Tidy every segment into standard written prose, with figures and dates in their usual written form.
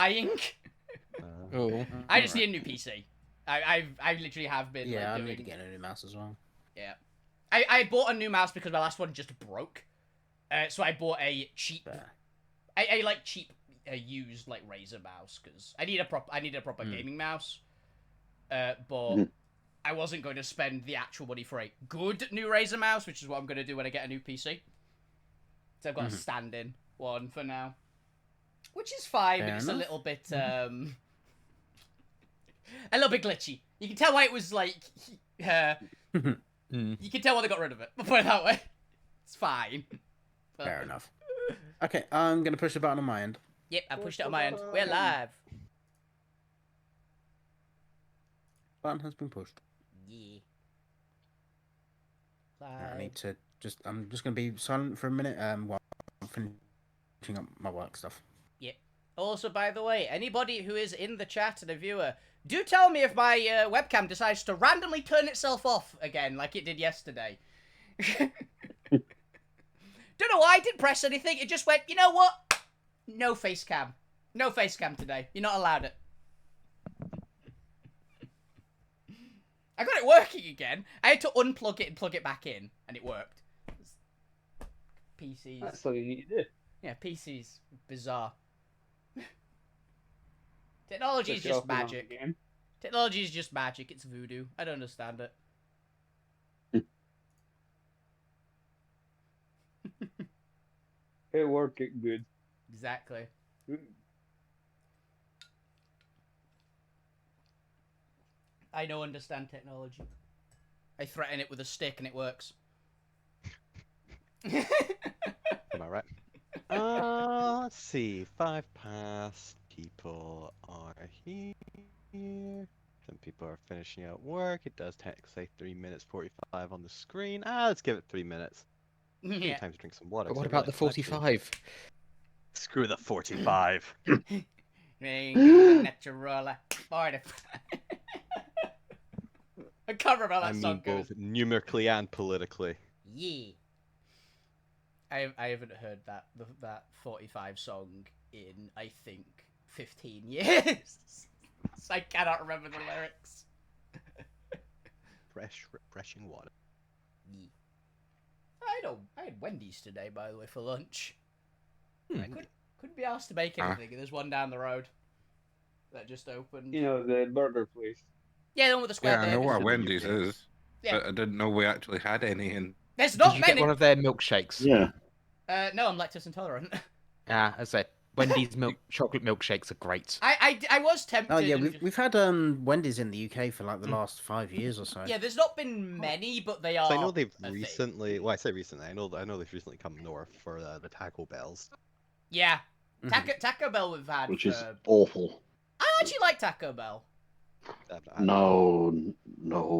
trying. Oh. I just need a new PC. I literally have been. Yeah, like, I doing... need to get a new mouse as well. Yeah, I bought a new mouse because my last one just broke. So I bought a cheap, cheap used like Razer mouse because I need a proper gaming mouse. But I wasn't going to spend the actual money for a good new Razer mouse, which is what I'm going to do when I get a new PC. So I've got a stand-in one for now, which is fine, but it's a little bit glitchy. You can tell why it was like, you can tell why they got rid of it. Put it that way. It's fine. But... Fair enough. Okay, I'm gonna push the button on my end. Yep, I pushed it on my end. We're live. Button has been pushed. Yeah. I need to I'm just gonna be silent for a minute while I'm finishing up my work stuff. Yep. Also, by the way, anybody who is in the chat and a viewer, do tell me if my webcam decides to randomly turn itself off again, like it did yesterday. Don't know why I didn't press anything. It just went, you know what? No face cam. No face cam today. You're not allowed it. I got it working again. I had to unplug it and plug it back in, and it worked. PCs. That's all you need to do. Yeah, PCs. Bizarre. Technology is just magic. Technology is just magic. It's voodoo. I don't understand it. It worked good. Exactly. I don't understand technology. I threaten it with a stick and it works. Am I right? Let's see. 5 past. People are here. Some people are finishing out work. It does take, say, 3 minutes 45 on the screen. Let's give it 3 minutes. Yeah. Time to drink some water. But what about the 45? Screw the 45. Natural 45. I can't remember how that song goes. Both numerically and politically. Yeah. I haven't heard that 45 song in, I think, 15 years. So I cannot remember the lyrics. Fresh, refreshing water. Yeah. I had Wendy's today, by the way, for lunch. I couldn't be asked to make anything. There's one down the road that just opened. You know, the burger place. Yeah, the one with the square Yeah, I know burgers. what Wendy's is, Yeah. but I didn't know we actually had any in. There's not Did you many. get one of their milkshakes? Yeah. No, I'm lactose intolerant. As I said, Wendy's chocolate milkshakes are great. I was tempted. Oh yeah, we've had Wendy's in the UK for like the last 5 years or so. Yeah, there's not been many, but they are. So I know they've recently. Well, I say recently. I know they've recently come north for the Taco Bells. Yeah, Taco Bell we've had. Which is awful. I actually like Taco Bell. No,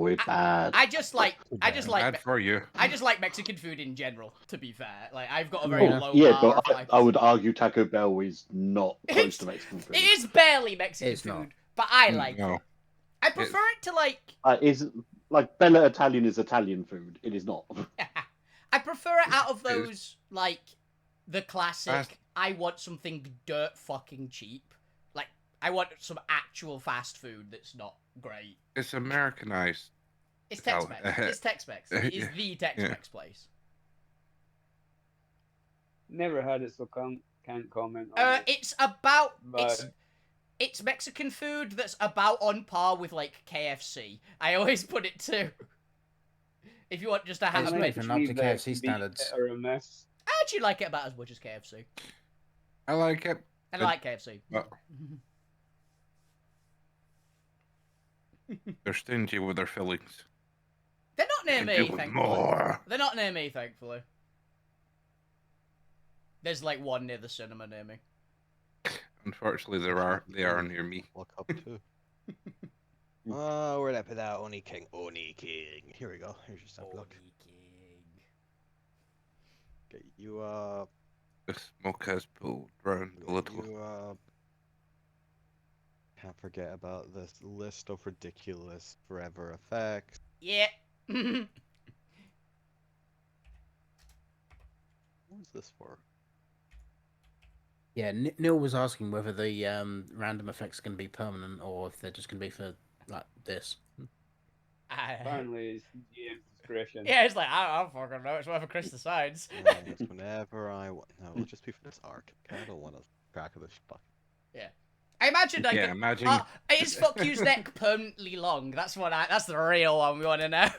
it's bad. I just like Bad for you. I just like Mexican food in general. To be fair, like I've got a very low yeah, bar. but I would argue Taco Bell is not close to Mexican food. It is barely Mexican food, not. but I like No. it. I prefer it to like. Is like Bella Italian is Italian food. It is not. I prefer it out of those like the classic. I want something dirt fucking cheap. Like I want some actual fast food that's not great. It's Americanized. It's Tex-Mex. It's Tex-Mex. It is the Tex-Mex place. Never had it, so can't comment on it. It's about But... it's Mexican food that's about on par with like KFC. I always put it to. If you want just to have It's not even up to KFC standards. Or a mess. I actually like it about as much as KFC. I like it. And I like KFC. Well, they're stingy with their fillings. They're not near Can me, do with thankfully. more. They're not near me, thankfully. There's like one near the cinema near me. Unfortunately, they are near me. Look up too. Oh, where'd I put that? Oni King. Oni King. Here we go. Here's your stuff. Look. Get you The smoke has pulled round a little. You can't forget about this list of ridiculous forever effects. Yeah. What is this for? Yeah, Neil was asking whether the random effects are going to be permanent or if they're just going to be for like this. Apparently, it's GM's discretion. Yeah, it's like, I don't fucking know. It's whatever Chris decides. It's whenever I want. No, it'll just be for this arc. I don't want to crack of this fuck. Yeah. I imagine like Yeah, imagine. is fuck you's neck permanently long? That's that's the real one we want to know.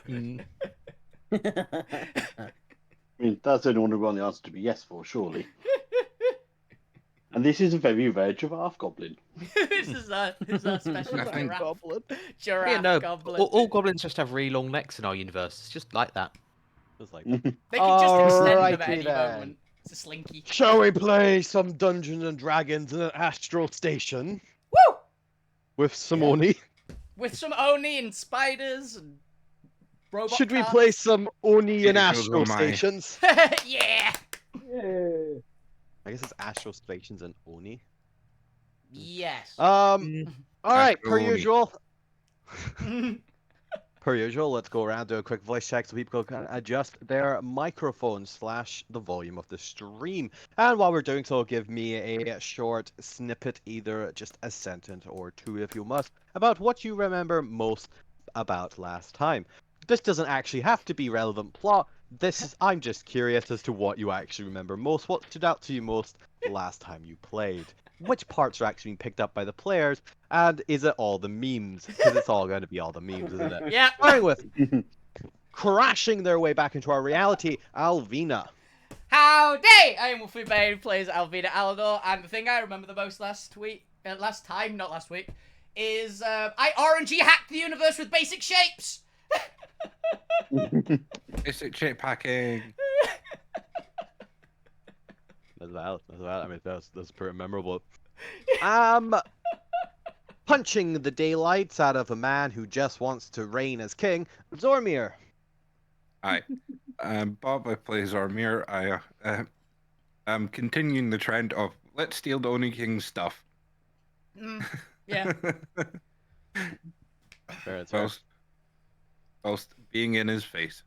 I mean, that's the only one we want the answer to be yes for, surely. And this is a very rare giraffe goblin. This is our special I think- giraffe Yeah, no, goblin. all goblins just have really long necks in our universe. It's just like that. It's like They can just extend them at Alrighty any then. moment. It's a slinky. Shall we play some Dungeons and Dragons in an astral station Woo! with some Oni? With some Oni and spiders and robot Should we cars. play some Oni in Yeah, those astral are my- stations? Yeah! Yay! I guess it's astral stations and Oni. Yes. All right, Astral per Oni. usual. Per usual, let's go around, do a quick voice check so people can adjust their microphones / the volume of the stream. And while we're doing so, give me a short snippet, either just a sentence or two if you must, about what you remember most about last time. This doesn't actually have to be relevant plot. I'm just curious as to what you actually remember most. What stood out to you most last time you played? Which parts are actually being picked up by the players? And is it all the memes? Because it's all going to be all the memes, isn't it? Yeah. Starting with crashing their way back into our reality, Alvina. Howdy! I am Wolfie Bane, who plays Alvina Alador, and the thing I remember the most last time, is I RNG hacked the universe with basic shapes! Basic shape packing. That's valid. I mean, that's pretty memorable. Punching the daylights out of a man who just wants to reign as king, Zormir. Hi. Bob, I play Zormir. I'm continuing the trend of let's steal the Oni King's stuff. Yeah. Fair. Whilst being in his face.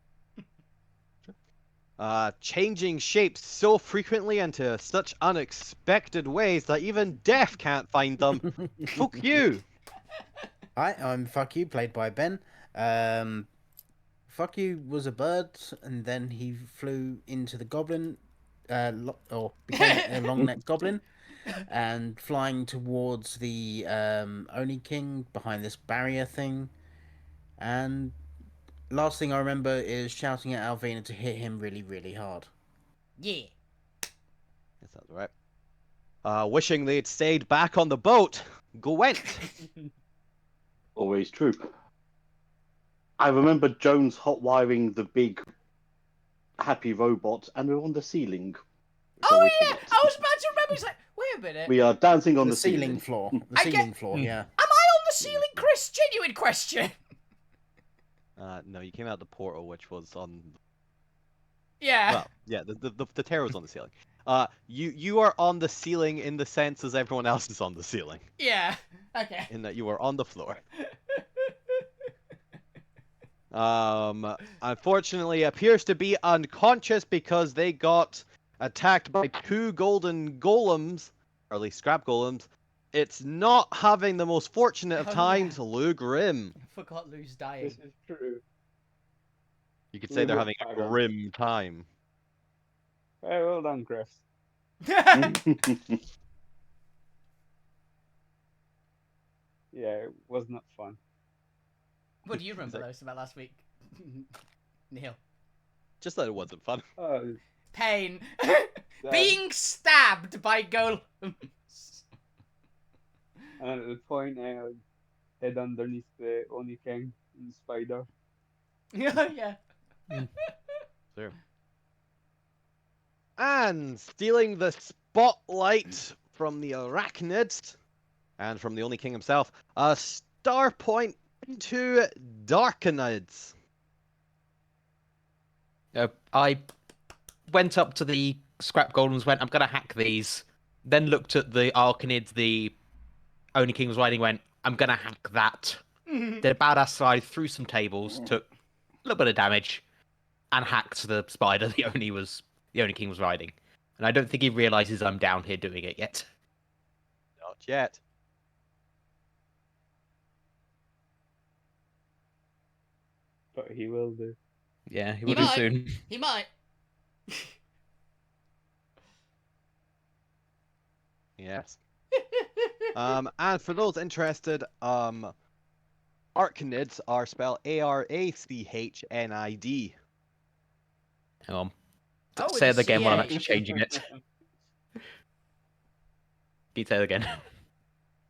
Changing shapes so frequently and to such unexpected ways that even death can't find them. Fuck you. Hi, I'm Fuck You, played by Ben. Fuck You was a bird, and then he flew into the goblin, or became a long-necked goblin, and flying towards the Oni King behind this barrier thing. And last thing I remember is shouting at Alvina to hit him really, really hard. Yeah. Yes, that's right. Wishing they'd stayed back on the boat. Gwent. Always true. I remember Jones hot wiring the big happy robot, and we're on the ceiling. It's Oh always yeah! forget. I was about to remember, it's like, wait a minute. We are dancing on The the ceiling floor. The I get- ceiling floor, yeah. Am I on the ceiling, Chris? Genuine question. No, you came out the portal, which was on. Yeah. Well, yeah, the terror was on the ceiling. You are on the ceiling in the sense as everyone else is on the ceiling, Yeah. Okay. in that you are on the floor. Unfortunately, appears to be unconscious because they got attacked by 2 golden golems, or at least scrap golems. It's not having the most fortunate of Oh, times, Lou Grim. I forgot Lou's dying. This is true. You could say they're Lou having a Grim. grim time. Very well done, Chris. Yeah, it was not fun. What do you remember most about last week? Neil. Just that it wasn't fun. Oh, Pain. that- Being stabbed by golems. And at the point, I head underneath the Oni King and spider. Yeah. There. And stealing the spotlight from the arachnids and from the only king himself, a star point to Darkanids. I went up to the scrap golems, went, I'm going to hack these. Then looked at the Arcanids the Oni King was riding, went, I'm going to hack that. Did a badass slide through some tables, took a little bit of damage, and hacked the spider the Oni King was riding. And I don't think he realizes I'm down here doing it yet. Not yet. But he will do. Yeah, he He will do might. soon. He might. Yes. And for those interested, Arachnids are spelled Arachnid. Hang on. Oh, Say with it again while I'm CA. actually changing it. Detail again.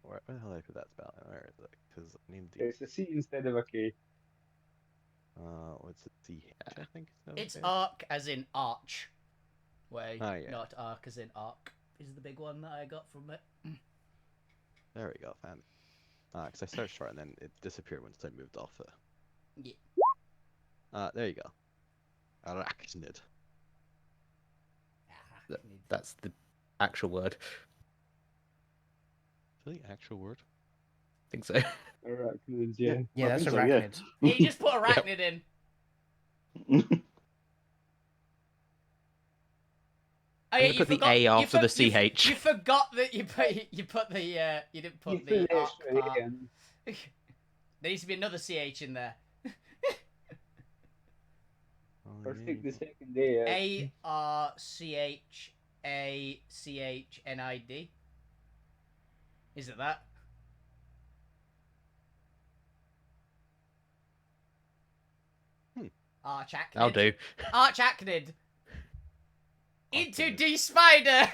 Where the hell did I put that spell? Where is it? Because I named the It's a C instead of a K. what's it? CH, I think. So It's okay. arc as in arch. Way, Oh, yeah. not arc as in arc. Is the big one that I got from it. There we go, found it. Because I searched for it and then it disappeared once I moved off it. Yeah. There you go. Arachnid. That's the actual word. Is that the actual word? I think so. Arachnids, yeah. Yeah, I that's think so, yeah. arachnid. You just put arachnid in. Oh, I'm yeah, gonna you put the forgot, A after the you CH. You forgot that you put the you didn't put You the put arc extra part. A in. There needs to be another CH in there. Or stick the second A out. ARCHACHNID. Is it that? Archachnid. I'll do. Archachnid. Into D spider.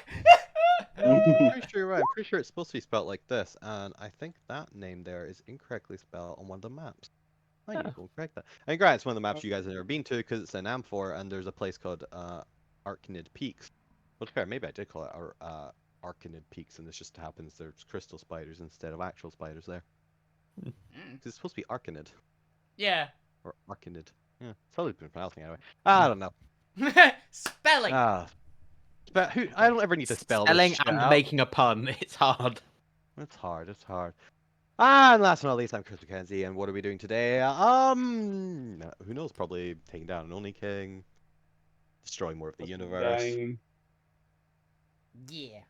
I'm pretty sure you're right. I'm pretty sure it's supposed to be spelled like this, and I think that name there is incorrectly spelled on one of the maps. I need to go correct that. And granted, it's one of the maps you guys have never been to because it's in Amphor, and there's a place called Arachnid Peaks. Well, fair, maybe I did call it Arachnid Peaks, and this just happens there's crystal spiders instead of actual spiders there. Mm. 'Cause it's supposed to be Arachnid Yeah. or Arachnid. Yeah, it's probably been pronouncing it anyway. I don't know. Spelling. But who? I don't ever need to spell Spelling this shit and out. making a pun. It's hard. It's hard. It's hard. And last but not least, I'm Chris McKenzie, and what are we doing today? Who knows? Probably taking down an Only King, destroying more of the universe, Dying. Yeah.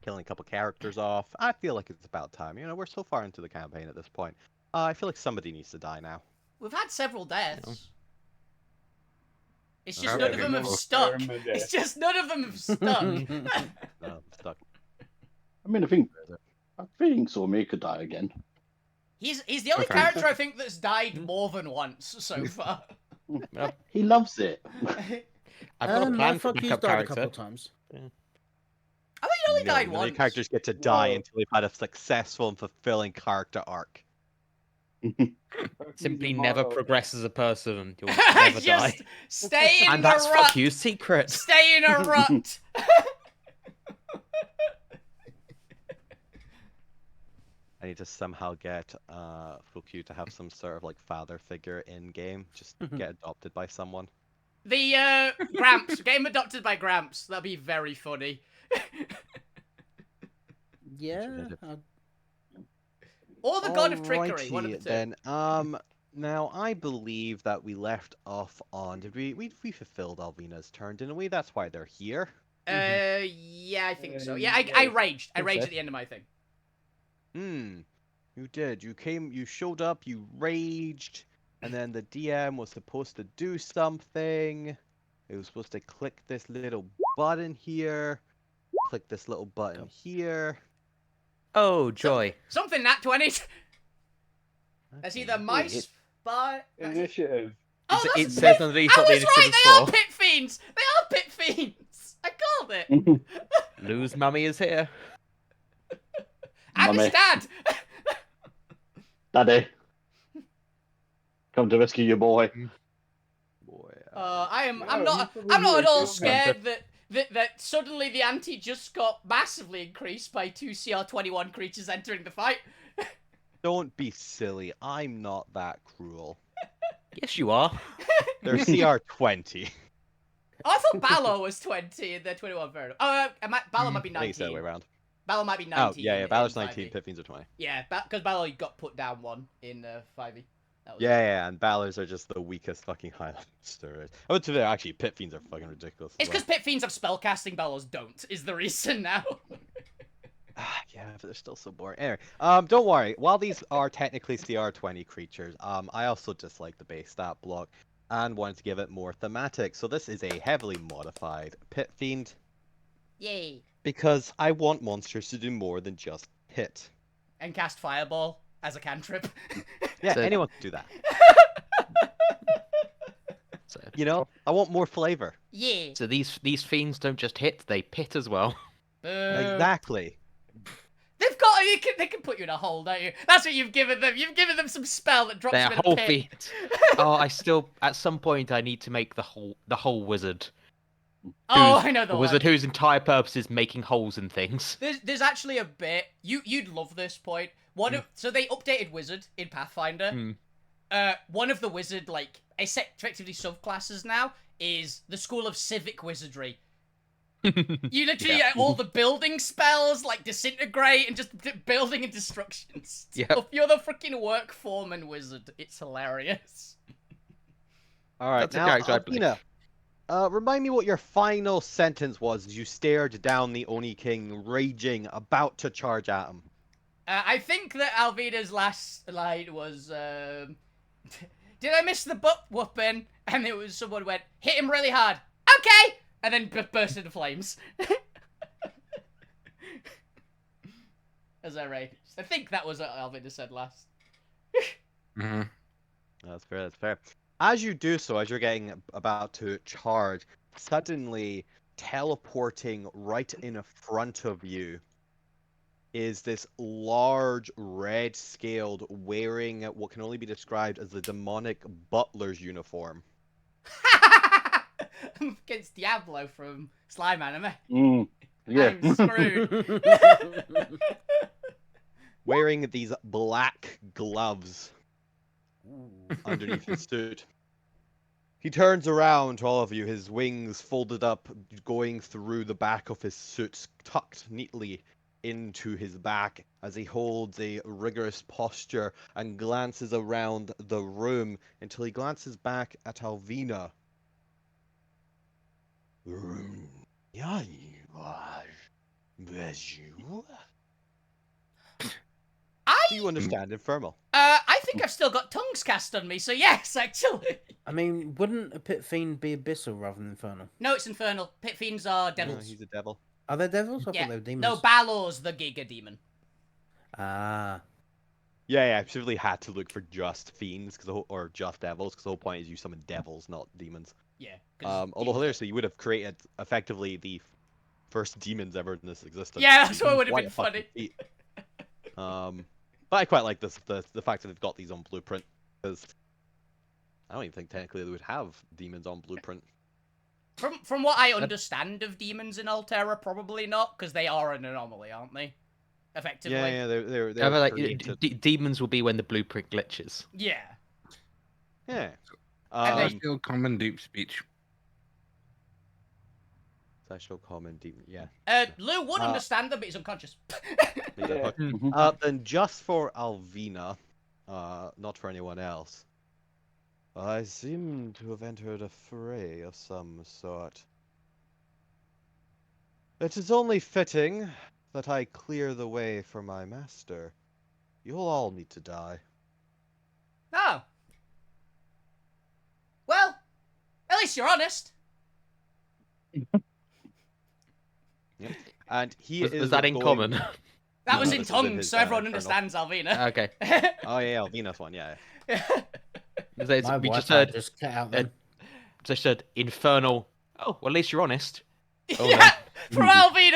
killing a couple characters off. I feel like it's about time. You know, we're so far into the campaign at this point. I feel like somebody needs to die now. We've had several deaths. It's just Okay, none of them have no stuck. permadeath. It's just none of them have stuck. No, I'm stuck. I mean, I think Zormir could die again. He's the only Okay. character I think that's died more than once so far. He loves it. I've got a No, plan for fuck, he's backup died a couple character. of times. I think he only died none of once. the characters get to die Whoa. until they've had a successful and fulfilling character arc. Simply He's never immortal. progress as a person and you'll never Just die. stay in And the that's rut. fuck you secret. Stay in a rut. I need to somehow get Fuku to have some sort of like father figure in game. Just get adopted by someone. The Gramps. Get him adopted by Gramps. That'd be very funny. Yeah. Or the God of Trickery. One of the Alrighty, two. then. Now I believe that we left off on. Did we fulfilled Alvina's turn, didn't we? That's why they're here. Yeah, I think so. Yeah, I Yeah. raged. I Think raged so. at the end of my thing. You did. You showed up, you raged, and then the DM was supposed to do something. It was supposed to click this little button here, click this little button here. Oh, joy. Something nat 20s. That's either my Wait, spot. Initiative. Oh, It that's says pit... underneath I what the was right. initiative They are is for. pit fiends. They are pit fiends. I called it. Lou's mummy is here. And his Mummy. dad. Daddy, come to rescue your boy. Boy, I'm No, not. he's I'm not at probably all a scared that suddenly the ante just got massively increased by 2 CR21 creatures entering the fight. don't be silly. I'm not that cruel. Yes, you are. They're CR20. Oh, I thought Balor was 20 and they're 21 fair enough. Oh, Balor might be I think it's the other 19. way around. Balor might be 19. Oh, yeah, in Balor's 5e. 19, Pit Fiends are 20. Yeah, because Balor got put down one in 5e. That was Yeah, and Balors are just the weakest fucking Highlanders there is. Oh, to be fair, actually, Pit Fiends are fucking ridiculous. It's because Pit Fiends have spellcasting, Bellows don't, is the reason now. Yeah, but they're still so boring. Anyway, don't worry. While these are technically CR20 creatures, I also dislike the base stat block and wanted to give it more thematic. So this is a heavily modified Pit Fiend Yay. because I want monsters to do more than just hit. And cast Fireball as a cantrip. Yeah, So- anyone can do that. So, You know, I want more flavor. Yeah. so these fiends don't just hit; they pit as well. Boo. Exactly. They've got they can put you in a hole, don't you? That's what you've given them. You've given them some spell that drops They're them in whole a pit. fiend. Oh, I still at some point I need to make the whole wizard. Oh, whose- I know the a wizard one. whose entire purpose is making holes in things. There's actually a bit you'd love this point. So they updated wizard in Pathfinder. One of the wizard effectively subclasses now is the school of civic wizardry. You literally get all the building spells like disintegrate and just building and destruction stuff. Yep. You're the freaking work foreman wizard. It's hilarious. All right, That's a now, character I believe. Alvina, remind me what your final sentence was as you stared down the Oni King, raging, about to charge at him. I think that Alvina's last line was, did I miss the butt whooping? And it was someone went, hit him really hard. Okay! And then burst into flames. As I raged. I think that was what Alvina said last. Mm-hmm. That's fair, that's fair. As you do so, as you're getting about to charge, suddenly teleporting right in front of you is this large, red-scaled, wearing what can only be described as the demonic butler's uniform. Against Diablo from Slime Anime. Yeah. I'm screwed. Wearing these black gloves underneath his suit. He turns around to all of you, his wings folded up, going through the back of his suit, tucked neatly into his back as he holds a rigorous posture and glances around the room until he glances back at Alvina. Do you understand Infernal? I think I've still got tongues cast on me, so yes, actually. I mean, wouldn't a pit fiend be abyssal rather than infernal? No, it's infernal. Pit fiends are No, devils. he's a devil. Are they devils? I Yeah. thought they were demons. No, Balor's the Giga Demon. Ah. Yeah, I specifically had to look for just fiends, or just devils, because the whole point is you summon devils, not demons. Yeah. 'cause Although hilariously, you would have created effectively the first demons ever in this existence. Yeah, that's what would have Quite been a fucking funny. feat. But I quite like this the fact that they've got these on Blueprint, because I don't even think technically they would have demons on Blueprint. From what I understand of demons in Alterra, probably not, because they are an anomaly, aren't they? Effectively. Yeah, they're However, like, created. demons will be when the blueprint glitches. Yeah. Yeah. And they- Still common deep speech. Special common demon. Yeah. Lou would understand them, but he's unconscious. Yeah. Then just for Alvina, not for anyone else. I seem to have entered a fray of some sort. It is only fitting that I clear the way for my master. You'll all need to die. Oh. Well, at least you're honest. And he Was is that in going- common? That No, was this in is in tongues, his, so everyone infernal. understands Alvina. Okay. Oh yeah, Alvina's one, yeah. We My just Wi-Fi heard, just cut out then. just heard infernal. Oh, well, at least you're honest. Oh, yeah, from Alvina,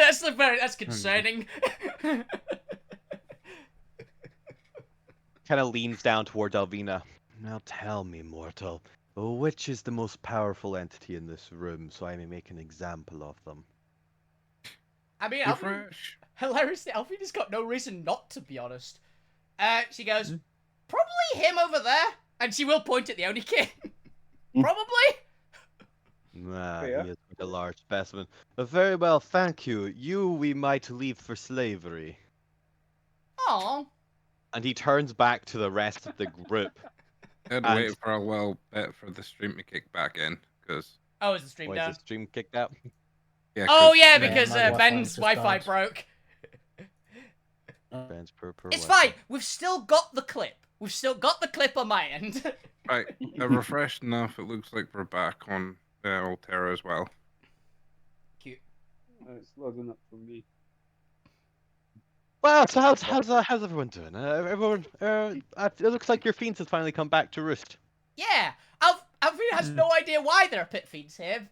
that's concerning. Kind of leans down towards Alvina. Now tell me, mortal, which is the most powerful entity in this room, so I may make an example of them. I mean, Refresh. hilariously, Alvina's got no reason not to be honest. She goes, probably him over there, and she will point at the Oni King. Probably. Ah, Yeah. he is quite a large specimen. Very well, thank you. You we might leave for slavery. Oh. And he turns back to the rest of the group. I'd And- wait for a little bit for the stream to kick back in, because Oh, is the stream Why is down? the stream kicked out? yeah. Oh 'cause- yeah, Yeah, because my Wi-Fi Ben's just Wi-Fi died. broke. Ben's per It's Wi-Fi. fine. We've still got the clip. We've still got the clip on my end. Right, refreshed enough. It looks like we're back on Alterra as well. Cute. It's loading up for me. Well, so how's everyone doing? Everyone, it looks like your fiends has finally come back to roost. Yeah, Alvina has no idea why there are pit fiends here.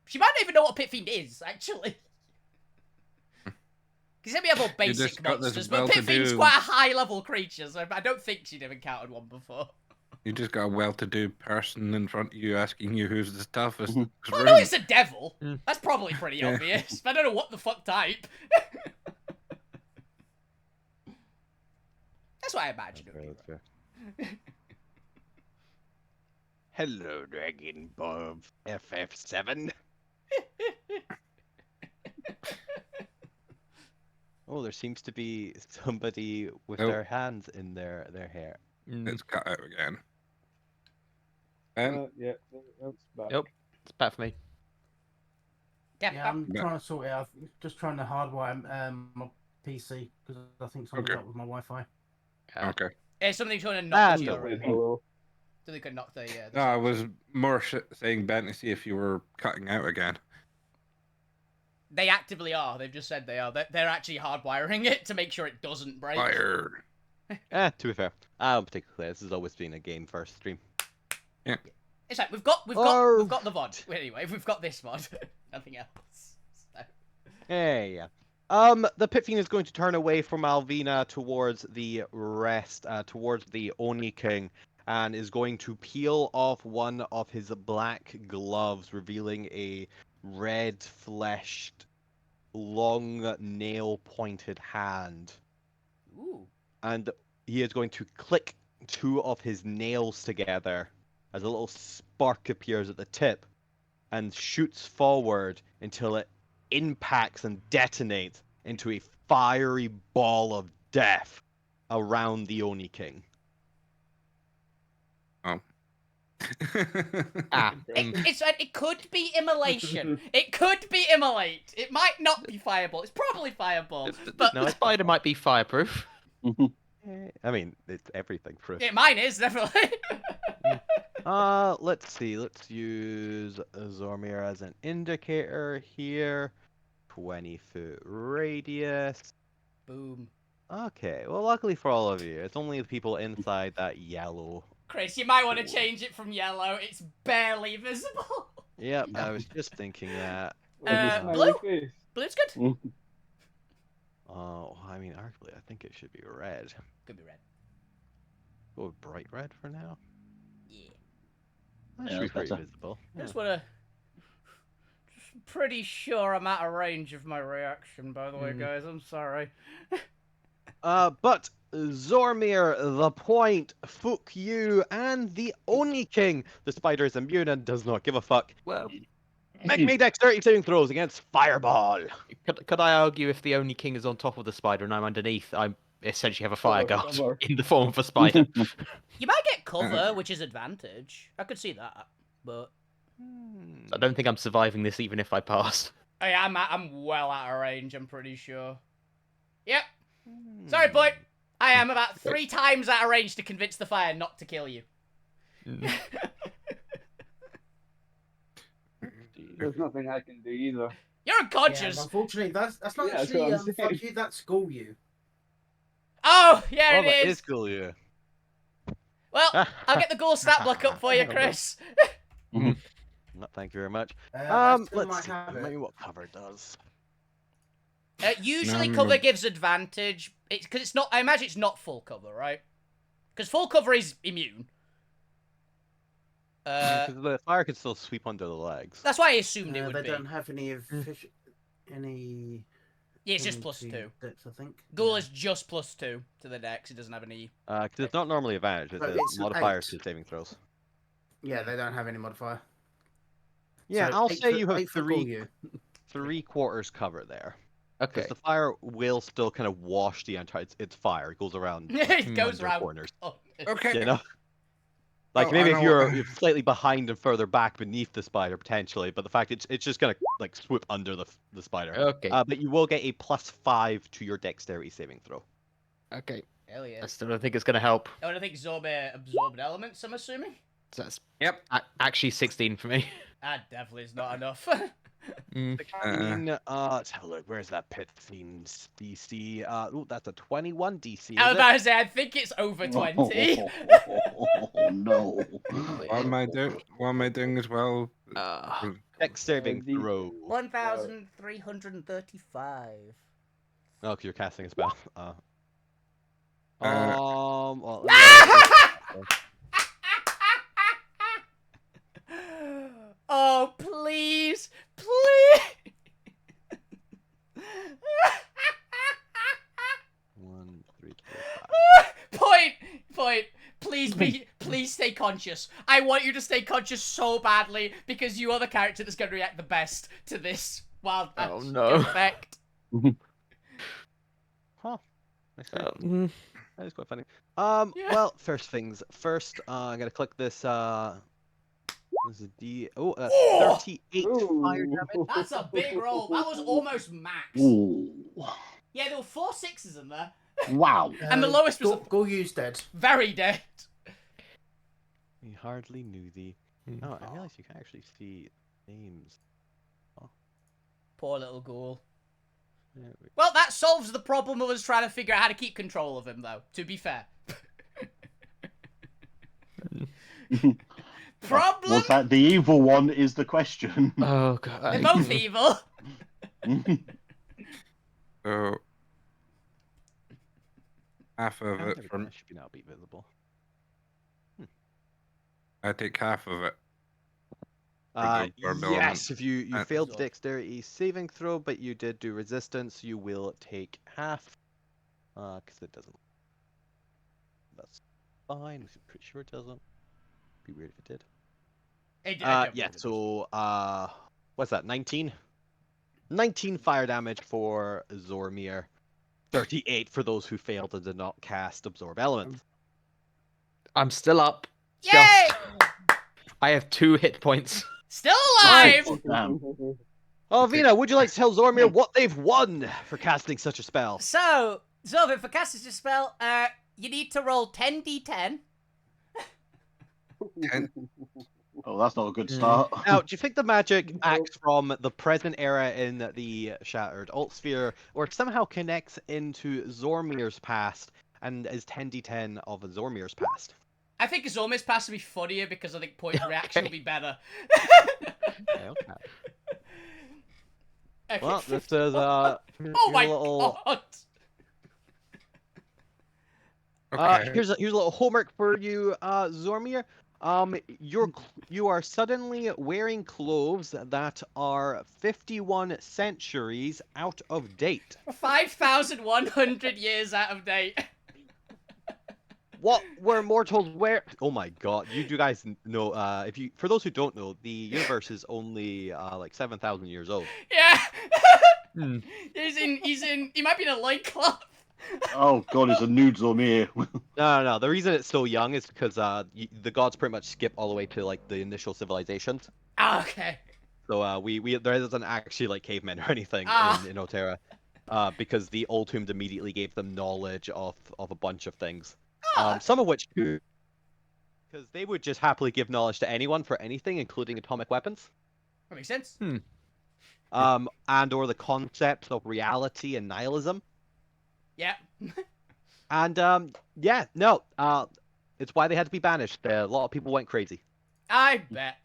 She might not even know what a pit fiend is, actually. Because we have all basic just got this monsters, but pit fiend's well-to-do- quite a high-level creature, so I don't think she'd have encountered one before. You just got a well-to-do person in front of you asking you who's the toughest. in this Well, room. no, it's a devil. Mm. That's probably pretty Yeah. obvious, but I don't know what the fuck type. That's what I imagine it would be. Hello, Dragon Bob FF7. Oh, there seems to be somebody with Oh. their hands in their hair. It's cut out again. Ben, Yeah, it's back. Yep, it's bad for me. Yeah, I'm Yeah. trying to sort it out. Just trying to hardwire my PC because I think something's Okay. up with my Wi-Fi. okay. It's something trying to Ah, knock no your worries. Hello. something could knock the No, I was more saying Ben to see if you were cutting out again. They actively are. They've just said they are. They're actually hardwiring it to make sure it doesn't break. Fire. To be fair, I don't particularly clear. This has always been a game first stream. It's like we've got the VoD. Anyway, we've got this VoD. Nothing else. So. Yeah. The Pit Fiend is going to turn away from Alvina towards the rest, towards the Oni King, and is going to peel off one of his black gloves, revealing a red-fleshed, long nail-pointed hand. Ooh. And he is going to click two of his nails together as a little spark appears at the tip and shoots forward until it impacts and detonates into a fiery ball of death around the Oni King. Ah, It could be immolation. It could be immolate. It might not be fireball. It's probably fireball. But the spider might be fireproof. I mean, it's everything for us. yeah, mine is definitely. Let's see. Let's use Zormir as an indicator here. 20-foot radius. Boom. Okay, well, luckily for all of you, it's only the people inside that yellow. Chris, you might want to change it from yellow. It's barely visible. Yep, I was just thinking that. Smiley blue? face. Blue's good. Oh, I mean, arguably, I think it should be red. Could be red. Go with bright red for now. Yeah. That Yeah, should be that's pretty better. visible. I just wanna. Just pretty sure I'm out of range of my reaction. By the way, guys, I'm sorry. But Zormir, the point, fuck you, and the Oni King. The spider is immune and does not give a fuck. Well, Make me dexterity saving throws against Fireball. could I argue if the only king is on top of the spider and I'm underneath, I essentially have a fire guard cover. in the form of a spider. You might get cover, which is advantage. I could see that, but I don't think I'm surviving this even if I pass. oh yeah, I'm well out of range. I'm pretty sure. Yep. Sorry, boy. I am about 3 times out of range to convince the fire not to kill you. There's nothing I can do either. You're Yeah, unconscious. unfortunately, that's not Yeah, that's actually what I'm fuck saying. you. That's school you. Oh, yeah, Oh, it that is. is cool, yeah. Well, I'll get the ghoul stat block up for you, Chris. No, thank you very much. I still Let's might see. have it. Maybe what cover does. Usually, No, cover no. gives advantage. It's because it's not. I imagine it's not full cover, right? Because full cover is immune. Because the fire can still sweep under the legs. That's why I assumed it They would be. don't have any any. Yeah, it's just thing plus to 2. dex, I think. Ghoul Yeah. is just plus 2 to the dex. It doesn't have any. Because it's not normally advantage, it's But a it's an modifier 8. to saving throws. Yeah, they don't have any modifier. Yeah, So I'll 8 say foot- you have 8 foot ghoul you. 3/4 cover there. Okay. Because the fire will still kind of wash the entire. It's fire. It goes around. It goes under around. corners. Oh, Okay. You know. Like Oh, maybe I if know. you're slightly behind and further back beneath the spider potentially, but the fact it's just gonna like swoop under the spider. Okay. But you will get a +5 to your dexterity saving throw. Okay. Hell yeah. I still don't think it's gonna help. Oh, and I think Zorbe absorbed elements, I'm assuming? So that's Yep. actually 16 for me. That definitely is not enough. Mm. 16. Let's have a look. Where's that pit fiend's DC? Oh, that's a 21 DC. I was Is it? about to say, I think it's over 20. Oh no. What am I doing? What am I doing as well? Dex saving the- throw. 1,335. Oh, 'cause you're casting a spell. Uh, Well, let me Oh, please. Please. 1, 3, 4, 5. Point. Please stay conscious. I want you to stay conscious so badly because you are the character that's going to react the best to this wild Oh, magic no. effect. Huh. Nice try. Mm. That is quite funny. Yeah. Well, first things first. I'm gonna click this. This is D. Oh, that's Oh! 38 fire damage. That's a big roll. That was almost max. Ooh. Yeah, there were 4 6s in there. Wow. And the lowest was Goryu's dead. very dead. We hardly knew thee. Mm. Oh, I realized you can actually see names. Poor little ghoul. There we Well, that solves the problem of us trying to figure out how to keep control of him, though, to be fair. Problem? Was that the evil one is the question. Oh They're god. both evil. so half of Oh, there it we go. from. That should be now be visible. I take half of it. Yes, if you Uh, failed the dexterity saving throw, but you did do resistance, you will take half. Because it doesn't. That's fine. I'm pretty sure it doesn't. Be weird if it did. Yeah. So, what's that? 19. 19 fire damage for Zormir. 38 for those who failed and did not cast Absorb Element. I'm still up. Yay! Just. I have 2 hit points. Still alive! Damn. Oh, Vina, would you like to tell Zormir what they've won for casting such a spell? So, Zorvin, for casting this spell, you need to roll 10d10. Oh, that's not a good start. Now, do you think the magic acts from the present era in the Shattered Altsphere, or somehow connects into Zormir's past and is 10d10 of Zormir's past? I think Zormir's pass will be funnier because I think point reaction will be better. Okay. Okay, Well, this 50 is oh my little, god! Okay. here's a little homework for you, Zormir. You are suddenly wearing clothes that are 51 centuries out of date. 5,100 years out of date. What were mortals wear? Oh my god, you guys know, for those who don't know, the universe is only, like 7,000 years old. Yeah! Hmm. He might be in a loincloth. Oh god, it's a nude Zormir. No. The reason it's so young is because, the gods pretty much skip all the way to, like, the initial civilizations. Ah, okay. So, there isn't actually, like, cavemen or anything in Alterra. Because the Old Tomb immediately gave them knowledge of a bunch of things. Some of which, because they would just happily give knowledge to anyone for anything, including atomic weapons. That makes sense. And or the concept of reality and nihilism. Yeah. And it's why they had to be banished. A lot of people went crazy. I bet.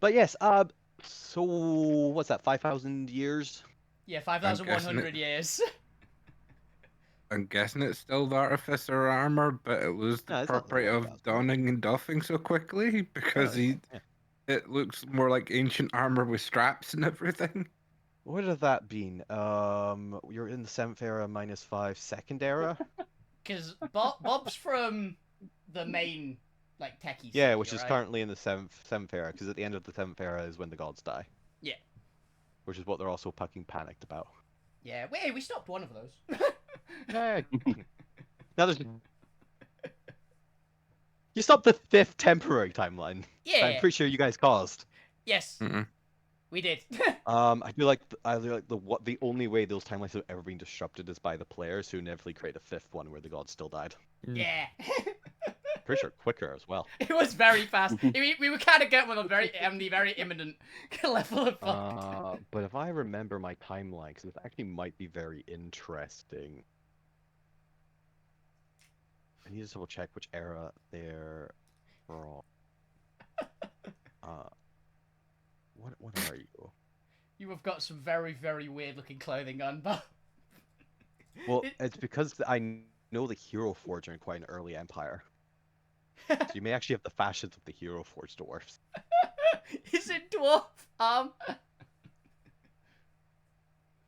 But yes, so what's that? 5,000 years? Yeah, 5,100 years. I'm guessing it's still the artificer armor, but it was No, the it's not the property of artificer. donning and doffing so quickly because it looks more like ancient armor with straps and everything. What would have that been? You're in the 7th era -5 2nd era. Because Bob's from the main, like, techie Yeah, city, which is right? currently in the 7th era, because at the end of the 7th era is when the gods die. Yeah. Which is what they're also fucking panicked about. Yeah, wait, we stopped one of those. Yeah. Now there's. You stopped the 5th temporary timeline. Yeah. I'm pretty sure you guys caused. Yes, Mm-mm. we did. I feel like the only way those timelines have ever been disrupted is by the players who inevitably create a 5th one where the gods still died. Yeah. Pretty sure quicker as well. It was very fast. We were kind of getting on the very imminent level of fuck. But if I remember my timeline, because this actually might be very interesting. I need to double check which era they're from. What are you? You have got some very, very weird looking clothing on, but Well, it's because I know the Hero Forge are in quite an early empire. So you may actually have the fashions of the Hero Forge dwarfs. is it dwarf?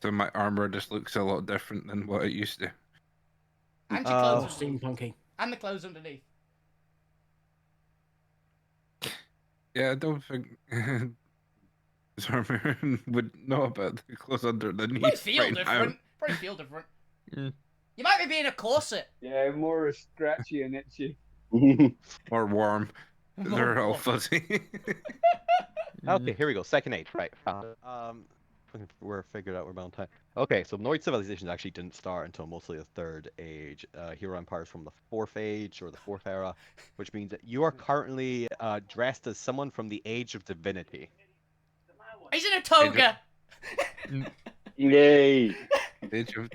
So my armor just looks a lot different than what it used to. And your clothes Oh, underneath. steampunky. And the clothes underneath. Yeah, I don't think Zarmir would know about the clothes underneath. Probably feel right different. Probably feel different. Mm. You might be in a corset. Yeah, more scratchy and itchy. now. Or warm. They're all fuzzy. Okay, here we go. Second age, right? Found it. We're figured out we're about time. Okay, so Noid civilizations actually didn't start until mostly the 3rd age. Hero empires from the 4th age or the 4th era, which means that you are currently dressed as someone from the Age of Divinity. He's in a toga. Yay! Age of-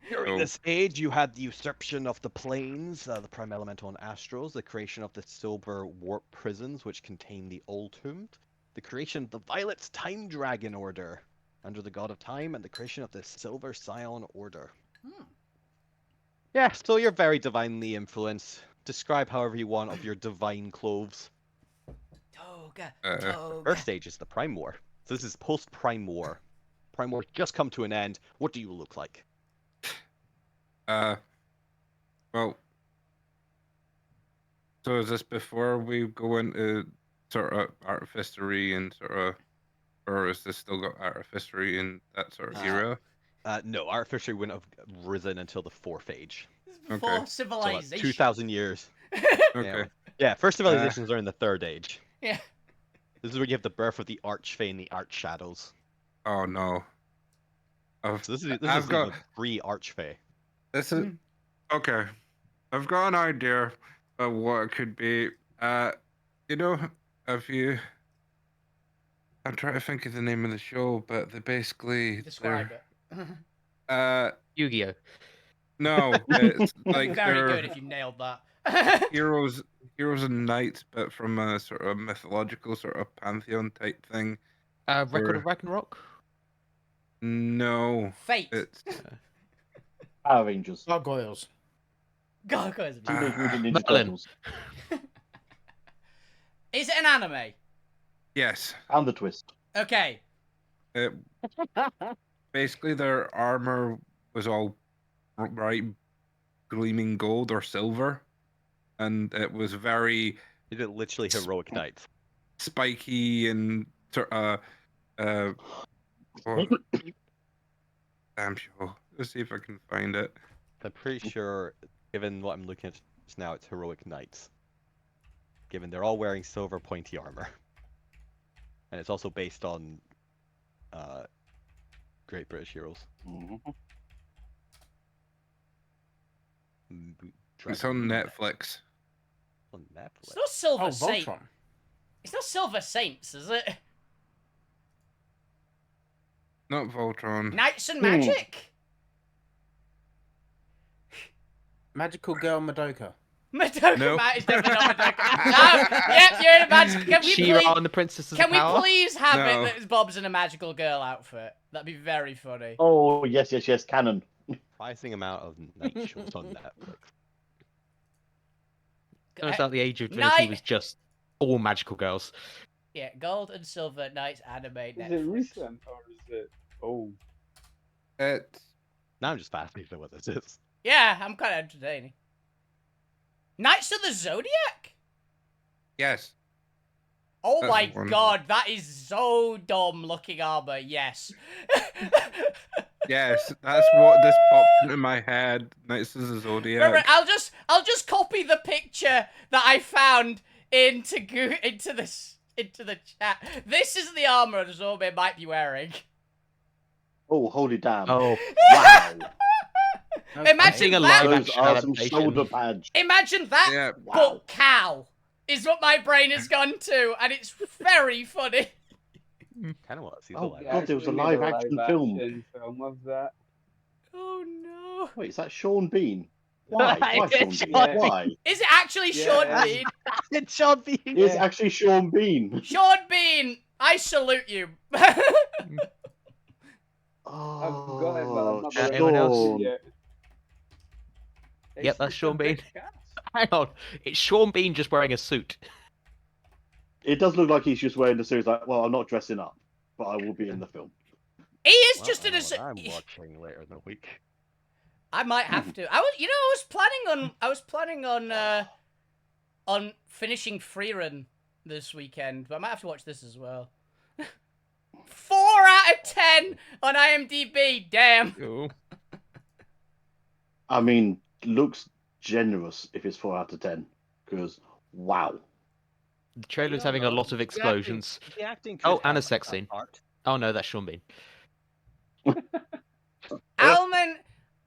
During Oh. this age, you had the usurpation of the planes, the prime elemental and astrals, the creation of the silver warp prisons, which contain the Oldtombed, the creation of the Violet's Time Dragon Order, under the God of Time, and the creation of the Silver Scion Order. Hmm. Yeah, so you're very divinely influenced. Describe however you want of your divine clothes. Toga. Uh, Toga. First stage is the Prime War. So this is post-Prime War. Prime War just come to an end. What do you look like? well, so is this before we go into sort of artificery and sort of, or is this still got artificery in that sort of era? No, artificially wouldn't have risen until the 4th age. This is before Okay. So civilization. 2,000 years. Okay. Yeah, first civilizations are in the 3rd age. Yeah. This is where you have the birth of the Archfey and the Archshadows. Oh no. I've, So this is I've got even pre-Archfey. this is okay. I've got an idea of what it could be. You know, if you, I'm trying to think of the name of the show, but they basically Describe it. Yu-Gi-Oh. No, it's like Very they're good if you nailed that. heroes and knights, but from a sort of mythological sort of pantheon type thing. Record Or- of Ragnarok. No, Fate. it's Power Rangers. Gargoyles. Gargoyles. Teenage Mutant Ninja Merlin. Turtles. Is it an anime? yes. And the twist. Okay. It, basically, their armor was all bright, gleaming gold or silver, and it was very You did literally heroic knights. spiky and sort of what- damn show. Let's see if I can find it. I'm pretty sure, given what I'm looking at just now, it's heroic knights. Given they're all wearing silver pointy armor. And it's also based on Great British Heroes. Mhm. It's on Netflix. On It's Netflix. not Silver Oh, Saint. Voltron. It's not Silver Saints, is it? Not Voltron. Knights and Magic. Magical Girl Madoka. Madoka Nope. Mat is definitely not Madoka. No, yep, you're in a magic. Can we She-Ra please? and the Princesses Can of we Power. please have No. it that Bob's in a magical girl outfit? That'd be very funny. Oh, yes, yes, yes, canon. Surprising amount of night shows on Netflix. Turns out the Age of Divinity was just all magical girls. Yeah, gold and silver knights anime. Is it Netflix. recent or is it old? It's Now I'm just fascinated with what this is. Yeah, I'm kind of entertaining. Knights of the Zodiac? yes. Oh That's my wonderful. god, that is so dumb looking armor. Yes. Yes, that's what this popped into my head. Knights of the Zodiac. Remember, I'll just copy the picture that I found into the chat. This is the armor Zorbe might be wearing. Oh, holy damn. Oh, Wow. Imagine seeing a that. live Those action are some adaptation. shoulder pads. Imagine that, Yeah. Wow. but cow is what my brain has gone to, and it's very funny. Kind of want to see the Oh, live. God, there was a Actually made live action film. film of that. Oh no! Wait, is that Sean Bean? Why? Why Sean It's Bean? Sean Why? Is it actually Sean Yeah. Bean? it's Sean Bean. It's actually Sean Bean. Sean Bean, I salute you. I've got it, but I'm not Sean. going Anyone else? to yet. Yep, that's It's Sean a Bean. big cast. Hang on, it's Sean Bean just wearing a suit. It does look like he's just wearing the series like, well, I'm not dressing up, but I will be in the film. He is Well, just I in know a. what I'm watching later in the week. I might have to. I was planning on finishing Freerun this weekend, but I might have to watch this as well. 4 out of 10 on IMDb. Damn. Oh. I mean, looks generous if it's 4 out of 10, because wow. The trailer's having a lot of explosions. The acting could Oh, and a have sex that scene. part. Oh no, that's Sean Bean.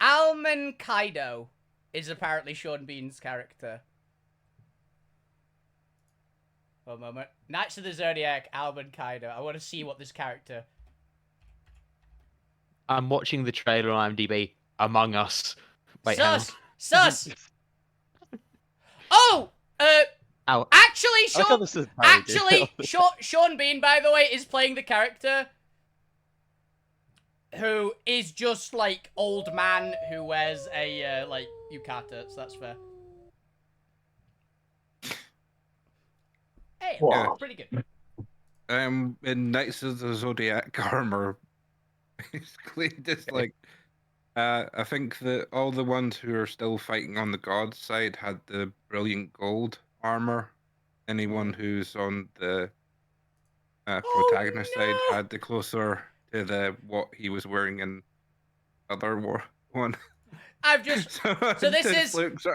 Alman Kaido is apparently Sean Bean's character. One moment. Knights of the Zodiac, Alman Kaido. I want to see what this character. I'm watching the trailer on IMDb. Among Us. Wait, hang on. Sus. Oh, Ow. actually, I like how Sean. this is parodied. Sean Bean, by the way, is playing the character who is just like old man who wears a like yukata. So that's fair. Hey, Wow. pretty good. In Knights of the Zodiac armor, basically just like, I think that all the ones who are still fighting on the god side had the brilliant gold armor. Anyone who's on the protagonist side had the closer to the what he was wearing in other one. I've just So this it is- looks,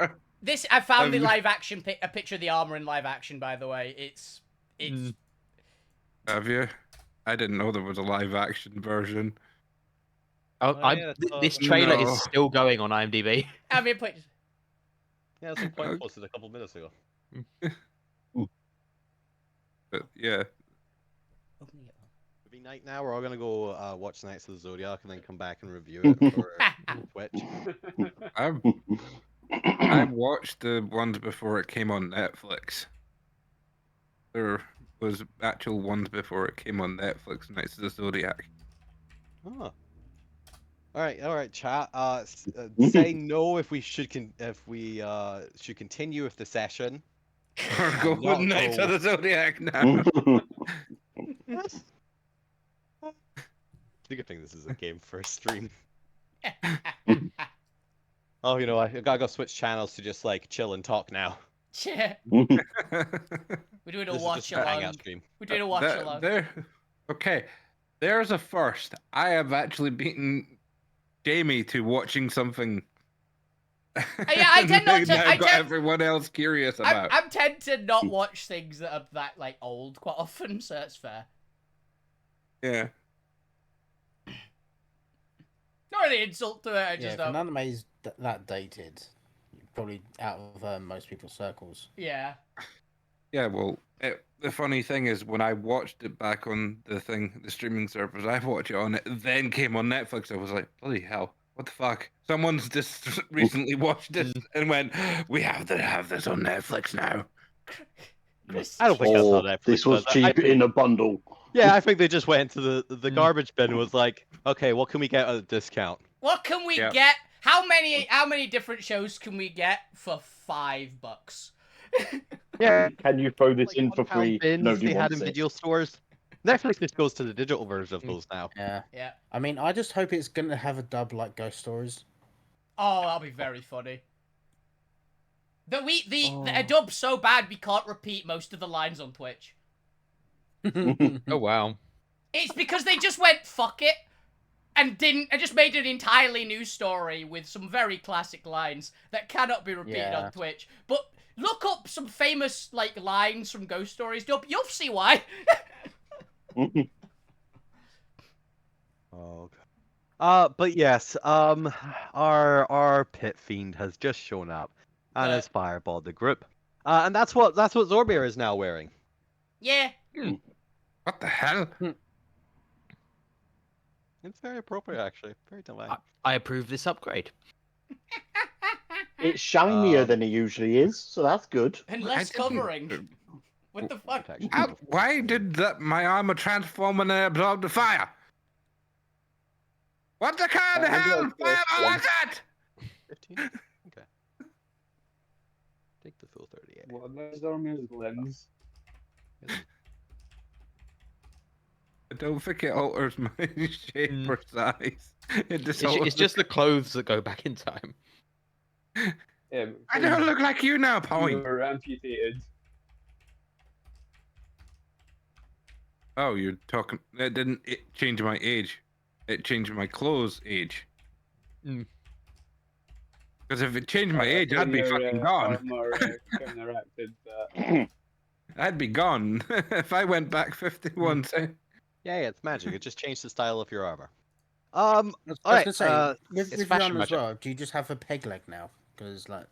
this. I found the Um, live action a picture of the armor in live action. By the way, it's have you? I didn't know there was a live action version. Oh, Oh, yeah, this trailer no. is still going on IMDb. I mean, put. Yeah, some point posted a couple minutes ago. But yeah, Movie night now. We're all gonna go watch Knights of the Zodiac and then come back and review it for Twitch. I watched the ones before it came on Netflix. There was actual ones before it came on Netflix. Knights of the Zodiac. Oh. All right, chat. Say no if we should should continue with the session. Or go not with Knights of go- the Zodiac now. It's a good thing this is a game first stream. Oh, you know, I gotta go switch channels to just like chill and talk now. Yeah. We're doing a This is watch just a hangout along. stream. We're doing a watch along. Okay, there's a first. I have actually beaten Jamie to watching something. Yeah, I tend not to- that I got tend- everyone else curious about. I'm tend to not watch things that are that like old quite often, so that's fair. Yeah. Not really an insult to it. I Yeah, just if an don't. anime is that dated, probably out of most people's circles. Yeah. Yeah, well, the funny thing is, when I watched it back on the streaming service, I watched it on it, then came on Netflix. I was like, bloody hell, what the fuck? Someone's just recently watched this and went, we have to have this on Netflix now. Chris, I don't think that's how Oh, Netflix this was does it. I cheap think- in a bundle. Yeah, I think they just went to the garbage bin and was like, okay, what can we get at a discount? what can we Yeah. get? How many different shows can we get for $5? Yeah, Can you throw this like in for £1 free? bins Nobody they had wants in it. video stores. Netflix just goes to the digital version of those now. Yeah. Yeah. I mean, I just hope it's gonna have a dub like Ghost Stories. Oh, that'll be very funny. The dub's so bad we can't repeat most of the lines on Twitch. Oh wow. It's because they just went fuck it. and just made an entirely new story with some very classic lines that cannot be repeated on Twitch. But look up some famous like lines from ghost stories. You'll see why. Oh. But yes, our pit fiend has just shown up and has fireballed the group. And that's what Zormir is now wearing. Yeah. What the hell? It's very appropriate, actually. Very divine. I approve this upgrade. It's shinier than it usually is, so that's good. And less covering. What the fuck? Why did my armor transform when I absorbed the fire? What the kind of hell? Fire was that? 15? Okay. Take the full 38. What about Zormir's limbs? I don't think it alters my shape or size. It's just the clothes that go back in time. Yeah, I don't look like you now, Point. You were amputated. Oh, you're talking. It didn't change my age. It changed my clothes age. Because if it changed my age, I'd be fucking gone. Counteracted that. I'd be gone if I went back 51 seconds. Yeah, it's magic. It just changed the style of your armor. I was gonna say, with it's your fashion armor as magic. well, do you just have a peg leg now? Because like,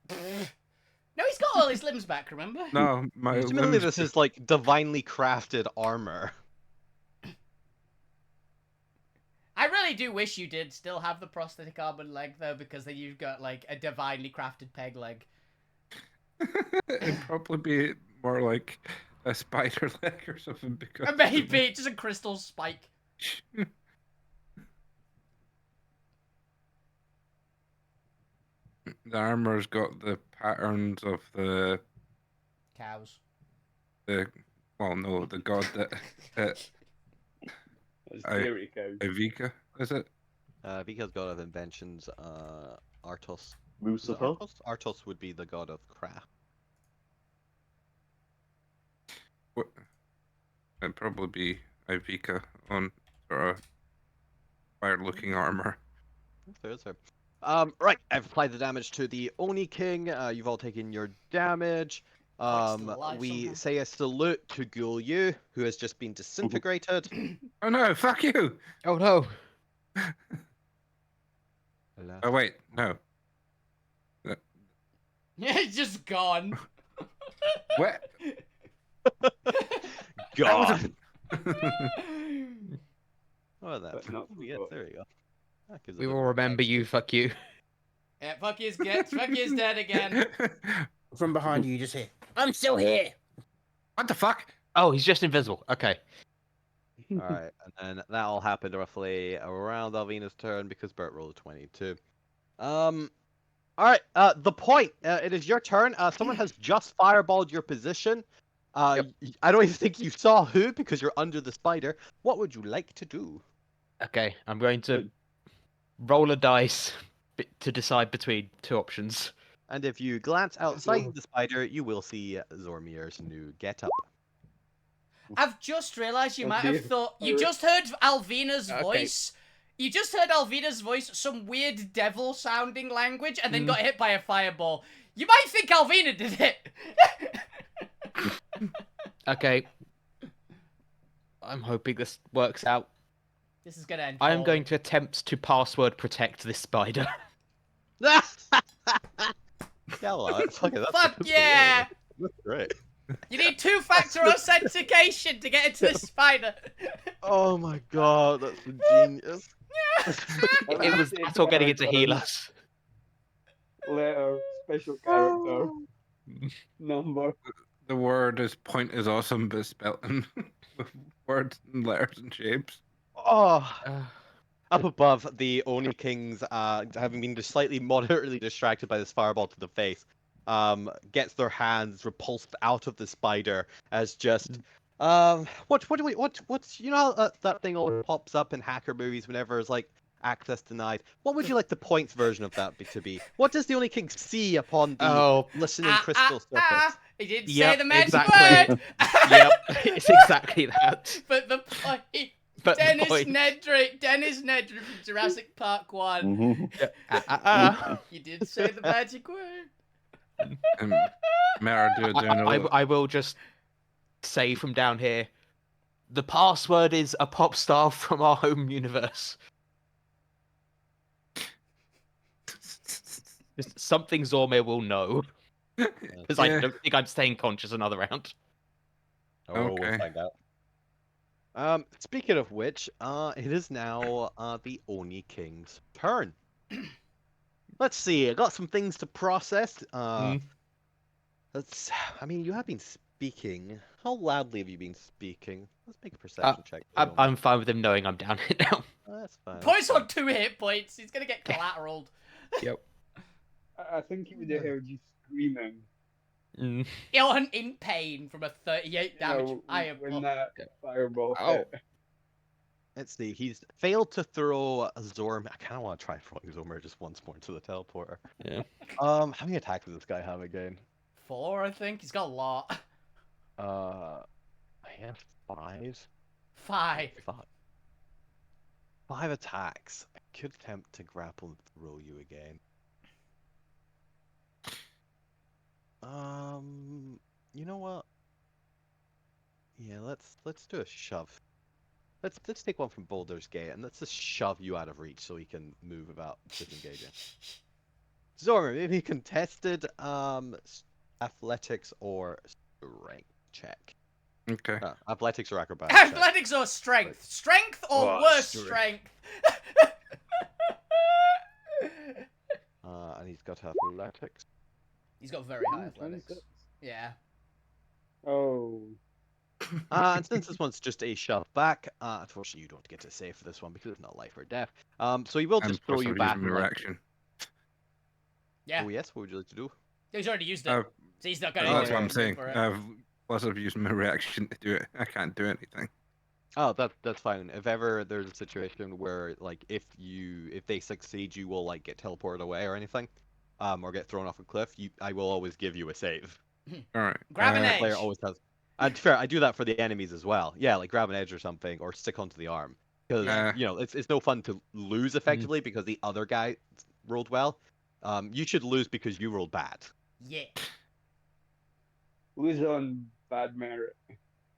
No, he's got all his limbs back. Remember? No, my Ultimately, limbs- this is like divinely crafted armor. I really do wish you did still have the prosthetic arm and leg though, because then you've got like a divinely crafted peg leg. It'd probably be more like a spider leg or something because Maybe just a crystal spike. the armor's got the patterns of the Cows. well, no, the god that That's dairy cows. Ivica, is it? Vika's god of inventions, Artos. Is it Lucifer. Artos? Artos would be the god of craft. What? It'd probably be Ivica on sort of fire-looking armor. That's fair. Right, I've applied the damage to the Oni King. You've all taken your damage. Still alive We somehow. say a salute to Ghoul Yu, who has just been disintegrated. Oh no! Fuck you! Oh no! Oh wait, no. Yeah, he's just gone. What? God. Oh, that. But not Yeah, forgot. there you go. That gives a We bit will more remember you. Fuck you. Yeah, fuck is dead again. from behind you, you just hear, "I'm still here." What the fuck? Oh, he's just invisible. Okay. Alright, and then that all happened roughly around Alvina's turn because Bert rolled a 22. Alright, the point. It is your turn. Someone has just fireballed your position. I don't even think you saw who because you're under the spider. What would you like to do? Okay, I'm going to roll a dice to decide between two options. And if you glance outside the spider, you will see Zormir's new getup. I've just realised you might Okay. have thought you just heard Alvina's Okay. voice. You just heard Alvina's voice, some weird devil-sounding language, and then got hit by a fireball. You might think Alvina did it. Okay. I'm hoping this works out. This is gonna end. I am poorly. going to attempt to password protect this spider. Yeah, well, fuck it, that's Fuck that's yeah! That's great. You need two-factor authentication to get into this spider. Oh my god, that's genius. It was Atol getting it to heal us. Letter, special character, number. The word is point is awesome, but spelled in with words and letters and shapes. Oh, Uh, up above, the Oni Kings, having been just slightly moderately distracted by this fireball to the face, gets their hands repulsed out of the spider as just what's you know how, that thing always pops up in hacker movies whenever it's like access denied. What would you like the points version of that to be? What does the Oni King see upon the oh, listening crystal surface? He didn't say Yep, the magic exactly. word. yep, it's exactly that. But the point. But the Dennis point- Nedry from Jurassic Park 1. Mhm. You did say the magic word. Mara doing a little. I will just say from down here, the password is a pop star from our home universe. Just something Zormir will know, because I Yeah. don't think I'm staying conscious another round. Oh, Okay. we'll find out. Speaking of which, it is now the Oni King's turn. Let's see. I got some things to process. I mean, you have been speaking. How loudly have you been speaking? Let's make a perception check. I'm fine with him knowing I'm down here now. That's fine. Points on 2 hit points. He's gonna get collateraled. Yep. I think he would have heard you screaming. Mm. Ill and in pain from a 38 damage You know, iron when blow. that fireball Oh. hit. Let's see. He's failed to throw a Zorm. I kind of want to try throwing Zormir just once more into the teleporter. Yeah. How many attacks does this guy have again? 4, I think. He's got a lot. I have 5. 5. 5 attacks. I could attempt to grapple and throw you again. You know what? Yeah, let's do a shove. Let's take one from Boulder's Gate and let's just shove you out of reach so he can move without disengaging. Zormir, maybe contested athletics or strength check. Okay. Athletics or acrobatics. check. Athletics or strength? Strength or Oh, worse strength. strength? And he's got athletics. He's got very high Ooh, athletics. 26. Yeah. Oh. And since this one's just a shove back, unfortunately you don't get to save for this one because it's not life or death. So he will And just throw plus you I've back. used and, my like- reaction. Yeah. Oh yes, what would you like to do? He's already used it. Uh, So he's not going Oh, to that's what I'm saying. for it. Plus I've used my reaction to do it. I can't do anything. Oh, that's fine. If ever there's a situation where like if they succeed, you will like get teleported away or anything, or get thrown off a cliff. I will always give you a save. All right. Grab an The edge. player always has. And fair, I do that for the enemies as well. Yeah, like grab an edge or something, or stick onto the arm. Because Yeah. you know it's no fun to lose effectively because the other guy rolled well. You should lose because you rolled bad. Yeah. Who's on bad merit?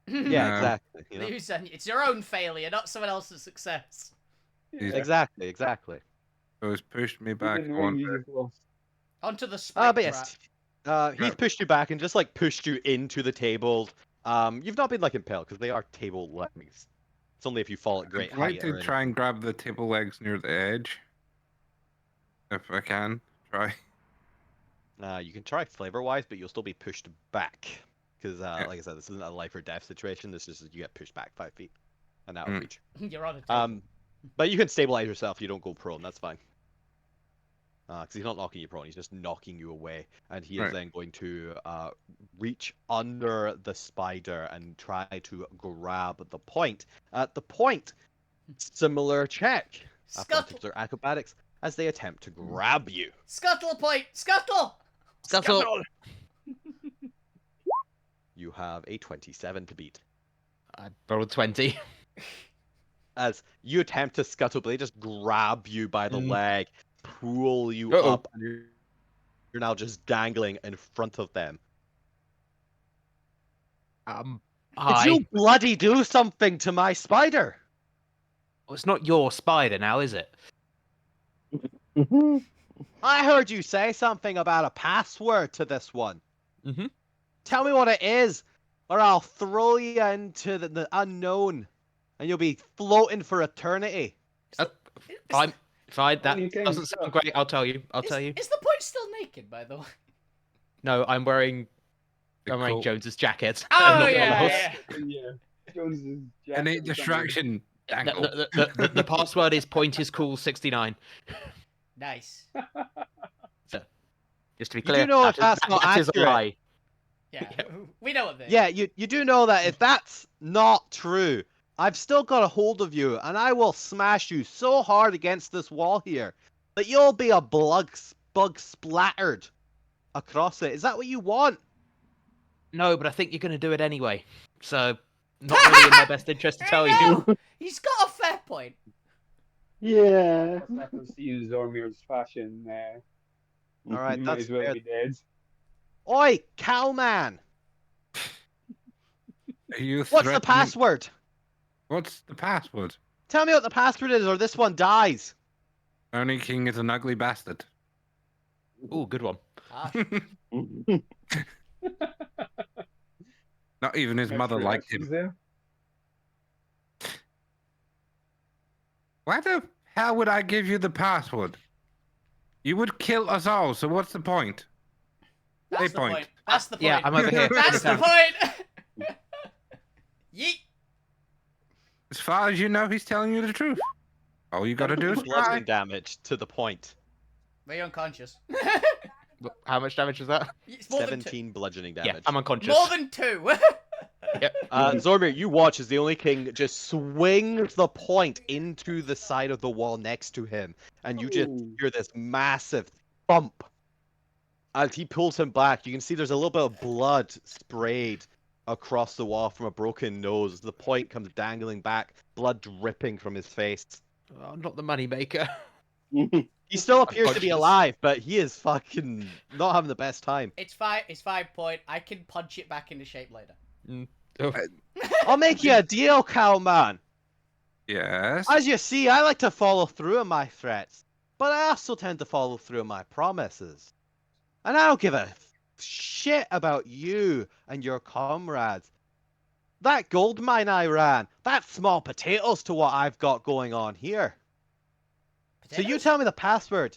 Yeah, No. exactly. You know? Lose and it's your own failure, not someone else's success. Yeah. Exactly. So it's pushed me You back didn't win, on. you just lost. Onto the spike But trap. yes, he's pushed you back and just like pushed you into the tables. You've not been like impaled because they are table legs. It's only if you fall at great I'd like height. to or try and grab the table legs near the edge. If I can. Try. You can try flavor wise, but you'll still be pushed back because, like I said, this isn't a life or death situation. This is you get pushed back 5 feet and out of reach. You're on a table. But you can stabilize yourself. You don't go prone. That's fine. Because he's not knocking you prone. He's just knocking you away, and he is Right. then going to reach under the spider and try to grab the point. At the point, similar check. Scuttle, Athletics or acrobatics as they attempt to grab you. scuttle point, scuttle. Scuttle. You have a 27 to beat. I rolled 20. As you attempt to scuttle, but they just grab you by the Mm. leg, pull you Uh-oh. up, and you're now just dangling in front of them. Did Hi. you bloody do something to my spider? Well, it's not your spider now, is it? I heard you say something about a password to this one. Mhm. Tell me what it is, or I'll throw you into the unknown, and you'll be floating for eternity. Fine. That Only king doesn't sound stuff. great. I'll tell you. I'll tell you. Is the point still naked, by the way? No, I'm wearing The coat. Jones's jacket. Oh, not yeah, yours. yeah. Yeah. Jones's Innate jacket or distraction. Dangle. The password is point is cool 69. Nice. Just to be You clear, do know if that that's not that is a accurate. lie. Yeah, we know what they. Yeah, you do know that if that's not true, I've still got a hold of you, and I will smash you so hard against this wall here that you'll be a bug splattered across it. Is that what you want? No, but I think you're going to do it anyway. So not really in my best interest to tell I you. know. He's got a fair point. Yeah. I can see Zormir's fashion. All right, He might that's as well fair. be dead. Oi, cowman! Are you What's the threatening- password? What's the password? Tell me what the password is, or this one dies. Only King is an ugly bastard. Ooh, good one. Harsh. Not even his Nice mother liked reactions him. there. Why the hell would I give you the password? You would kill us all, so what's the point? That's the point. point. That's the point. Yeah, I'm over here. That's the point. Yeet. As far as you know, he's telling you the truth. All you gotta do is try. Bludgeoning damage to the point. Are you unconscious? How much damage was that? It's more than two. 17 bludgeoning Yeah, damage. I'm unconscious. More than two. Zormir, you watch as the only king just swings the point into the side of the wall next to him, and you just Ooh. hear this massive thump. As he pulls him back, you can see there's a little bit of blood sprayed across the wall from a broken nose. The point comes dangling back, blood dripping from his face. Oh, not the money maker. He still appears to be Unconscious. alive, but he is fucking not having the best time. It's fine. It's 5 point. I can punch it back into shape later. I'll make you a deal, cowman. Yes. As you see, I like to follow through on my threats, but I also tend to follow through on my promises. And I don't give a shit about you and your comrades. That gold mine I ran, that's small potatoes to what I've got going on here. So you Potatoes? tell me the password,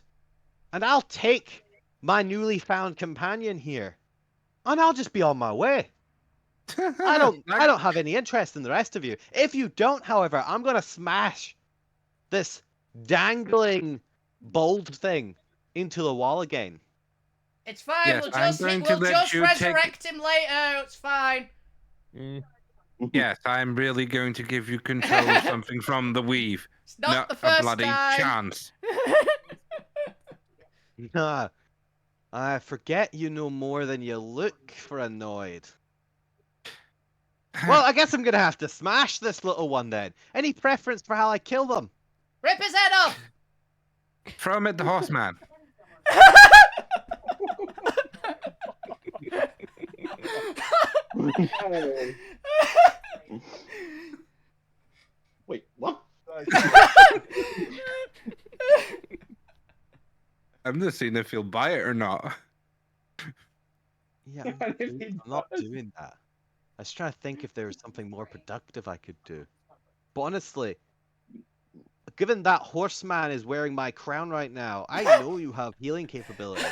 and I'll take my newly found companion here, and I'll just be on my way. I don't have any interest in the rest of you. If you don't, however, I'm gonna smash this dangling bold thing into the wall again. It's fine. Yes, we'll I'm just, going to we'll let just you take- resurrect him later. It's fine. Yes, I'm really going to give you control of something from the weave. It's not Not the a first bloody time. chance. Nah, I forget you know more than you look for annoyed. Well, I guess I'm gonna have to smash this little one then. Any preference for how I kill them? Rip his head off. Throw him at the horseman. Wait, what? I'm just seeing if he'll buy it or not. Yeah, I'm not doing that. I was trying to think if there was something more productive I could do. But honestly, given that horseman is wearing my crown right now, I know you have healing capabilities.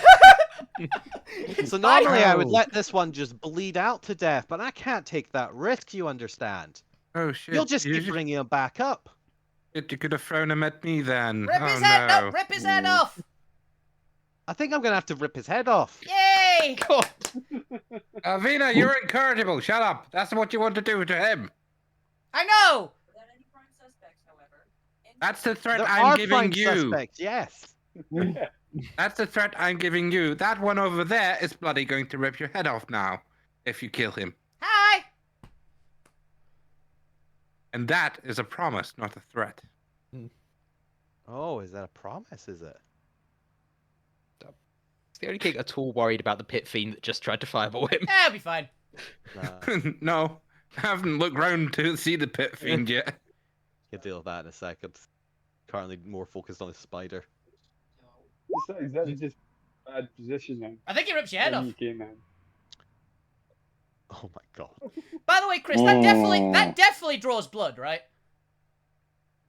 So normally I would Ow. let this one just bleed out to death, but I can't take that risk, you understand. Oh shit! You'll just keep bringing him back up. You could have thrown him at me then. Rip Oh his head. no! No, rip his head off. I think I'm gonna have to rip his head off. Yay! God. Alvina, you're incorrigible. Shut up. That's what you want to do to him. I know. Without any prime suspects, however. That's the threat There I'm are giving prime you. suspects, yes. That's the threat I'm giving you. That one over there is bloody going to rip your head off now if you kill him. Hi. And that is a promise, not a threat. Oh, is that a promise, is it? Is the only king at all worried about the pit fiend that just tried to fireball him? I'll be fine. Nah, No, I haven't looked round to see the pit fiend yet. he'll deal with that in a second. Currently more focused on his spider. Besides, that's just bad positioning. I think he rips your head when off. you came in. Oh my god. By the way, Chris, that definitely draws blood, right?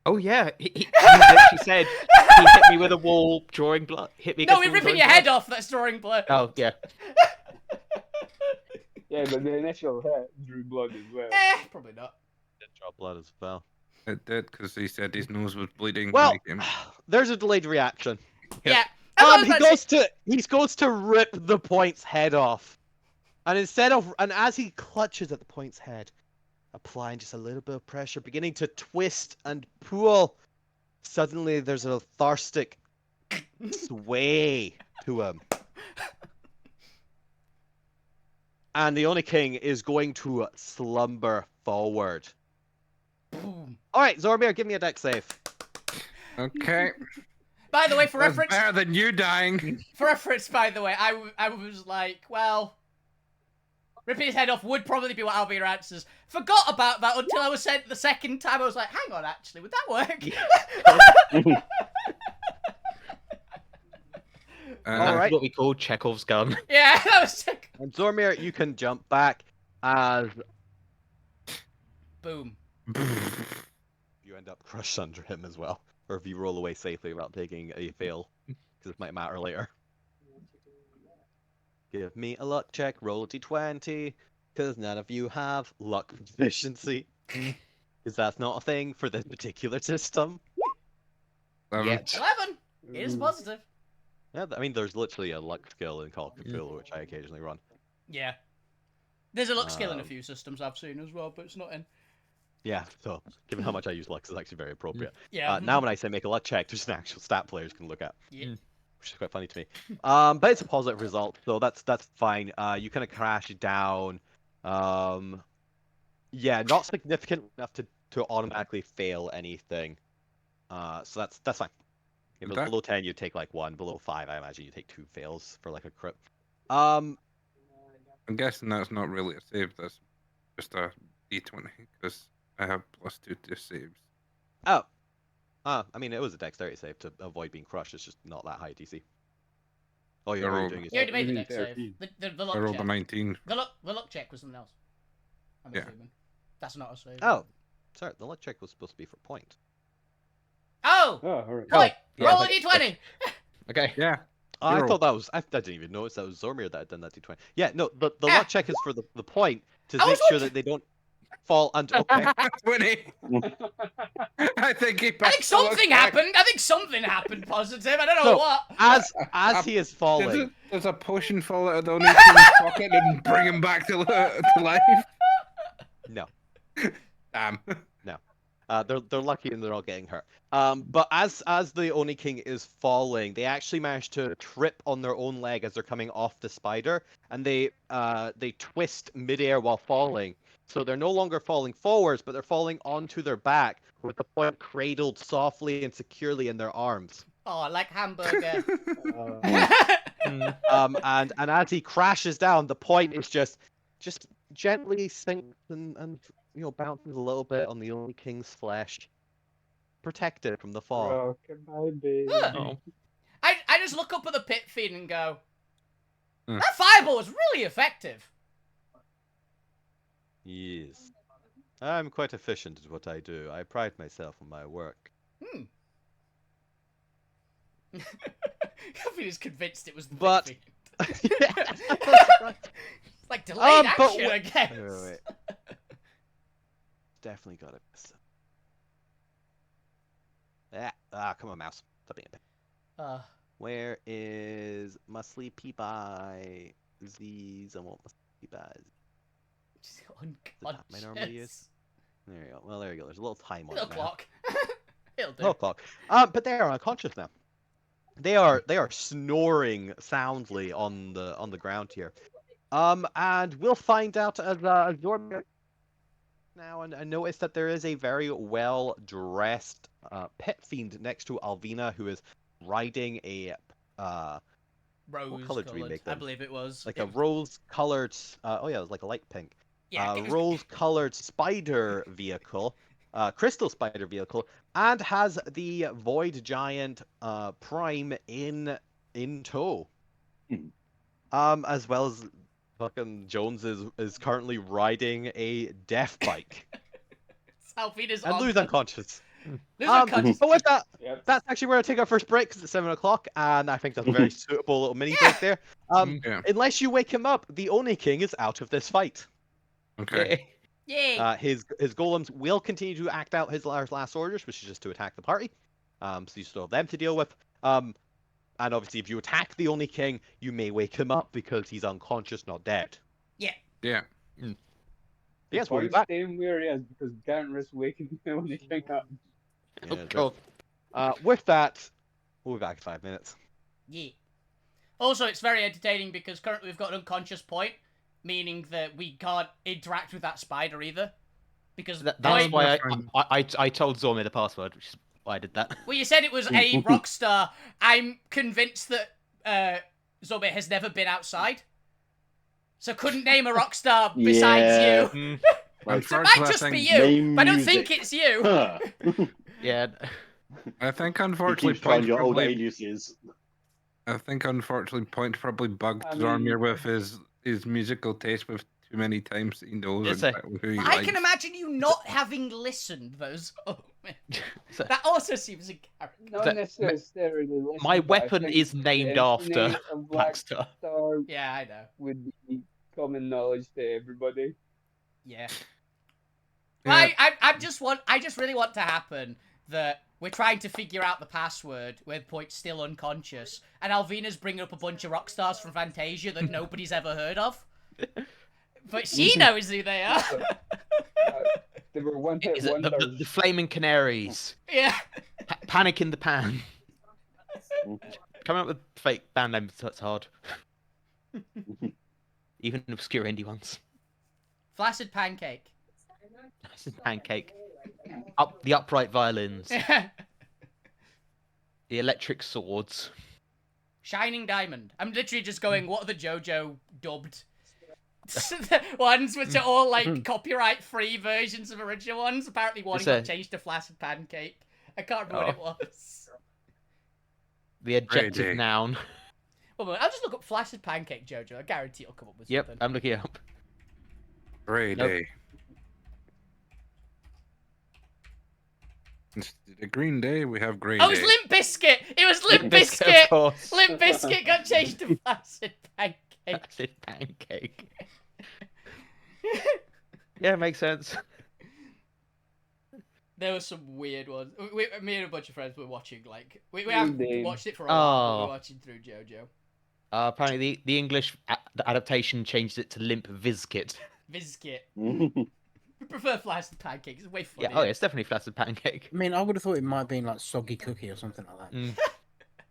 Oh yeah, he literally said he hit me with a wall, drawing blood. Hit me. No, against we're the wall, ripping drawing your blood. head off. That's drawing blood. Oh yeah. Yeah, but the initial hit drew blood as well. Probably not. Did draw blood as well. It did, because he said his nose was bleeding. Well, like him. there's a delayed reaction. Yeah. I was He about to say- goes to rip the point's head off. And as he clutches at the point's head, applying just a little bit of pressure, beginning to twist and pull, suddenly there's a lethargic sway to him. and the Oni King is going to slumber forward. Boom. All right, Zormir, give me a deck save. Okay. By the way, for That's reference, better than you dying. by the way, I was like, well, ripping his head off would probably be what I'll be your answers. Forgot about that until I was sent the second time. I was like, hang on, actually, would that work? That's Alright. what we call Chekhov's gun. Yeah, that was sick. And Zormir, you can jump back as Boom. you end up crushed under him as well. Or if you roll away safely without taking a fail, because it might matter later. Give me a luck check, roll a d20, because none of you have luck proficiency. Because that's not a thing for this particular system. Yet. 11. It is positive. Yeah, I mean, there's literally a luck skill in Call of Cthulhu, which I occasionally run. Yeah. There's a luck skill in a few systems I've seen as well, but it's not in. Yeah, so given how much I use luck, it's actually very appropriate. Yeah. Now when I say make a luck check, there's an actual stat players can look at. Yeah. Which is quite funny to me. But it's a positive result, so that's fine. You kind of crash down. Yeah, not significant enough to automatically fail anything. So that's fine. If it's below 10, you take like 1. Below 5, I imagine you take 2 fails for like a crit. I'm guessing that's not really a save. That's just a d20 because I have +2 to saves. Oh. I mean, it was a dexterity save to avoid being crushed. It's just not that high DC. Oh, I you're rolled- doing is You already made the You deck mean save. 13. The luck I rolled check. a 19. The luck check was something else. I'm Yeah. assuming. That's not a save. Oh, sorry. The luck check was supposed to be for point. Oh! Oh, alright. Point! yeah, Roll a but- d20! Okay. Yeah. I Zero. thought that was. I didn't even notice that was Zormir that had done that d20. Yeah, no. The Ah. luck check is for the point to I make was sure that they don't fall under. Okay. 20. I think he I passed think something happened. I think something happened positive. I don't know So, what. As he is falling, Does a potion fall out of the Oni King's pocket and bring him back to life? no. Damn. They're lucky and they're all getting hurt. But as the Oni King is falling, they actually manage to trip on their own leg as they're coming off the spider, and they twist midair while falling. So they're no longer falling forwards, but they're falling onto their back with the point cradled softly and securely in their arms. Oh, like hamburger. And as he crashes down, the point is just gently sinks and bounces a little bit on the Oni King's flesh, protected from the fall. Rockabye baby. Oh. I just look up at the pit feed and go, Hmm. that fireball was really effective. Yes. I'm quite efficient at what I do. I pride myself on my work. Coffee is convinced it was the But- pit feed. Yeah, that's right. It's like delayed but action, I guess. Wait. Definitely got it. Yeah. Come on, mouse. Stop being a pig. Where is my sleepy bye? Z's. I want my sleepy buys. Just that my normally use? There you go. Well, there you go. There's a little time on Little it now. clock. It'll do. Little clock. But they are unconscious now. They are snoring soundly on the ground here. And we'll find out as Zormir now and notice that there is a very well dressed pit fiend next to Alvina who is riding a Rose colour did we coloured. make I them? believe it was. like a rose colored oh yeah, it was like a light pink. Yeah, it was- Rose colored spider vehicle. Crystal spider vehicle, and has the Void Giant Prime in tow. As well as fucking Jones is currently riding a death bike Alvina's and on. Lou's unconscious. Lou's unconscious. But with that, Yep. that's actually where I take our first break because it's 7 o'clock, and I think that's a very suitable little mini break there. Yeah. Unless you wake him up, the Oni King is out of this fight. Okay. Yay. His golems will continue to act out his last orders, which is just to attack the party. So you still have them to deal with. And obviously, if you attack the Oni King, you may wake him up because he's unconscious, not dead. Yeah. Yes, we'll be Point back. staying where he is because can't risk waking him when he came up. Yeah, God. with that, we'll be back in 5 minutes. Yeah. Also, it's very entertaining because currently we've got an unconscious point, meaning that we can't interact with that spider either. Because That's point- why I told Zormir the password, which is why I did that. Well, you said it was a rock star. I'm convinced that Zormir has never been outside. So couldn't name a rock star besides Yeah. you. Mm, So it might just be you, Name but I don't think music. it's you. Huh. yeah. I think He unfortunately keeps trying Point your old probably. aliases. I think unfortunately Point probably bugged I Zormir mean- with his musical taste with too many times that he knows It's a- exactly who he I likes. can imagine you not having listened, those. Oh, man. So- That also seems a character. Not That- necessarily. Listen, My but I weapon think is the named entry after name of Black Blackstar. Star Yeah, I know. would be common knowledge to everybody. Yeah. Yeah. I just really want to happen that we're trying to figure out the password with Point still unconscious, and Alvina's bringing up a bunch of rock stars from Fantasia that nobody's ever heard of. But she knows who they are. They were one-hit Is it wonders. the Flaming Canaries? Yeah. Panic in the Pan. Coming up with fake band names, that's hard. Even obscure indie ones. Flaccid Pancake. Pancake. The upright violins. The electric swords. Shining Diamond. I'm literally just going, what are the JoJo dubbed ones, which are all like copyright-free versions of original ones? Apparently one It's got a- changed to Flaccid Pancake. I can't remember what it was. The adjective Brady. noun. Well, I'll just look up Flaccid Pancake JoJo. I guarantee it'll come up with Yep, something. I'm looking it up. Great Nope. day. Instead of Green Day, we have Grey Oh, it Day. was Limp Bizkit! It was Limp Biscuit, Bizkit! of course. Limp Bizkit got changed to Flaccid Pancake. Acid pancake. Yeah, makes sense. There were some weird ones. Me and a bunch of friends were watching, like... We haven't Indeed. watched it for a while, but we Oh. were watching through JoJo. Apparently, the English adaptation changed it to Limp Bizkit. Bizkit. We prefer Flaccid Pancake. It's way funnier. Yeah, oh, yeah, it's definitely flaccid pancake. I mean, I would have thought it might have been like soggy cookie or something like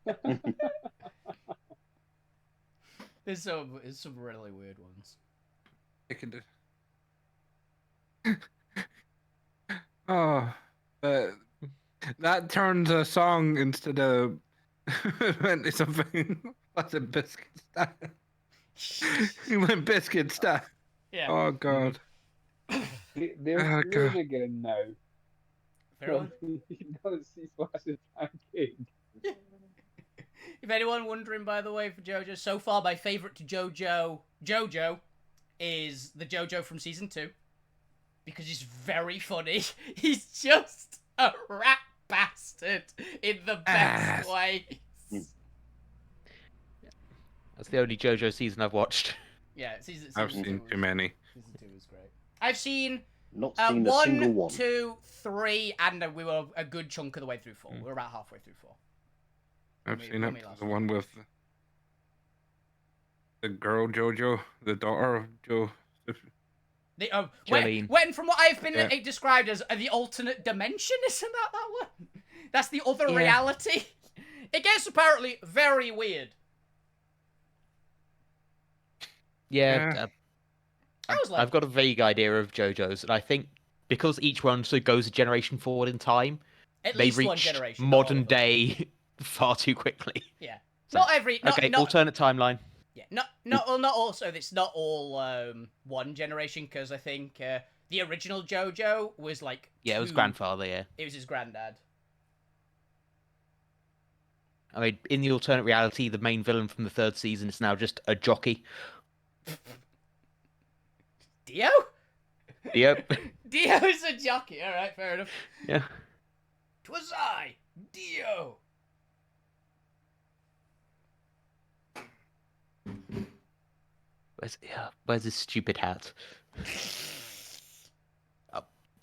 that. Mm. There's some really weird ones. I can do. Oh, that turns a song instead of into something. What's a biscuit stuff? Limp biscuit stuff. Yeah. Oh god. They're Oh, doing God. again now. Fair enough. You don't see Flaccid Pancake. If anyone wondering, by the way, for JoJo, so far my favourite JoJo is the JoJo from season 2. Because he's very funny. He's just a rat bastard in the best way. That's the only JoJo season I've watched. Yeah, season I've 2 seen was- too many. Season 2 was great. I've seen Not seen a single 1, one. 2, 3, and we were a good chunk of the way through 4. We're about halfway through 4. I've When seen we it. last The one with the girl JoJo, the daughter of Joe. The, Jolene. when, from what I've been Yeah. described as the alternate dimension, isn't that one? That's the other Yeah. reality. It gets apparently very weird. Yeah, Yeah. I was like, I've got a vague idea of JoJo's, and I think because each one sort of goes a generation forward in time, at they least one reach generation. not all modern of them. day far too quickly. Yeah. So- Not every. Not, Okay, not, alternate timeline. yeah. Not also. It's not all one generation because I think the original JoJo was like. Yeah, it was 2 grandfather, yeah. It was his granddad. I mean, in the alternate reality, the main villain from the 3rd season is now just a jockey. Dio. Yep. Dio's a jockey. All right, fair enough. Yeah. 'Twas I, Dio. Where's his stupid hat?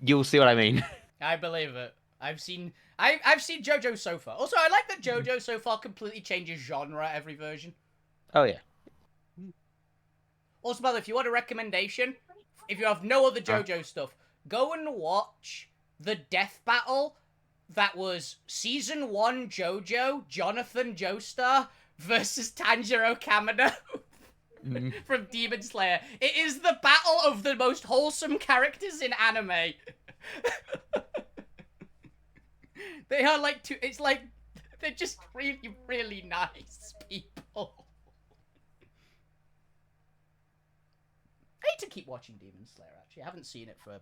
You'll see what I mean. I believe it. I've seen JoJo so far. Also, I like that JoJo so far completely changes genre every version. Oh yeah. Also, by the way, if you want a recommendation, if you have no other JoJo stuff, go and watch the death battle that was Season 1 JoJo, Jonathan Joestar versus Tanjiro Kamado. from Demon Slayer. It is the battle of the most wholesome characters in anime. They are like two. It's like they're just really, really nice people. I need to keep watching Demon Slayer. Actually, I haven't seen it for.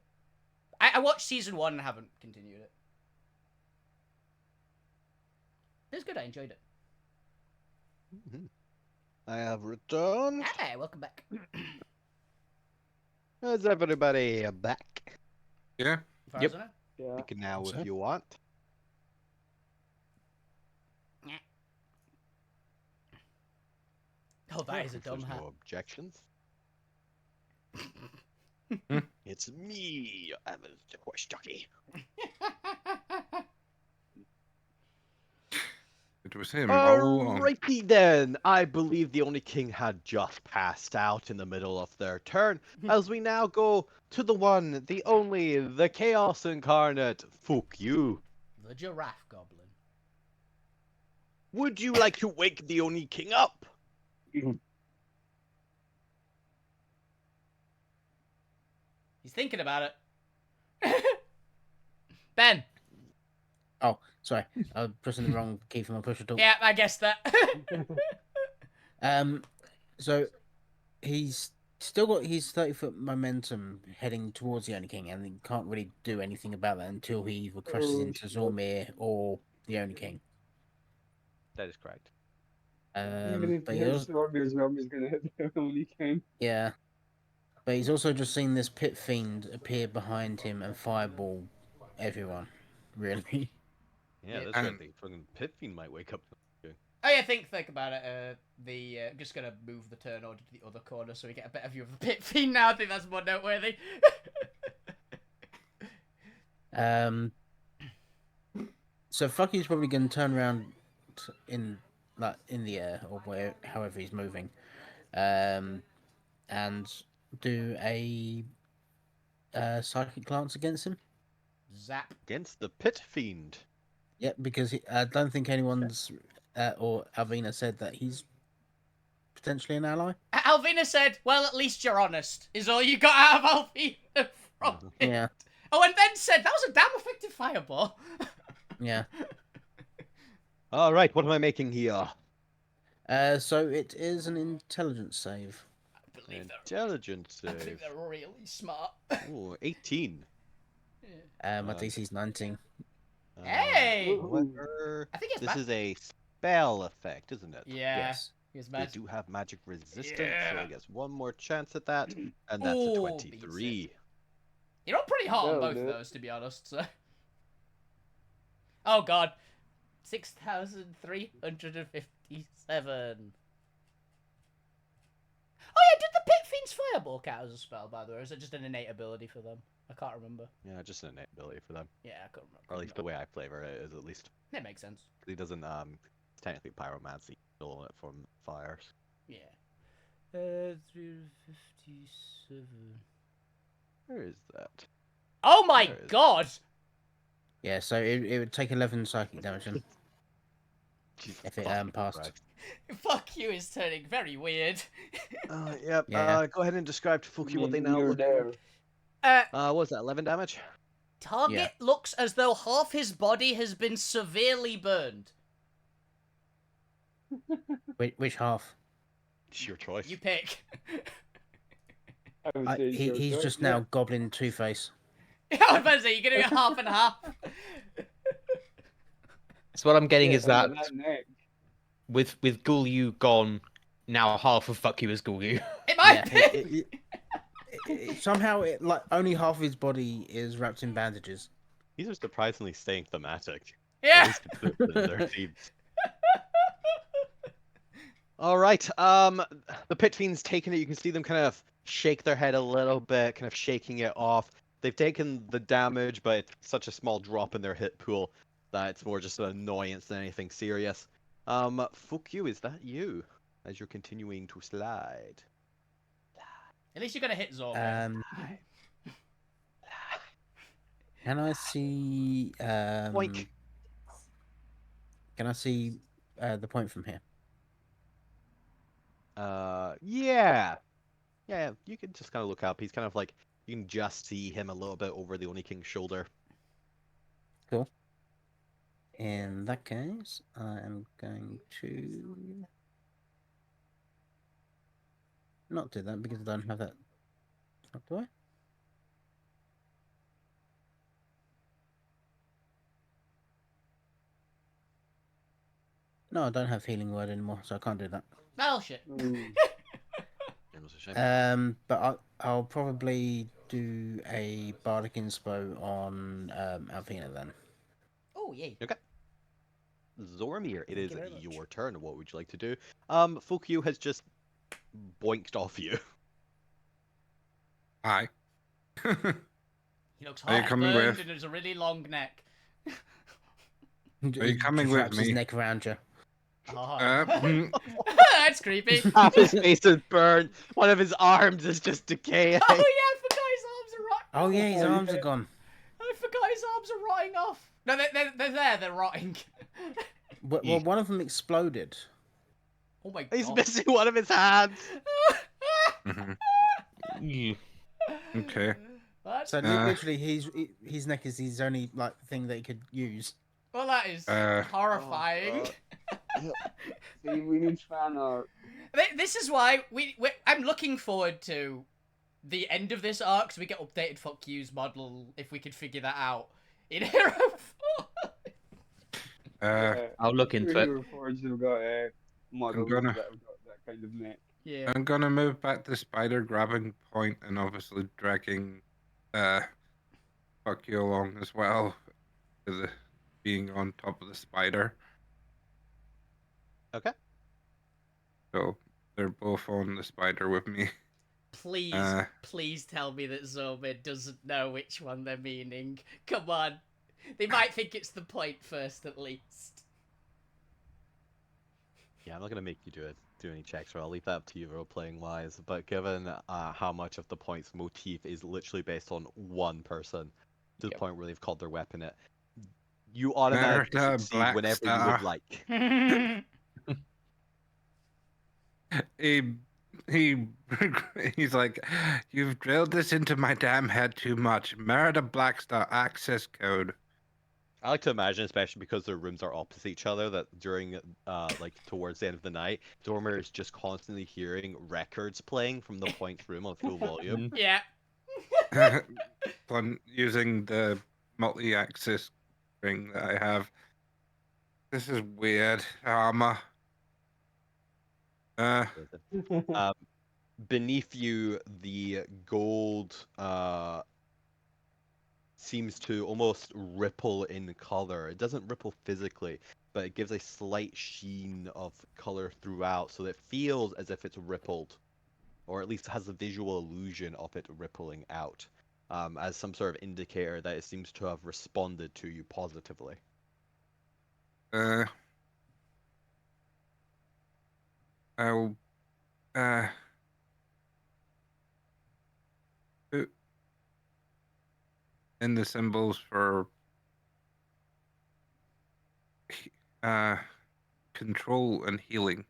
I watched season 1 and haven't continued it. It was good. I enjoyed it. I have returned. Hey, welcome back. Is everybody back? Yeah. As far Yep. as I know. Yeah. You can now So? if you want. Oh, that is a If dumb there's hat. no objections. It's me, Evans the horse jockey. It was him all along. Alrighty then. I believe the Only King had just passed out in the middle of their turn, as we now go to the one, the only, the Chaos Incarnate. Fuck you. The giraffe goblin. Would you like to wake the Oni King up? He's thinking about it. Ben. Oh, sorry, I was pressing the wrong key for my push to talk. Yeah, I guessed that. So he's still got his 30-foot momentum heading towards the Only King, and he can't really do anything about that until he either crashes Oh, into shit. Zormir or the Only King. That is correct. Even if But he he hits also, Zormir, is gonna hit the Only King. yeah, but he's also just seen this pit fiend appear behind him and fireball everyone. Really? Yeah, Yeah. that's right. And- The fucking pit fiend might wake up. Oh yeah, think about it. I'm just gonna move the turn order to the other corner so we get a better view of the pit fiend now. I think that's more noteworthy. So Fucky's probably going to turn around in the air or however he's moving, and do a psychic glance against him. Zap. Against the pit fiend. Yep, because I don't think anyone's or Alvina said that he's potentially an ally. Alvina said, "Well, at least you're honest." Is all you got out of Alvina from it. Yeah, Oh, and then said that was a damn effective fireball. yeah. All right, what am I making here? So it is an intelligence save. I believe Intelligence I think save. they're really smart. Ooh, 18. My DC's 19. Hey! However, I think it's this is a spell effect, isn't it? Yeah. Yes. He's They magic. do have magic resistance, so Yeah. I guess one more chance at that, and that's Ooh, a beats 23. You're not pretty hot on That'll both do of it. those, to be honest. So. Oh god, 6,357. Oh yeah, did the Pit Fiend's Fireball count as a spell, by the way, or is it just an innate ability for them? I can't remember. Yeah, just an innate ability for them, Yeah, I can't remember. or at least the way I flavor it is at least. That makes sense. 'Cause he doesn't it's technically pyromancy, still it from fires. Yeah. 357. Where is that? Oh my There it is. god! Yeah, so it would take 11 psychic damage then, Jesus if it fucking passed. Christ. Fuck you is turning very weird. Yep. Yeah. Go ahead and describe to Fuki what they now You're look. there. What was that? 11 damage. Target looks as though half his body has been severely burned. Which half? It's your choice. You pick. I would say it's your He's choice, just yeah. now Goblin Two-Face. I was about to say, you're gonna do half and half. So what I'm getting Yeah, is that that neck. with Gulyu gone, now half of fuck you is Gulyu. It might Yeah, be. somehow like only half of his body is wrapped in bandages. These are surprisingly staying thematic. At Yeah. least consistent in their themes. All right. The pit fiend's taking it. You can see them kind of shake their head a little bit, kind of shaking it off. They've taken the damage, but it's such a small drop in their hit pool that it's more just an annoyance than anything serious. Fuck you. Is that you? As you're continuing to slide. At least you're gonna hit Zorba. Can I see? Boink. Can I see the point from here? Yeah. Yeah, you can just kind of look up. He's kind of like, you can just see him a little bit over the Oni King's shoulder. Cool. In that case, I am going to not do that because I don't have that. What do I? No, I don't have healing word anymore, so I can't do that. Oh shit. Mm. It was a shame. But I'll probably do a bardic inspo on Alvina then. Oh yay. Zormir, it Thank is you very much. your turn. What would you like to do? Fukyu has just boinked off you. Hi. He looks Are you half coming burned with? and has a really long neck. Are you coming with wraps his me? neck around you. Oh. Mm. That's creepy. Half his face is burned. One of his arms is just decaying. Oh yeah, I forgot his arms are rotting. Oh yeah, his Oh, arms yeah. are gone. I forgot his arms are rotting off. No, they're there. They're rotting. Well, one of them exploded. Oh my god. He's missing one of his hands. Mhm. You- Okay. That's So Uh. literally, his neck is his only like thing that he could use. well, that is Uh. horrifying. See, we need fan art. This is why I'm looking forward to the end of this arc, so we get updated fuck yous model if we can figure that out in Hero 4. Yeah, I'll look I'm into sure it. Hero Forge have got models gonna- that have got that kind of neck. Yeah. I'm gonna move back the spider grabbing point and obviously dragging fuck you along as well. To the being on top of the spider. Okay. So they're both on the spider with me. Please, please tell me that Zomid doesn't know which one they're meaning. Come on. They might think it's the point first, at least. Yeah, I'm not gonna make you do any checks, or I'll leave that up to you role playing wise. But given how much of the point's motif is literally based on one person, to the Yep. point where they've called their weapon it, you automatically Merida succeed Black whenever you Star. would like. He's like, you've drilled this into my damn head too much. Merida Blackstar access code. I like to imagine, especially because their rooms are opposite each other, that during like towards the end of the night, Dormer is just constantly hearing records playing from the point's room on full volume. Yeah. I'm using the multi-axis thing that I have. This is weird. Armor. Beneath you, the gold seems to almost ripple in color. It doesn't ripple physically, but it gives a slight sheen of color throughout, so that it feels as if it's rippled, or at least has a visual illusion of it rippling out, as some sort of indicator that it seems to have responded to you positively. I'll put in the symbols for control and healing.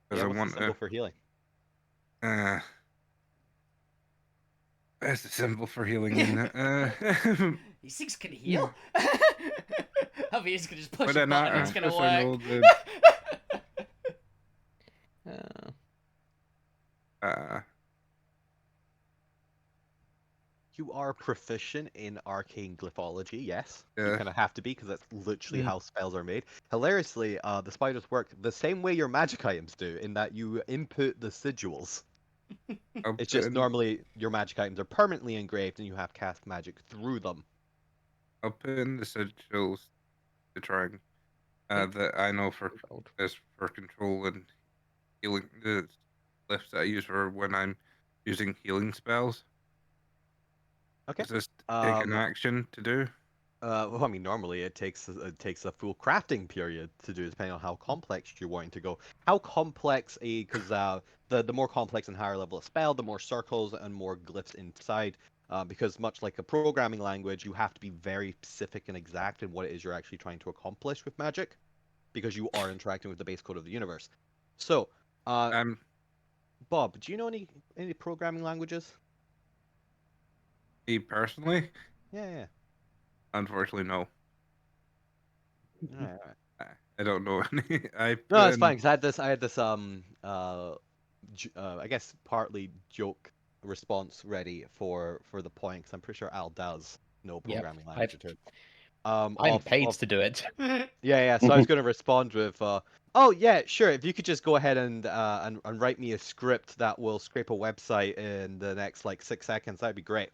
Because Yeah, I what's want the symbol for healing? Where's the symbol for healing in it? These things can heal. Javi's gonna just push But a then button, it's gonna first I work. rolled You are proficient in arcane glyphology, yes. You Yeah. kind of have to be, because that's literally how spells are made. Hilariously, the spiders work the same way your magic items do, in that you input the sigils. It's just normally your magic items are permanently engraved and you have cast magic through them. I'll put in the sigils to try and that I know for control and healing, the glyphs that I use for when I'm using healing spells. Okay. Does this take an action to do? Well, I mean, normally it takes a full crafting period to do, depending on how complex you're wanting to go. How complex because the more complex and higher level a spell, the more circles and more glyphs inside. Because much like a programming language, you have to be very specific and exact in what it is you're actually trying to accomplish with magic, because you are interacting with the base code of the universe. So, Bob, do you know any programming languages? Me personally, Yeah. unfortunately, no. Alright. I don't know any. I No, put that's in- fine because I had this I guess partly joke response ready for the point because I'm pretty sure Al does know Yep, programming language or two. I'm Of- paid of- to do it. Yeah. So I was going to respond with, oh yeah, sure. If you could just go ahead and write me a script that will scrape a website in the next like 6 seconds, that'd be great.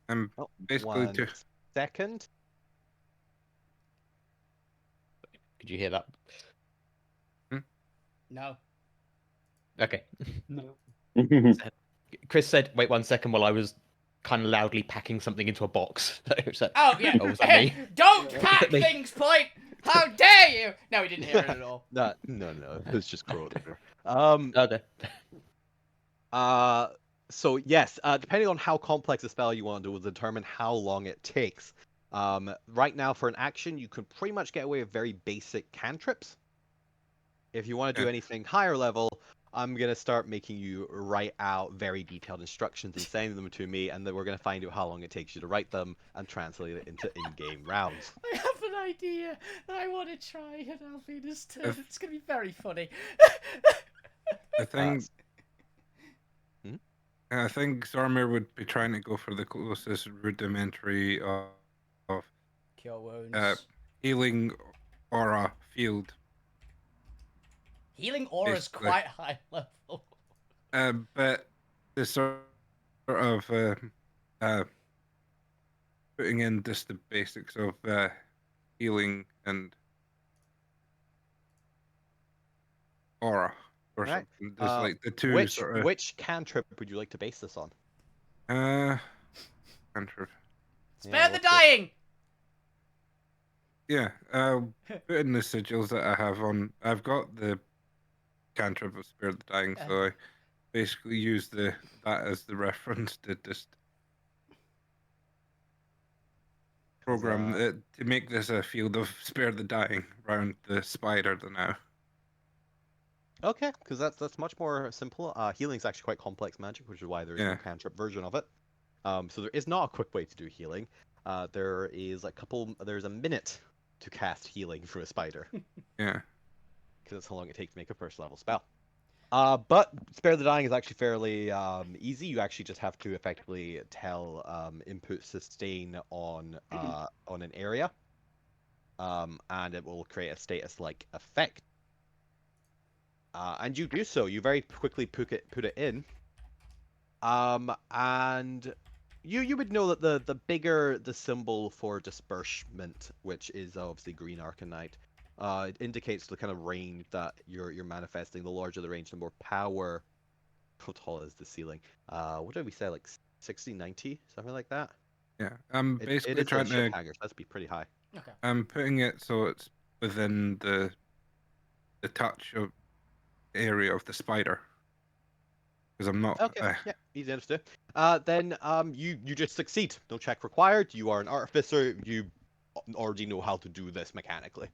I'm Oh, basically 1 second. Could you hear that? No. Okay. No. Chris said, "Wait 1 second," while I was kind of loudly packing something into a box. So, Oh yeah. oh, was that me? Don't pack Me. things, Point. How dare you? No, he didn't hear it at all. No, it's just Crow. Okay. So yes, depending on how complex a spell you want to do will determine how long it takes. Right now for an action, you can pretty much get away with very basic cantrips. If you want to do Yeah. anything higher level, I'm gonna start making you write out very detailed instructions and sending them to me, and then we're gonna find out how long it takes you to write them and translate it into in-game rounds. I have an idea that I want to try at Alvina's turn. If- It's gonna be very funny. I think Hmm? I think Zormir would be trying to go for the closest rudimentary of Cure wounds. healing aura field. Healing aura's basically. quite high level. But the sort of putting in just the basics of healing and aura or Right. something. Just like the two Which cantrip would you like to base this on? cantrip. Spare the what's the- dying. Yeah, put in the sigils that I have on. I've got the cantrip of spare the dying, so I basically use that as the reference to just program it to make this a field of spare the dying around the spider now. Okay, because that's much more simple. Healing's actually quite complex magic, which is why there is no Yeah. cantrip version of it. So there is not a quick way to do healing. There's a minute to cast healing through a spider, Yeah. because that's how long it takes to make a first level spell. But spare the dying is actually fairly easy. You actually just have to effectively tell input sustain on an area, and it will create a status-like effect. And you do so. You very quickly put it in. And you would know that the bigger the symbol for disbursement, which is obviously green arcanite, it indicates the kind of range that you're manifesting. The larger the range, the more power. How tall is the ceiling? What did we say? Like 60, 90, something like that. Yeah. I'm It basically is a trying ship to. hanger, so that's be pretty high. Okay. I'm putting it so it's within the touch of area of the spider. Because I'm not. Okay, yeah, easy enough to do. Then you just succeed. No check required. You are an artificer. You already know how to do this mechanically.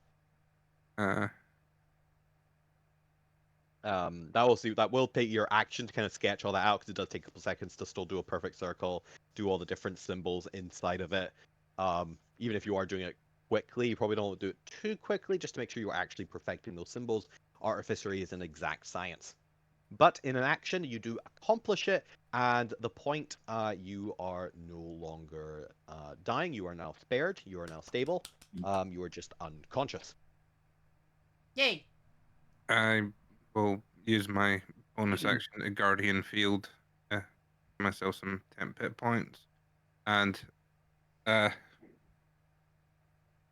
That will take your action to kind of sketch all that out, because it does take a couple seconds to still do a perfect circle, do all the different symbols inside of it. Even if you are doing it quickly, you probably don't want to do it too quickly, just to make sure you're actually perfecting those symbols. Artificery is an exact science. But in an action, you do accomplish it, and the point, you are no longer dying. You are now spared. You are now stable. You are just unconscious. Yay. I will use my bonus action to Guardian Field, myself some temp hit points, and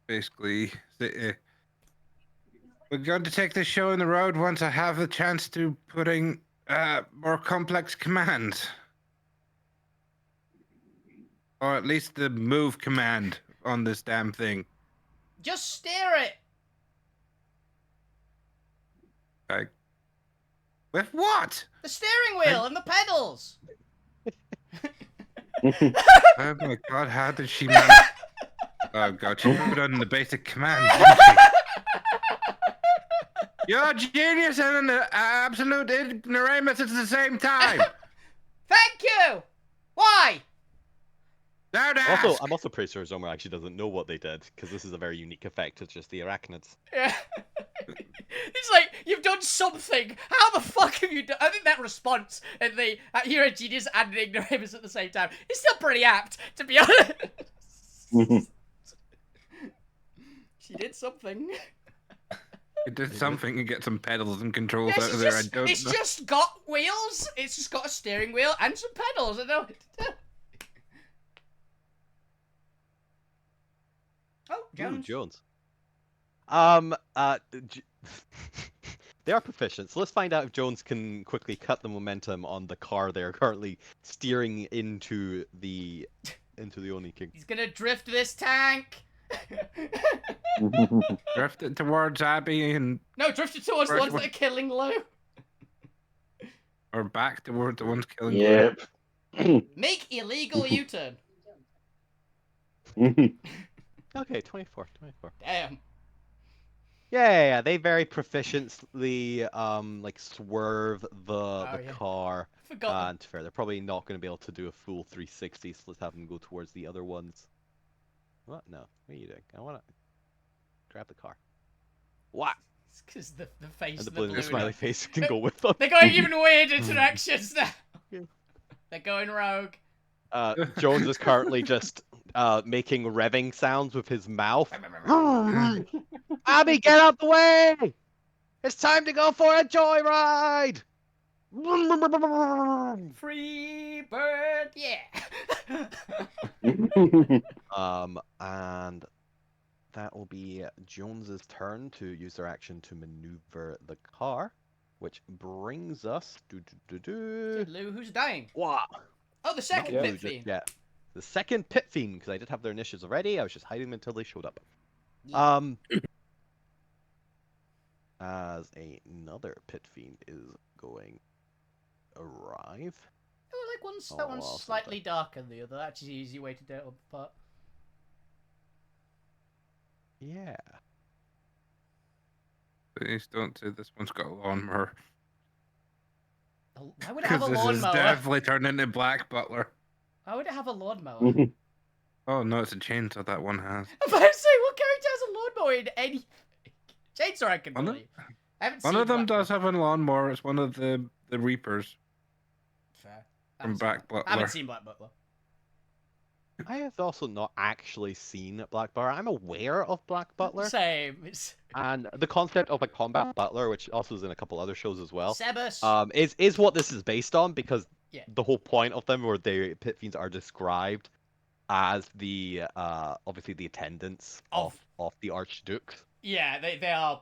basically we're going to take this show on the road once I have the chance to putting more complex commands, or at least the move command on this damn thing. Just steer it. Like, with what? The steering wheel and the pedals. Oh my god, how did she manage? Oh god, she put on the basic command, didn't she? You're a genius and an absolute ignoramus at the same time. Thank you! Why? Don't ask. Also, I'm also pretty sure Zomer actually doesn't know what they did, because this is a very unique effect. It's just the arachnids. Yeah. It's like, you've done something. How the fuck have you done? I think that response and the you're a genius and an ignoramus at the same time is still pretty apt, to be honest. She did something. It did something to get some pedals and controls Yeah, out of there. I it's don't know. just got wheels. It's just got a steering wheel and some pedals. I know what to do. Oh, Ooh, Jones. Jones. They are proficient, so let's find out if Jones can quickly cut the momentum on the car they're currently steering into the Oni King. He's gonna drift this tank. Drift it towards Abby and No, drift it towards the First ones one. that are killing Lou. or back towards the ones killing. Lou. Yep. Make illegal U-turn. Okay, 24. Damn. Yeah, they very proficiently like swerve the Oh, yeah. car. Forgot. And fair, they're probably not going to be able to do a full 360, so let's have them go towards the other ones. What? No. What are you doing? I want to grab the car. What? It's because the face And the of the balloon balloon. smiley face can go with them. They're going even weird interactions now. Yeah. They're going rogue. Jones is currently just making revving sounds with his mouth. Abby, get out the way! It's time to go for a joyride! Free bird, yeah. And that will be Jones's turn to use their action to maneuver the car, which brings us Lou, who's dying? Wow. Oh, the second Not pit Blue just fiend. yet. The second pit fiend, because I did have their initiatives already. I was just hiding them until they showed up. Yeah. As another pit fiend is going arrive. Oh, like one's, Oh, that one's well, slightly darker than the other. That's an easy way to do it on the part. Yeah. Please don't say this one's got a lawnmower. Why would it have a Because this is lawnmower? definitely turned into Black Butler. Why would it have a lawnmower? Oh no, it's a chainsaw that one has. I'm about to say, what character has a lawnmower in anything? Chainsaw I can One of- believe. I haven't One seen of them Black does have a lawnmower. It's one of the Reapers Fair. I from haven't seen Black I haven't Butler. seen Black Butler. I have also not actually seen Black Butler. I'm aware of Black Butler Same. It's and the concept of a combat butler, which also is in a couple other shows as well. Sebus. Is what this is based on, because Yeah. the whole point of them, where the pit fiends are described as the obviously the attendants of the Archduke. Yeah, they are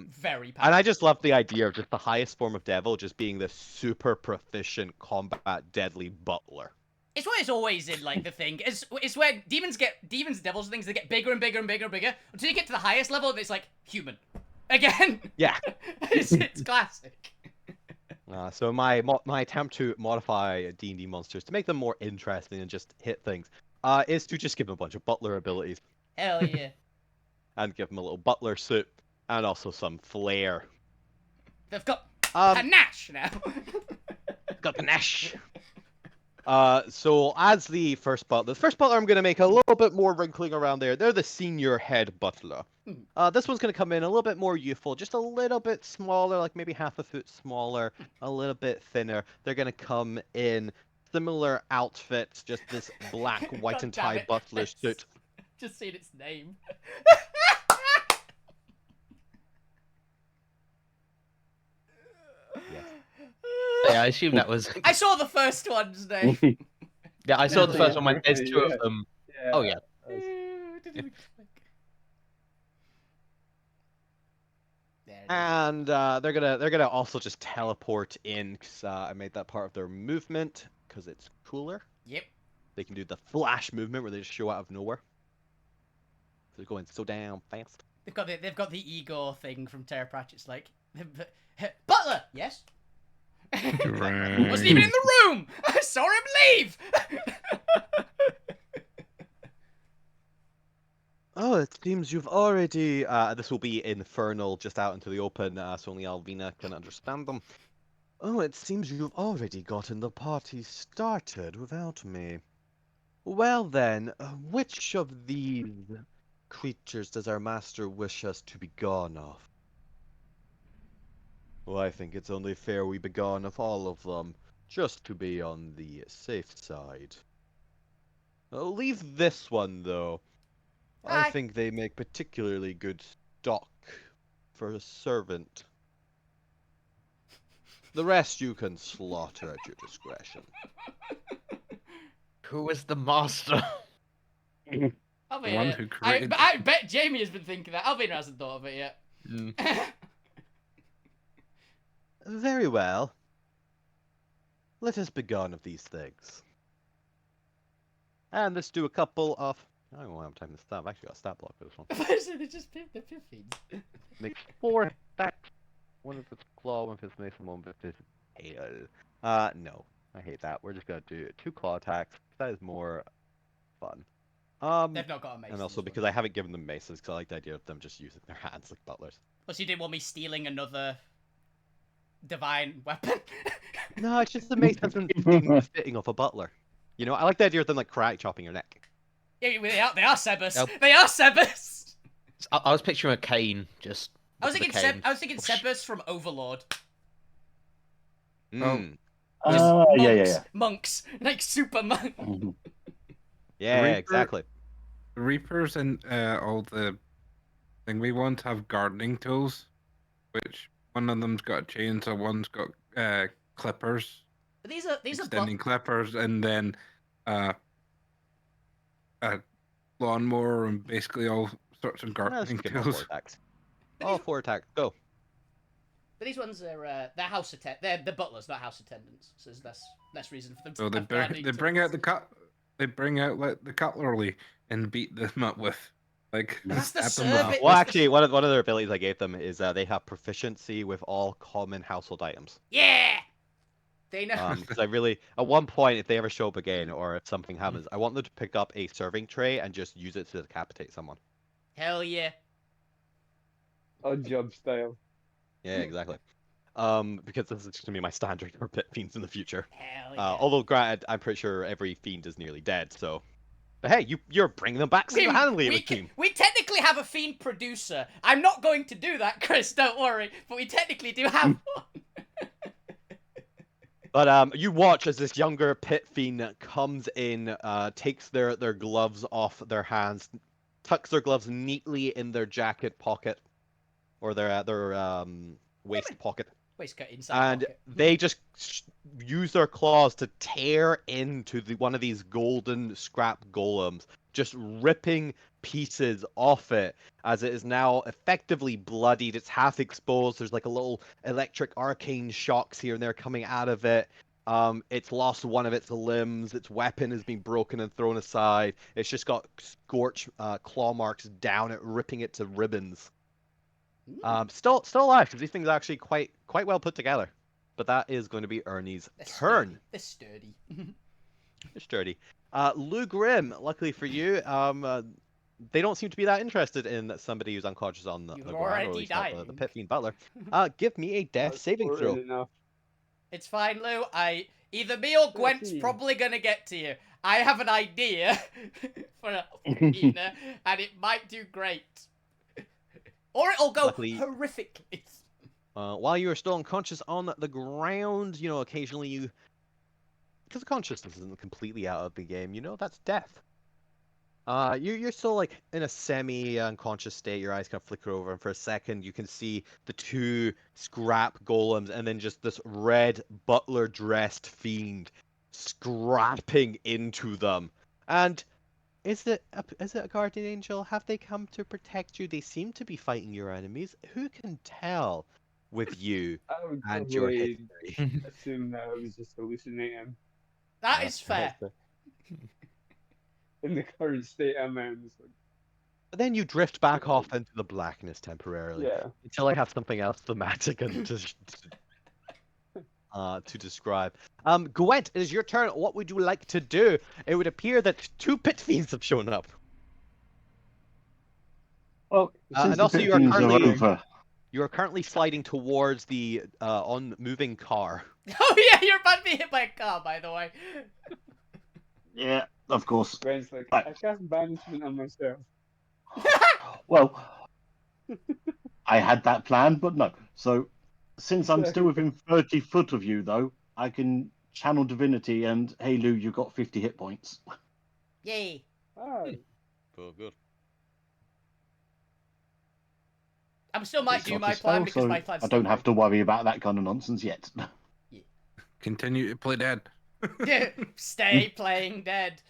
very powerful. And I just love the idea of just the highest form of devil just being this super proficient combat deadly butler. It's what it's always in, like, the thing. It's where demons, devils, and things, they get bigger and bigger and bigger and bigger until you get to the highest level and it's like human. Again. Yeah. it's classic. So my attempt to modify D&D monsters to make them more interesting and just hit things is to just give them a bunch of butler abilities Hell yeah. and give them a little butler suit and also some flair. They've got panache now. Got panache. So as the first butler I'm going to make a little bit more wrinkling around there. They're the senior head butler. This one's going to come in a little bit more youthful, just a little bit smaller, like maybe half a foot smaller, a little bit thinner. They're going to come in similar outfits, just this black, white God and damn tie it. butler suit. Just seen its name. Yeah, I assume that was. I saw the first one's name. Yeah, I saw the first one when there's two of them. Oh yeah. And they're gonna also just teleport in, because I made that part of their movement because it's cooler. Yep. They can do the flash movement where they just show out of nowhere. They're going so damn fast. They've got the Igor thing from Terra Pratchett's like, Butler, yes. Wasn't even in the room. I saw him leave. Oh, it's seems you've already. This will be infernal, just out into the open, so only Alvina can understand them. Oh, it seems you've already gotten the party started without me. Well then, which of these creatures does our master wish us to be gone of? Well, I think it's only fair we be gone of all of them, just to be on the safe side. I'll leave this one, though. I Aye. think they make particularly good stock for a servant. The rest you can slaughter at your discretion. Who is the master? I'll be The one here. who created But I bet Jamie has been thinking that. Alvina hasn't thought of it yet. Very well. Let us be gone of these things. And let's do a couple of... I don't know why I'm typing this down. I've actually got a stat block for this one. They're just the piffies. Make 4 attacks. One with its claw, one with its mace, and one with its tail. No. I hate that. We're just gonna do 2 claw attacks. That is more fun. They've not got a mace. And in also this because one. I haven't given them maces, because I like the idea of them just using their hands like butlers. Plus, you didn't want me stealing another divine weapon. No, it's just the mace has the fitting of a butler. You know, I like the idea of them like karate chopping your neck. Yeah, they are Sebus. Nope. They are Sebus. I was picturing a cane, just. I was with thinking a cane. Sebus from Overlord. Mm. Just Yeah, yeah, monks, yeah. monks, like super monks. Mhm. Yeah, Reaper- exactly. The Reapers and all the thing we want have gardening tools, which one of them's got a chainsaw, one's got clippers, But these are extending clippers, and then a lawnmower and basically all sorts of Let's gardening skip all 4 tools. attacks. All 4 attacks, go. But these ones are they're house they're the butlers, not house attendants. So there's less reason for them to So they have gardening bring out tools. they bring out like the cutlery and beat them up with, like That's the stab them with. servant- Well, that's the- actually, one of their abilities I gave them is they have proficiency with all common household items. Yeah, they know. Because I really, at one point, if they ever show up again, or if something happens, I want them to pick up a serving tray and just use it to decapitate someone. Hell yeah. Odd job style. Yeah, exactly. Because this is just gonna be my standard for pit fiends in the future. Hell yeah. Although, granted, I'm pretty sure every fiend is nearly dead, so. But hey, you're bringing them back single-handedly in the team. We technically have a fiend producer. I'm not going to do that, Chris. Don't worry. But we technically do have one. But you watch as this younger pit fiend comes in, takes their gloves off their hands, tucks their gloves neatly in their jacket pocket, or their waist pocket, Waistcoat inside and pocket. they just use their claws to tear into one of these golden scrap golems, just ripping pieces off it as it is now effectively bloodied. It's half exposed. There's like a little electric arcane shocks here and there coming out of it. It's lost one of its limbs. Its weapon has been broken and thrown aside. It's just got scorch claw marks down it, ripping it to ribbons. Still alive, because these things are actually quite well put together. But that is going to be Ernie's turn. They're sturdy. They're sturdy. Lou Grimm, luckily for you, they don't seem to be that interested in somebody who's unconscious on the You're ground, or already at least not the dying. pit fiend butler. Give me a death saving throw. Enough. It's fine, Lou. Either me or Gwent's 13. probably gonna get to you. I have an idea for a Ina, and it might do great. Or it'll go Luckily- horrifically. While you are still unconscious on the ground, you know, occasionally you... Because consciousness isn't completely out of the game, you know, that's death. You're still, like, in a semi-unconscious state, your eyes kind of flicker over, and for a second you can see the 2 scrap golems, and then just this red butler-dressed fiend scrapping into them. And... Is it a guardian angel? Have they come to protect you? They seem to be fighting your enemies. Who can tell with you I would and your probably history? assume that I was just hallucinating That is fair. in the current state I'm in. It's like, But then you drift back off into the blackness temporarily yeah. until I have something else thematic and to describe. Gwent, it is your turn. What would you like to do? It would appear that 2 pit fiends have shown up. Well, since And the also, you are 15s are currently over, sliding towards the on-moving car. Oh yeah, you're about to be hit by a car, by the way. yeah, of course. Gwen's like, Right. I cast banishment on myself. Well, I had that planned, but no. So, since I'm still within 30 foot of you, though, I can channel divinity, and hey, Lou, you got 50 hit points. Yay. Ah, Oh, good. I'm still might It's do not my a plan spell, because so my plan's I still don't have to worry about that kind of nonsense yet. Continue to play dead. Stay playing dead.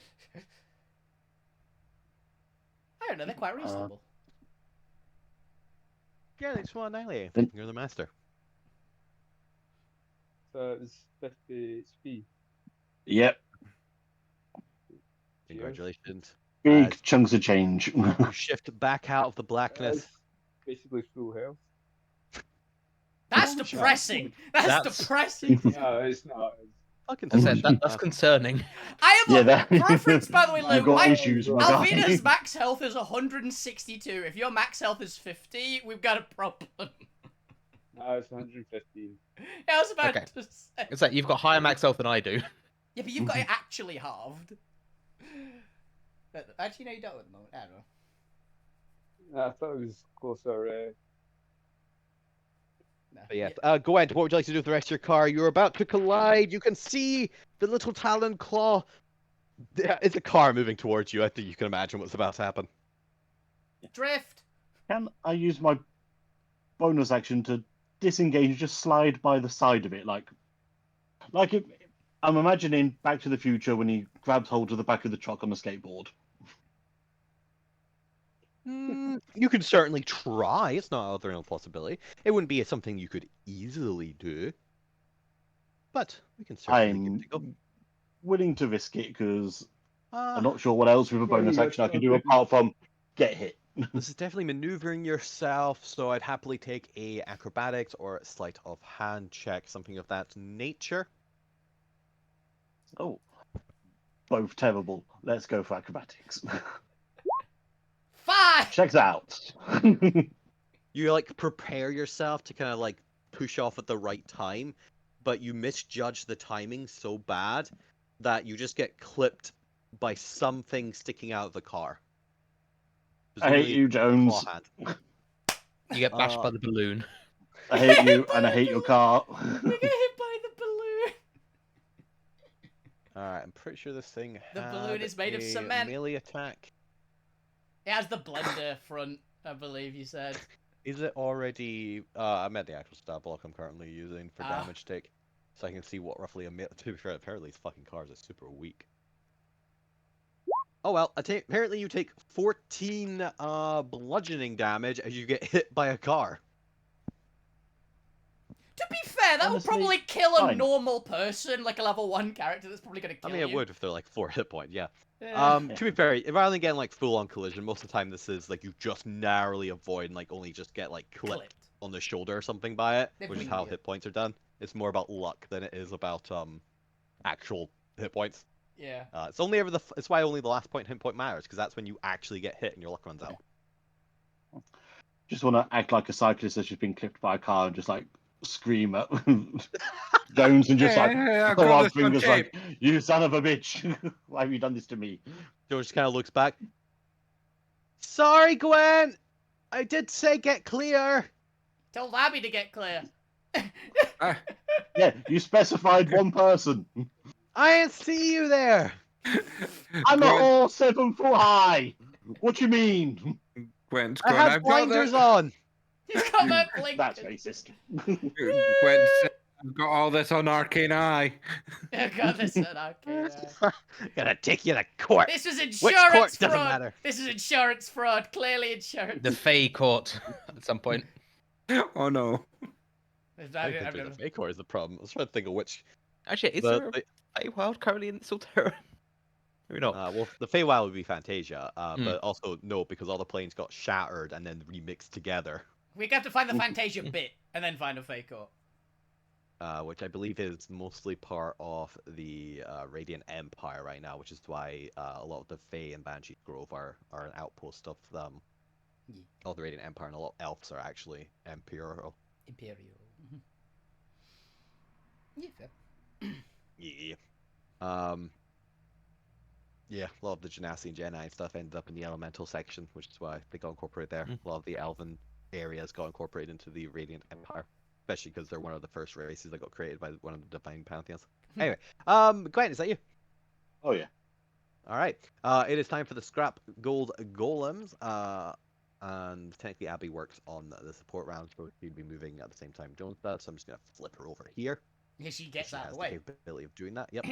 I don't know, they're quite Uh, reasonable. Yeah, they just want to annihilate you. Then- You're the master. so it's 50 speed. Yep, Congratulations. big As chunks of change. you shift back out of the blackness. That's basically full health. That's Oh, sure. depressing. That's That's- depressing. No, it's not. Fucking I said solution. that's concerning. I Yeah, have that- for reference, by the way, I've Lou. got issues, my guy. Alvina's max health is 162. If your max health is 50, we've got a problem. No, it's 115. I was about Okay. to say. It's like you've got higher max health than I do. Yeah, but you've got it actually halved. Actually, no, you don't at the moment. I don't know. I thought it was closer. No. But yes, Gwen, what would you like to do with the rest of your car? You're about to collide. You can see the little talon claw. There is a car moving towards you. I think you can imagine what's about to happen. Drift. Can I use my bonus action to disengage and just slide by the side of it? Like if, I'm imagining Back to the Future when he grabs hold of the back of the truck on the skateboard. You can certainly try. It's not out there no possibility. It wouldn't be something you could easily do. But we can certainly give I'm it a go. willing to risk it because Ah, I'm not sure what else with a Well, bonus you got action I can do something. apart from get hit. this is definitely maneuvering yourself, so I'd happily take a acrobatics or a sleight of hand check, something of that nature. Oh, both terrible. Let's go for acrobatics. 5. Checks out. You like prepare yourself to kind of like push off at the right time, but you misjudge the timing so bad that you just get clipped by something sticking out of the car. I hate you, Jones. Claw hand. You get bashed by the balloon. I hate you, and I hate your car. We get hit by the balloon. Alright, I'm pretty sure this thing The balloon had is made of a cement. melee attack. It has the blender front, I believe you said. Is it already? I meant the actual stat block I'm currently using for Ah. damage take, so I can see what roughly a melee. To be fair, apparently these fucking cars are super weak. Oh well, apparently you take 14 bludgeoning damage as you get hit by a car. To be fair, that will Honestly, probably kill a fine. normal person, like a level 1 character that's probably gonna I kill mean, it you. would if they're like 4 hit points, yeah. Yeah. To be fair, rather than getting like full on collision, most of the time this is like you just narrowly avoid and like only just get like clipped on the shoulder or something by it, They've which is weakened how you. hit points are done. It's more about luck than it is about actual hit points. Yeah. It's only ever it's why only the last hit point matters, because that's when you actually get hit and your luck runs out. Just want to act like a cyclist that's just been clipped by a car and just like scream at Jones and just Hey, like hey, I pull got our this on fingers tape. like, you son of a bitch. Why have you done this to me? George just kind of looks back. Sorry, Gwen. I did say get clear. Told Abby to get clear. Yeah, you specified one person. I didn't see you there. I'm not Gwen, all 7 foot high. What you mean? Gwen's I going, had I've got blinders the... on. He's got that blink. That's racist. Gwen said, I've got all this on Arcane Eye. Oh god, this is okay. Gonna take you to court. This is Which court insurance doesn't fraud. matter. This is insurance fraud. Clearly insurance. The Fey court at some point. Oh no. I think the fake court is the problem. I was trying to think of which. Actually, is The- there a Feywild currently in Alterra? Maybe not. Well, the Feywild would be Fantasia, Hmm. but also no, because all the planes got shattered and then remixed together, We have to find the Fantasia bit and then find a fake court. which I believe is mostly part of the Radiant Empire right now, which is why a lot of the Fey and Banshee Grove are an outpost of Yeah. All the Radiant Empire and a lot of elves are actually Imperial. Imperial. Yeah, fair. Yeah. Yeah, a lot of the Genasi and Jedi stuff ended up in the Elemental section, which is why they got incorporated there. A lot of the Elven areas got incorporated into the Radiant Empire, especially because they're one of the first races that got created by one of the Divine Pantheons. Anyway, Gwen, is that you? Oh yeah. All right. It is time for the scrap gold golems. And technically Abby works on the support round, so she'd be moving at the same time Jones does. So I'm just gonna flip her over here. Yeah, she gets She out of has the the way. capability of doing that. Yep.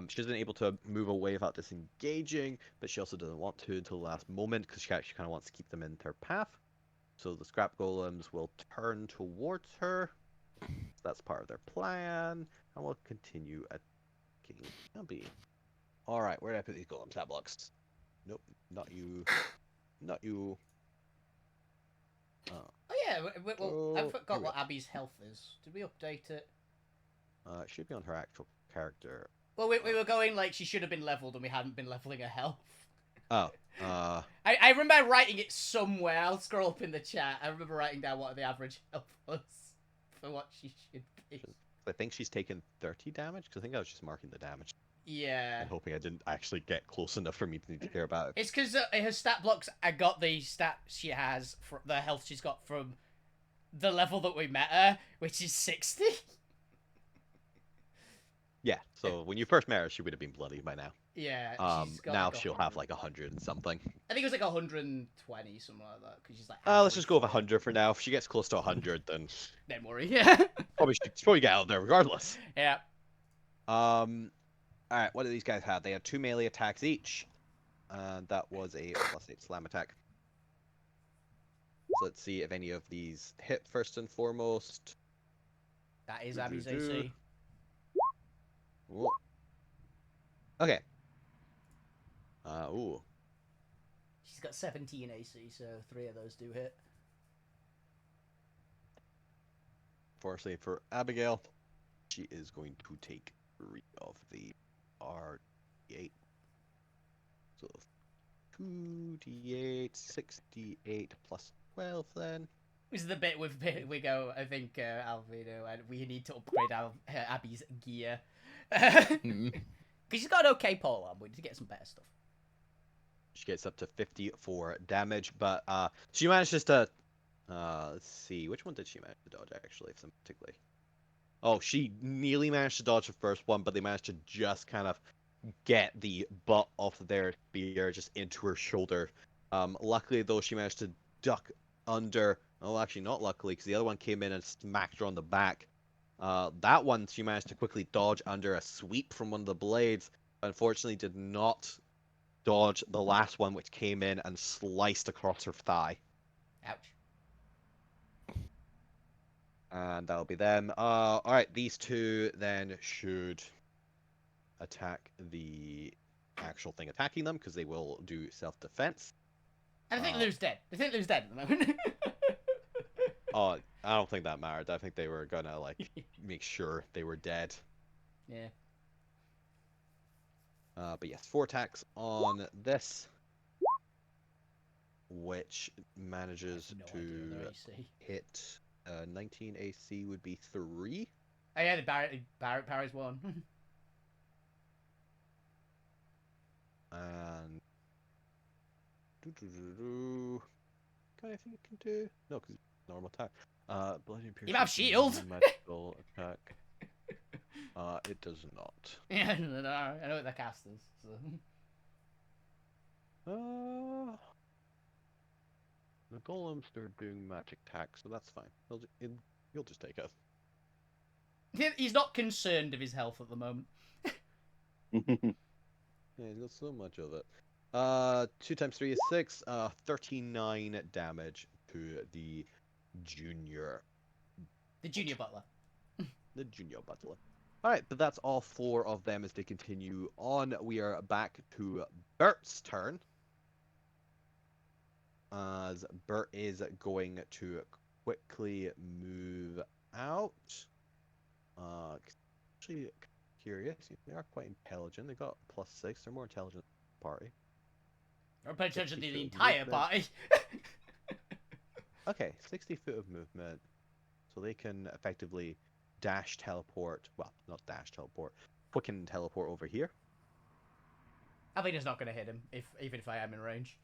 She isn't able to move away without disengaging, but she also doesn't want to until the last moment because she actually kind of wants to keep them in her path. So the scrap golems will turn towards her. So that's part of their plan, and we'll continue attacking Abby. All right, where did I put these golems? That blocks. Nope, not you. Not you. Oh yeah, well, I Oh, forgot here we what Abby's health is. Did we update it? it should be on her actual character. Well, we were going like she should have been leveled and we hadn't been leveling her health. Oh, I remember writing it somewhere. I'll scroll up in the chat. I remember writing down what the average health was for what she should be. I think she's taken 30 damage, because I think I was just marking the damage Yeah. and hoping I didn't actually get close enough for me to need to care about it. It's because her stat blocks, I got the stat she has, for the health she's got from the level that we met her, which is 60. Yeah, so when you first met her, she would have been bloody by now. Yeah, she's got now like she'll have like 100 and something. I think it was like 120, something like that, because she's like... Let's just go with 100 for now. If she gets close to 100, then Don't worry, yeah. she'd probably get out there regardless. Yeah. Alright, what do these guys have? They had 2 melee attacks each. And that was a +8 slam attack. So let's see if any of these hit first and foremost. That is Abby's AC. Ooh. Okay. Ooh. She's got 17 AC, so 3 of those do hit. Fortunately for Abigail, she is going to take 3 of the R8. So 2d8, 68 plus 12 then. This is the bit we go, I think, Alvino, and we need to upgrade our Abby's gear. Because she's got an okay pole arm, we need to get some better stuff. She gets up to 54 damage, but she manages to let's see, which one did she manage to dodge actually, particularly? Oh, she nearly managed to dodge the first one, but they managed to just kind of get the butt of their spear just into her shoulder. Luckily though, she managed to duck under. Oh, actually not luckily, because the other one came in and smacked her on the back. That one she managed to quickly dodge under a sweep from one of the blades. Unfortunately, did not dodge the last one, which came in and sliced across her thigh. Ouch. And that'll be them. Alright, these two then should attack the actual thing attacking them, because they will do self-defense. I think Lou's dead. I think Lou's dead at the moment. Oh, I don't think that mattered. I think they were gonna, like, make sure they were dead. Yeah. But yes, 4 attacks on this, which manages No to idea their AC. hit 19 AC would be 3. Oh yeah, the Barrett parries 1. And can I think it can do? No, because normal attack. Bludgeoning piercing. You have shield. Magical attack. It does not. Yeah, no, I know what the cast is. So. The golems are doing magic attack, so that's fine. You'll just take it. He's not concerned of his health at the moment. Yeah, he's got so much of it. 2 times 3 is 6. 39 damage to the junior. The junior butler. The junior butler. Alright, but that's all 4 of them as they continue on. We are back to Bert's turn. As Bert is going to quickly move out. Actually curious. They are quite intelligent. They got +6. They're more intelligent than the party. Or pay attention to Keep the it entire movement. party. Okay, 60 foot of movement. So they can effectively dash teleport. Well, not dash teleport. Quicken teleport over here. I think it's not going to hit him, even if I am in range.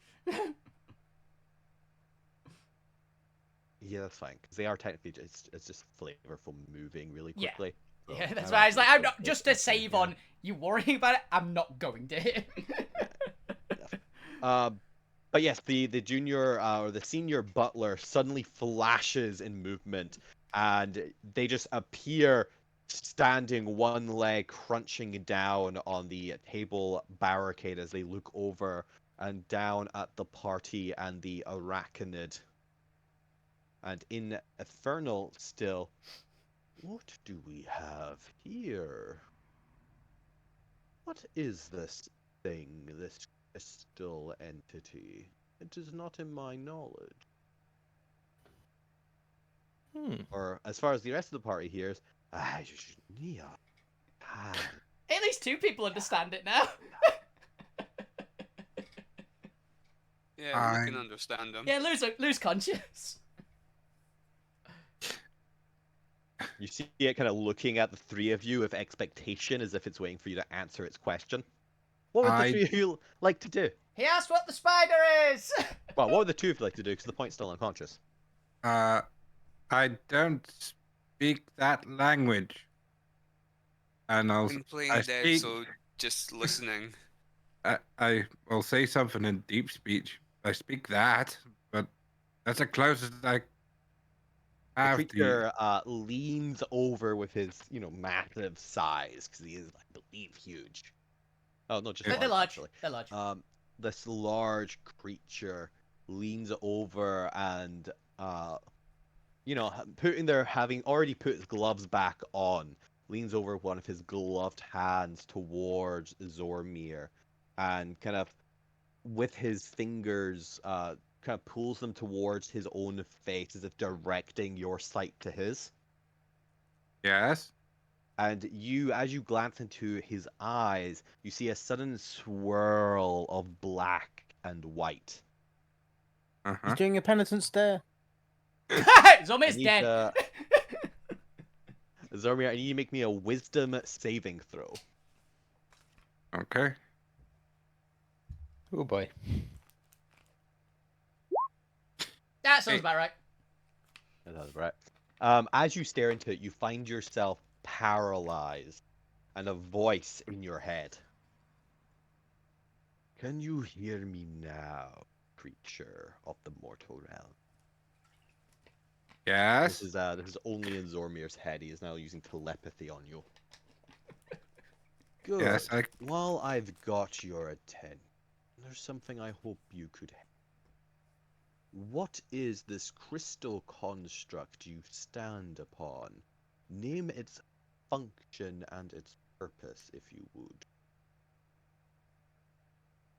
Yeah, that's fine. Because they are technically it's just flavorful moving really Yeah. quickly. So Yeah, that's I'm why I was actually like, I'm gonna not put just to that in save here. on you worrying about it. I'm not going to hit him. But yes, the junior or the senior butler suddenly flashes in movement, and they just appear standing one leg crunching down on the table barricade as they look over and down at the party and the arachnid. And in Infernal still, what do we have here? What is this thing, this crystal entity? It is not in my knowledge. Or as far as the rest of the party hears, at At least 2 people understand it now. Yeah, we can I- understand them. Yeah, lose conscience. You see it kind of looking at the three of you with expectation as if it's waiting for you to answer its question. What would the three of you like to do? He asked what the spider is. Well, what would the two of you like to do? Because the point's still unconscious. I don't speak that language. And I'm playing dead, speak. so just listening. I will say something in deep speech. I speak that, but that's the closest I The have to. creature leans over with his, massive size, because he is, I believe, huge. Oh, not just They're large, large. actually. They're large. This large creature leans over and, having already put his gloves back on, leans over one of his gloved hands towards Zormir, and kind of, with his fingers, kind of pulls them towards his own face as if directing your sight to his. Yes. And as you glance into his eyes, you see a sudden swirl of black and white. He's doing a penitence there. Zombie's dead. Zormir, I need you to make me a wisdom saving throw. Okay. Oh boy. That sounds about right. That's right. As you stare into it, you find yourself paralyzed and a voice in your head. Can you hear me now, creature of the mortal realm? Yes. This is only in Zormir's head. He is now using telepathy on you. Good. Yes, While I've got your attention, there's something I hope you could help. What is this crystal construct you stand upon? Name its function and its purpose, if you would.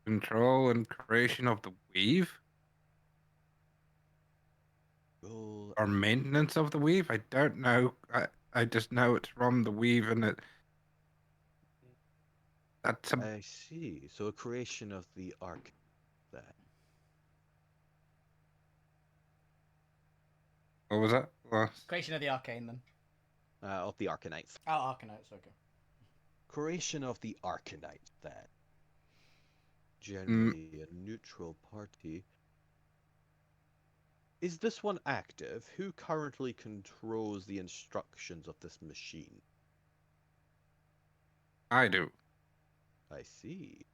Control and creation of the weave? Roll Or maintenance of the weave? I don't know. I just know it's from the weave and that's I see. So a creation of the arc then. what was that? Creation of the arcane, then. Of the Arcanites. Oh, Arcanines, okay. Creation of the Arcanites then. Generally a neutral party. Is this one active? Who currently controls the instructions of this machine? I do. I see.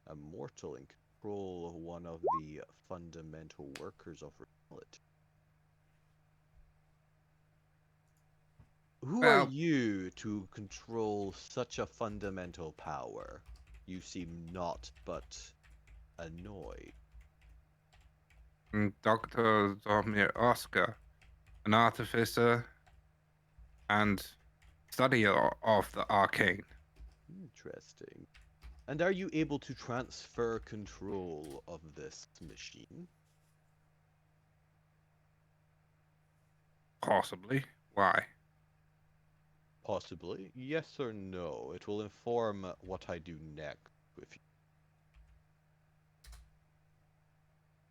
A mortal in control of one of the fundamental workers of reality. Who are Well- you to control such a fundamental power? You seem not but annoyed. Dr. Zormir Oscar, an artificer and studier of the arcane. Interesting. And are you able to transfer control of this machine? Possibly. Why? Possibly. Yes or no. It will inform what I do next with you.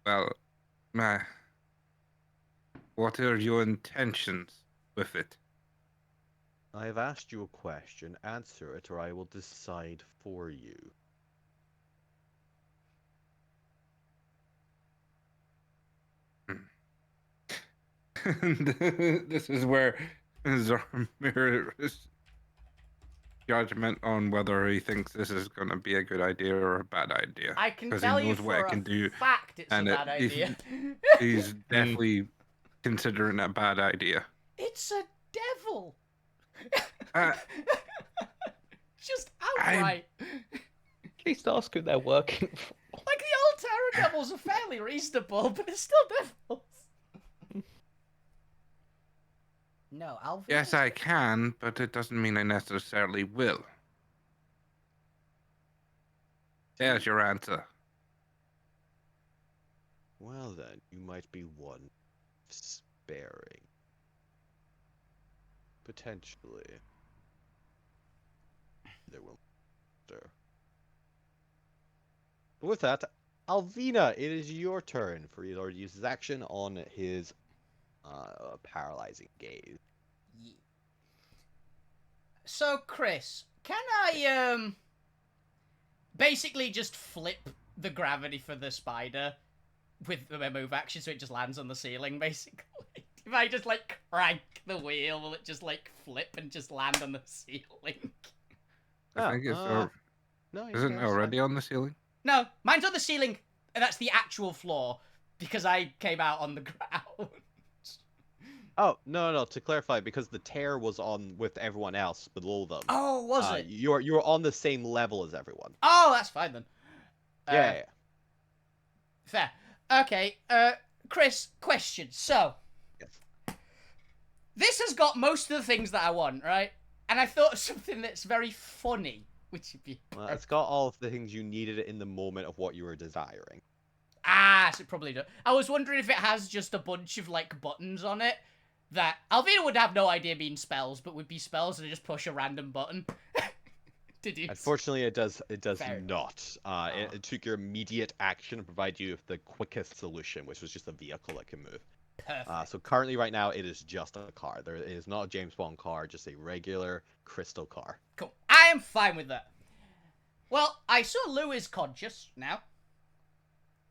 Well, What are your intentions with it? I have asked you a question. Answer it, or I will decide for you. This is where Zormir's judgment on whether he thinks this is going to be a good idea or a bad idea. I can Because tell he you knows what for it can a do, fact it's a and bad idea. he's definitely considering it a bad idea. It's a devil. Uh, Just outright. At least ask who they're working for. Like the Alterra devils are fairly reasonable, but they're still devils. No, Alvin. Yes, I can, but it doesn't mean I necessarily will. There's your answer. Well then, you might be one sparing. Potentially. There will there. But with that, Alvina, it is your turn for you to use his action on his paralyzing gaze. So, Chris, can I basically just flip the gravity for the spider with the move action so it just lands on the ceiling, basically? If I just, like, crank the wheel, will it just, like, flip and just land on the ceiling? I think it's no, isn't it already on the ceiling? No, mine's on the ceiling, and that's the actual floor, because I came out on the ground. Oh, no, to clarify, because the tear was on with everyone else below them. Oh, was it? You're on the same level as everyone. Oh, that's fine then. Yeah. Fair. Okay, Chris, question. So, Yes. this has got most of the things that I want, right? And I thought of something that's very funny, which would be... Well, it's got all of the things you needed in the moment of what you were desiring. Ah, so it probably does. I was wondering if it has just a bunch of, like, buttons on it that Alvina would have no idea being spells, but would be spells and just push a random button. Did you? Unfortunately, it does Fair not. It took your immediate action to provide you with the quickest solution, which was just a vehicle that can move. Perfect. So currently, right now, it is just a car. There is not a James Bond car, just a regular crystal car. Cool. I am fine with that. Well, I saw Lou is conscious now.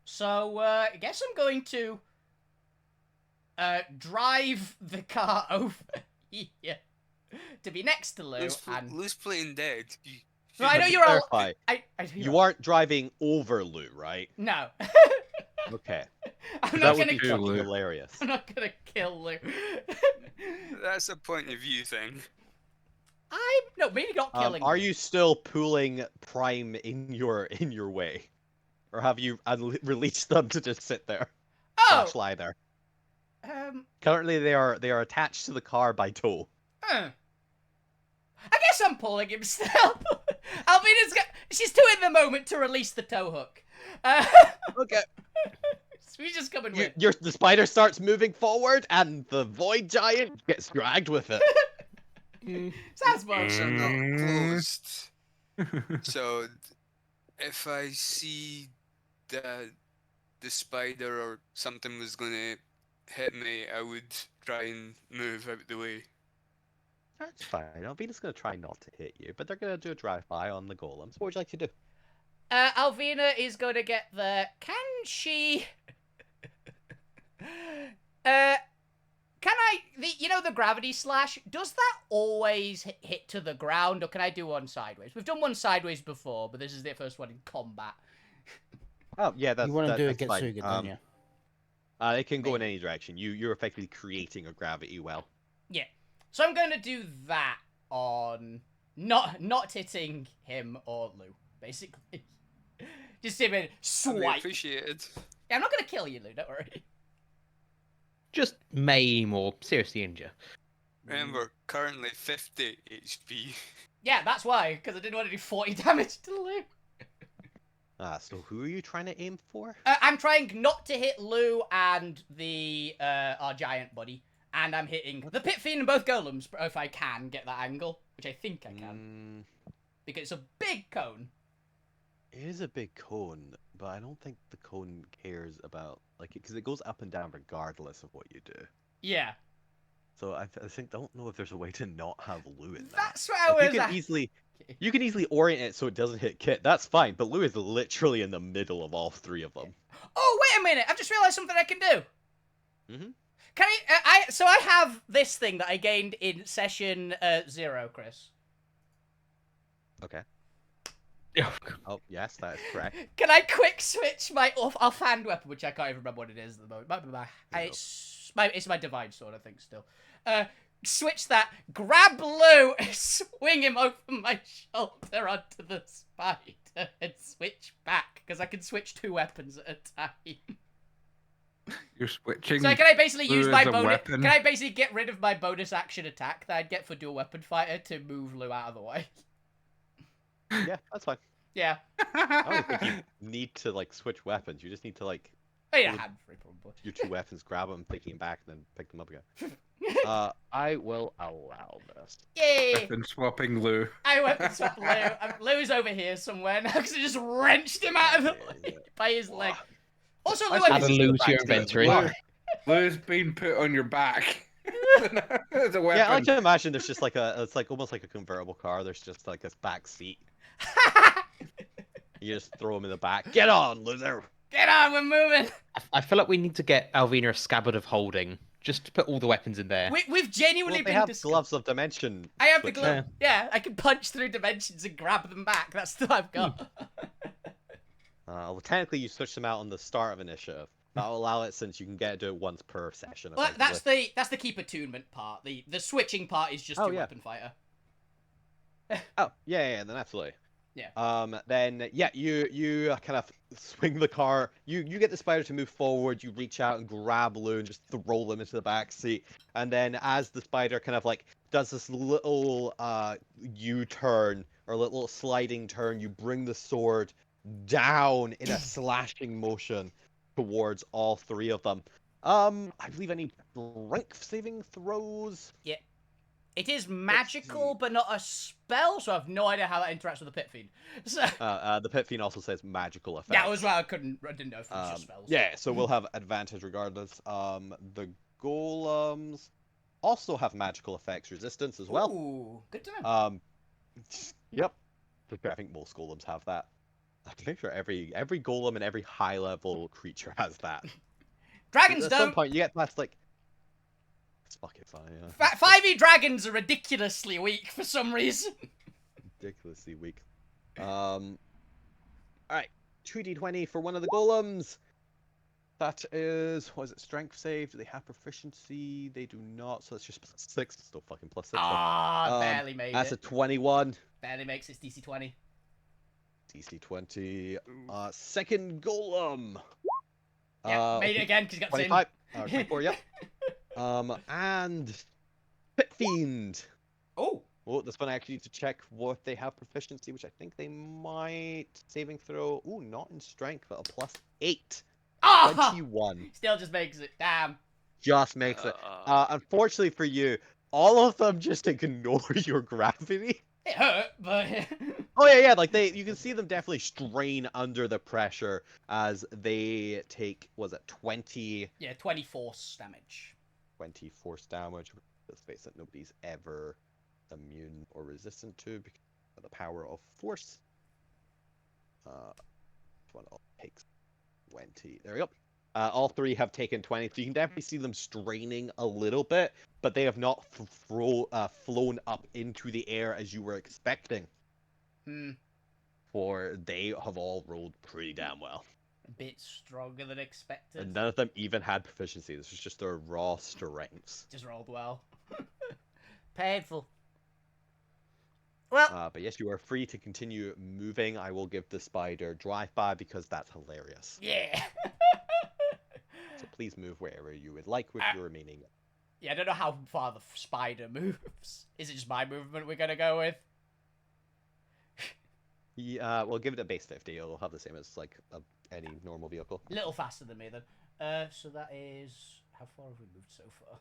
So, I guess I'm going to drive the car over here to be next to Lou. Lou's playing dead. No, I know To you're all... clarify, you aren't driving over Lou, right? No. Okay. I'm That not would gonna be kill fucking Lou. hilarious. I'm not gonna kill Lou. That's a point of view thing. No, maybe not killing Are Lou. you still pulling Prime in your way, or have you released them to just sit there? Oh! Lie there. Um... Currently, they are attached to the car by tow. I guess I'm pulling him still. Alvina's she's too in the moment to release the tow hook. Okay. We just come and win. The spider starts moving forward, and the void giant gets dragged with it. Sounds fun. So not closed. So if I see that the spider or something was gonna hit me, I would try and move out the way. That's fine. Alvina's gonna try not to hit you, but they're gonna do a drive-by on the golems. What would you like to do? Alvina is going to get the... Can she... Can I... You know the gravity slash? Does that always hit to the ground, or can I do one sideways? We've done one sideways before, but this is the first one in combat. Oh, yeah, that's You want to do a that's fine. Getsuga, don't you? It can go in any direction. You're effectively creating a gravity well. Yeah. So I'm going to do that on... Not hitting him or Lou, basically. Just him in swipe. Appreciated. Yeah, I'm not going to kill you, Lou, don't worry. Just maim or seriously injure. Remember, currently 50 HP. Yeah, that's why, because I didn't want to do 40 damage to Lou. So who are you trying to aim for? I'm trying not to hit Lou and the our giant buddy, and I'm hitting the Pit Fiend and both golems, if I can get that angle, which I think I can, because it's a big cone. It is a big cone, but I don't think the cone cares about because it goes up and down regardless of what you do. Yeah. So I don't know if there's a way to not have Lou in that. That's what I Like, was. you can easily orient it so it doesn't hit Kit. That's fine, but Lou is literally in the middle of all three of them. Oh, wait a minute! I've just realized something I can do. Mhm. Can so I have this thing that I gained in session 0, Chris. Okay. Oh, yes, that is correct. Can I quick switch my offhand weapon, which I can't even remember what it is at the moment. It's my divine sword, I think, still. Switch that, grab Lou, swing him over my shoulder onto the spider, and switch back, because I can switch 2 weapons at a time. You're switching. So can I basically Lou use my as a bonus? weapon? Can I basically get rid of my bonus action attack that I'd get for dual weapon fighter to move Lou out of the way? Yeah, that's fine. Yeah. I don't think you need to like switch weapons. You just need to like Oh yeah, Well, hand free probably. your 2 weapons, grab them, take them back, and then pick them up again. I will allow this. Yay! Weapon swapping Lou. I weapon swap Lou. Lou's over here somewhere now because I just wrenched him out of the way by his leg. Also, Lou, Add a Lou to your inventory. Lou's been put on your back. As a weapon. Yeah, I like to imagine there's just like it's like almost like a convertible car. There's just like this back seat. You just throw him in the back. Get on, loser. Get on, we're moving. I feel like we need to get Alvina a scabbard of holding, just to put all the weapons in there. We've genuinely Well, they been have discussing. gloves of dimension. I have the switching. glove. Yeah, I can punch through dimensions and grab them back. That's what I've got. Well, technically, you switch them out on the start of initiative. That'll allow it since you can get to do it once per session. Well, effectively. that's the keep attunement part. The switching part is just Oh, your yeah. weapon fighter. Oh, yeah, then absolutely. Yeah. Then yeah, you kind of swing the car. You get the spider to move forward. You reach out and grab Lou and just throw them into the back seat. And then as the spider kind of like does this little U-turn or little sliding turn, you bring the sword down in a slashing motion towards all 3 of them. I believe any strength saving throws. Yeah. It is magical, but not a spell, so I have no idea how that interacts with the Pit Fiend. So, The Pit Fiend also says magical effect. that was why I didn't know if it was just spells. Yeah, so we'll have advantage regardless. The golems also have magical effects resistance as well. Ooh, good to know. Yep. I think most golems have that. I'm pretty sure every golem and every high level creature has that. Dragons At some don't. point, you get past like. It's fucking fine. Yeah. 5e dragons are ridiculously weak for some reason. Ridiculously weak. Alright. 2d20 for one of the golems. That is, what is it, strength save? Do they have proficiency? They do not, so it's just +6. Still fucking +6. Ah, barely made That's it. a 21. Barely makes it DC 20. DC 20. Second golem. Yeah, made it again because you got the same. 25. 24, yep. And Pit Fiend. Oh. Oh, this one I actually need to check what they have proficiency, which I think they might. Saving throw. Ooh, not in strength, but a +8. Ah! 21. Still just makes it. Damn. Just makes it. Unfortunately for you, all of them just ignore your gravity. It hurt, but. Oh yeah, like you can see them definitely strain under the pressure as they take, was it 20? Yeah, 20 force damage. 20 force damage. Let's face it, nobody's ever immune or resistant to because of the power of force. This one all takes 20. There we go. All 3 have taken 20, so you can definitely see them straining a little bit, but they have not flown up into the air as you were expecting. For they have all rolled pretty damn well. A bit stronger than expected. And none of them even had proficiency. This was just their raw strengths. Just rolled well. Painful. Well. But yes, you are free to continue moving. I will give the spider drive-by because that's hilarious. Yeah. So please move wherever you would like with your remaining. Yeah, I don't know how far the spider moves. Is it just my movement we're gonna go with? Yeah, we'll give it a base 50. It'll have the same as like any normal vehicle. A little faster than me then. So that is, how far have we moved so far?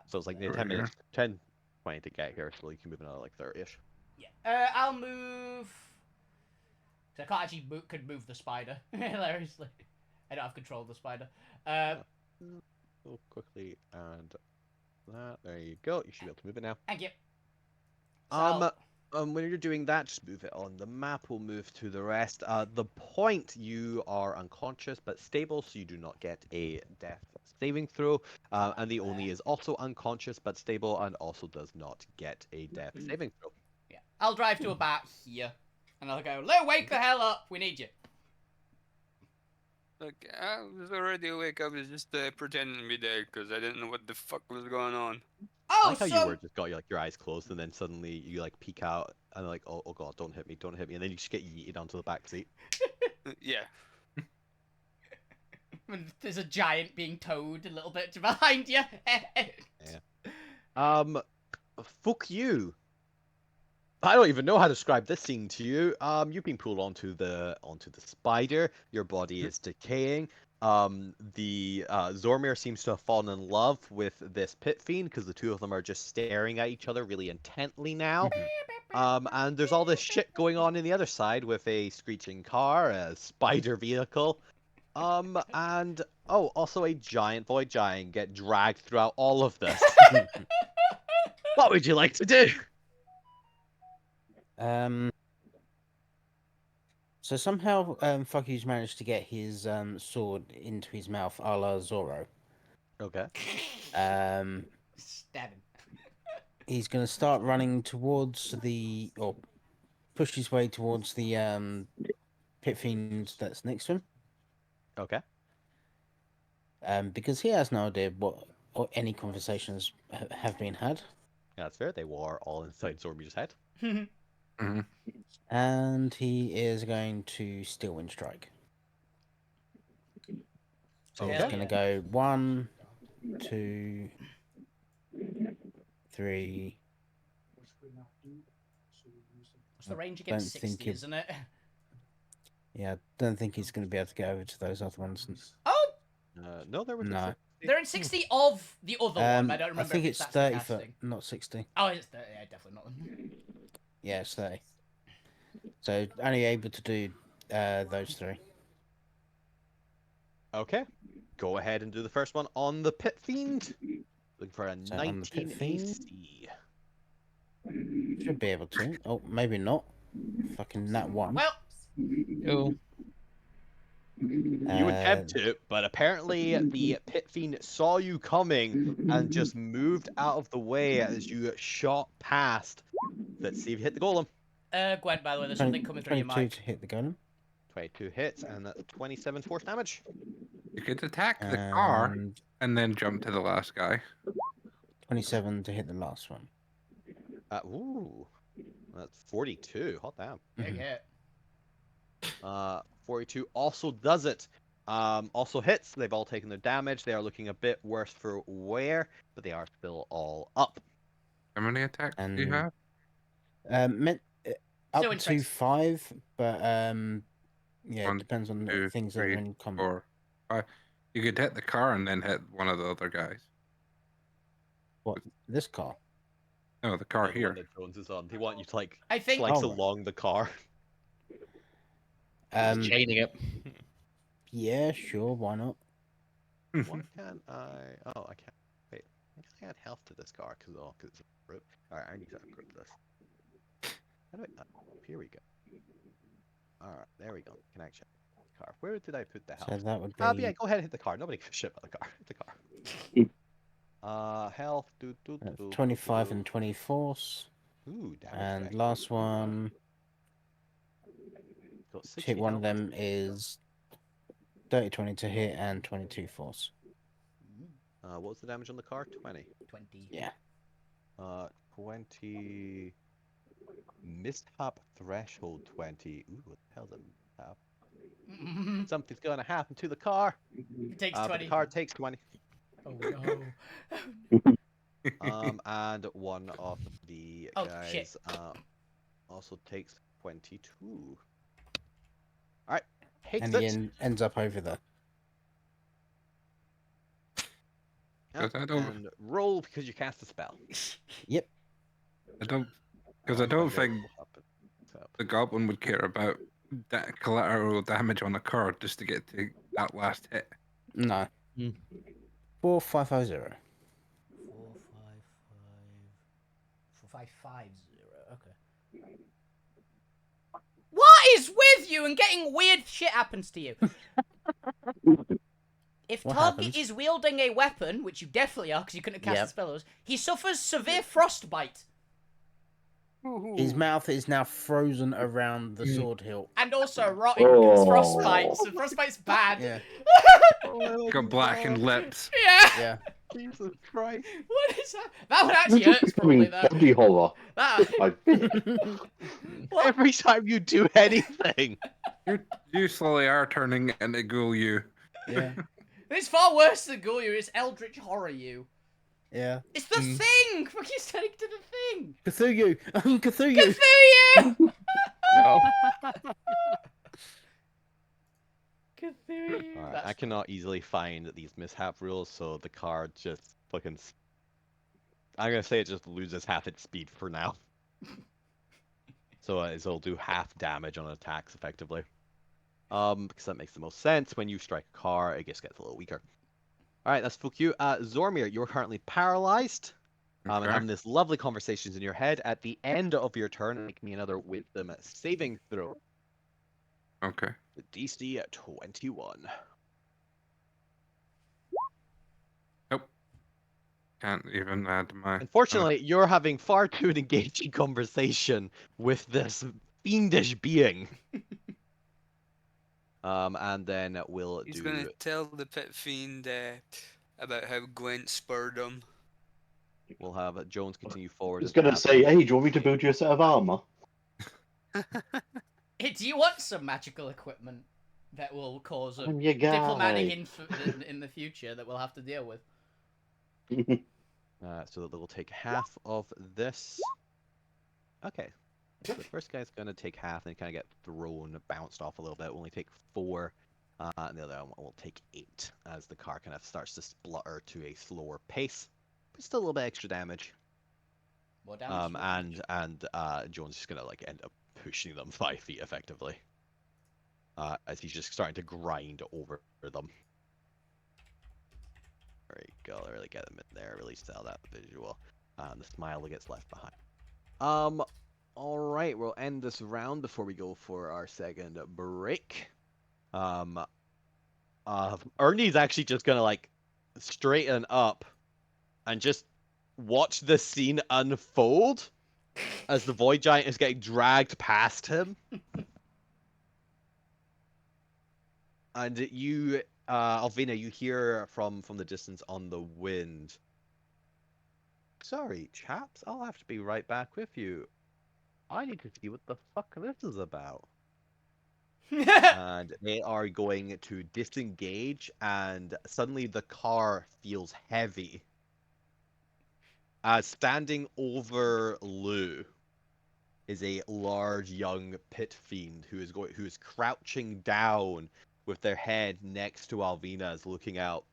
So it's like 10 minutes, 10, 20 to get here, so you can move another like 30ish. Yeah. I'll move. So I can't actually could move the spider. Hilariously, I don't have control of the spider. go quickly and that. There you go. You should be able to move it now. Thank you. Um, when you're doing that, just move it on the map. We'll move to the rest. The point, you are unconscious but stable, so you do not get a death saving throw. And the Oni is also unconscious but stable and also does not get a death saving throw. Yeah. I'll drive to about here, and I'll go, Lou, wake the hell up. We need you. Look, I was already awake. I was just pretending to be there because I didn't know what the fuck was going on. Oh, I like how so... you were just got your eyes closed and then suddenly you like peek out and like, oh god, don't hit me, and then you just get yeeted onto the back seat. Yeah. There's a giant being towed a little bit behind you. Fuck you. I don't even know how to describe this scene to you. You've been pulled onto the spider. Your body is decaying. The Zormir seems to have fallen in love with this pit fiend because the two of them are just staring at each other really intently now. And there's all this shit going on in the other side with a screeching car, a spider vehicle, and also a giant void giant get dragged throughout all of this. What would you like to do? So somehow, Fucky's managed to get his sword into his mouth, a la Zorro. Okay. Stabbing. He's going to start running towards or push his way towards the pit fiend that's next to him. Okay. Because he has no idea what or any conversations have been had. Yeah, that's fair. They were all inside Zormir's head. Mhm. And he is going to Steel Wind Strike. So he's Hell going to yeah. go 1, 2, 3. What's the range against Don't think 60, he- isn't it? Yeah, I don't think he's going to be able to get over to those other ones. Oh, No, there was No. they're in 60 of the other one. I don't remember. I think if it's that's 30 the foot, casting. not 60. Oh, it's 30. Yeah, definitely not. Yeah, it's 30. So only able to do those 3. Okay. Go ahead and do the first one on the pit fiend. Looking for a So on the pit 19 fiend. AC. Should be able to. Oh, maybe not. Fucking nat 1. Well, Oh. You attempt to, but apparently the pit fiend saw you coming and just moved out of the way as you shot past. Let's see if you hit the golem. Gwen, by the way, there's something coming through your 22 mic. to hit the golem. 22 hits, and that's 27 force damage. You could attack the car and then jump to the last guy. 27 to hit the last one. Ooh. That's 42. Hot damn. Big Mhm. hit. 42 also does it. Also hits. They've all taken their damage. They are looking a bit worse for wear, but they are still all up. How many attacks do you have? Up Still in to strikes. 5, but yeah, One, it depends on the 2, things that are 3, in combat. 4, 5. You could hit the car and then hit one of the other guys. What, this car? No, the car The one here. that Jones is on. They want you to like I think. slice Oh. along the car. Chaining it. Yeah, sure, why not? Why can't I? Oh, I can't. Wait, I guess I add health to this car because it's a group. Alright, I need to group this. How do I? Here we go. Alright, there we go. Connection. Car. Where did I put the health? So that would be Yeah, go ahead and hit the car. Nobody gives a shit about the car. Hit the car. Health. 25 and 20 force. Ooh, damage. And effect. last one, Got 60 hit one of health. them is 30, 20 to hit and 22 force. What was the damage on the car? 20. 20. Yeah. 20. Mishap threshold 20. Ooh, what the hell's a mishap? Something's gonna happen to the car. It takes But 20. the car takes 20. Oh no. And one of the Oh, guys shit. also takes 22. Alright. Hits And it. he ends up over there. Yep, I don't- and roll because you cast a spell. Yep. I don't Find out think what happened. So, the goblin would care about that collateral damage on a car just to get to that last hit. No. 4550. 4550. Okay. What is with you and getting weird shit happens to you? If What target happens? is wielding a weapon, which you definitely are because you couldn't cast Yep. the spells, he suffers severe frostbite. His mouth is now frozen around the sword hilt. And also rotting because Oh. frostbite. So frostbite's bad. Yeah. Got blackened lips. Yeah. Yeah. Jesus Christ. What is that? That one actually hurts probably though. Body horror. That... What? Every time you do anything. You slowly are turning into ghoul you. Yeah. It's far worse than Gulyu. It's Eldritch Horror you. Yeah. It's the thing. Fucking turning to the thing. Cthulhu. Cthulhu. Cthulhu. No. Cthulhu. Alright, I cannot easily find these mishap rules, so the card just fucking. I'm gonna say it just loses half its speed for now. So it'll do half damage on attacks effectively. Because that makes the most sense. When you strike a car, it just gets a little weaker. Alright, that's fuck you. Zormir, you're currently paralyzed. And Okay. having this lovely conversations in your head. At the end of your turn, make me another wisdom saving throw. Okay. The DC at 21. Can't even add my. Unfortunately, you're having far too engaging conversation with this fiendish being. And then we'll He's do. gonna tell the pit fiend about how Gwent spurred him. We'll have Jones continue forward. He's as gonna Nat- say, "Hey, do you want me to build you a set of armor?" Hey, do you want some magical equipment that will cause a I'm your guy. diplomatic incident in the future that we'll have to deal with? So that will take half of this. Okay. So the first guy's gonna take half, and kind of get thrown, bounced off a little bit. Only take 4, and the other one will take 8 as the car kind of starts to splutter to a slower pace, but still a little bit extra damage. More damage. And Jones is just gonna like end up pushing them 5 feet effectively, as he's just starting to grind over them. There you go. Really get him in there. Really sell that visual. The smile gets left behind. All right. We'll end this round before we go for our second break. Ernie's actually just gonna like straighten up and just watch the scene unfold as the Void Giant is getting dragged past him. And you, Alvina, you hear from the distance on the wind. Sorry, chaps, I'll have to be right back with you. I need to see what the fuck this is about. And they are going to disengage, and suddenly the car feels heavy. Standing over Lou is a large young pit fiend who is crouching down with their head next to Alvina's, looking out.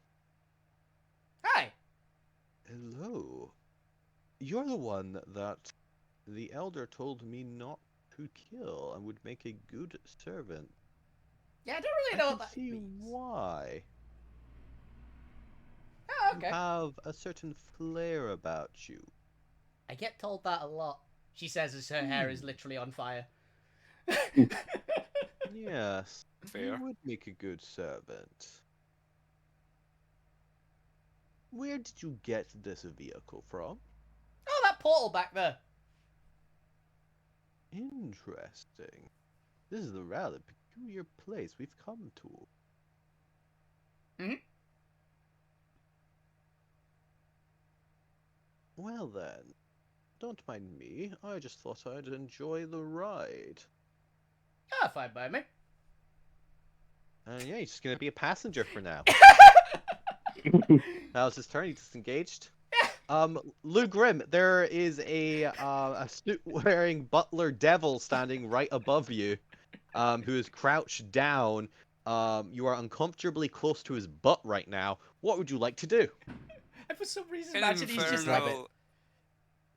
Hi. Hello. You're the one that the elder told me not to kill and would make a good servant. Yeah, I don't really know what that see means. why. Oh, okay. You have a certain flair about you. I get told that a lot. She says as her hair is literally on fire. Yes, Fair. you would make a good servant. Where did you get this vehicle from? Oh, that portal back there. Interesting. This is a rather peculiar place we've come to. Mhm. Well then, don't mind me. I just thought I'd enjoy the ride. Ah, fine by me. Yeah, he's just gonna be a passenger for now. Now's his turn. He's disengaged. Lou Grimm, there is a suit-wearing butler devil standing right above you, who is crouched down. You are uncomfortably close to his butt right now. What would you like to do? And for some reason, An imagine he's just like... infernal-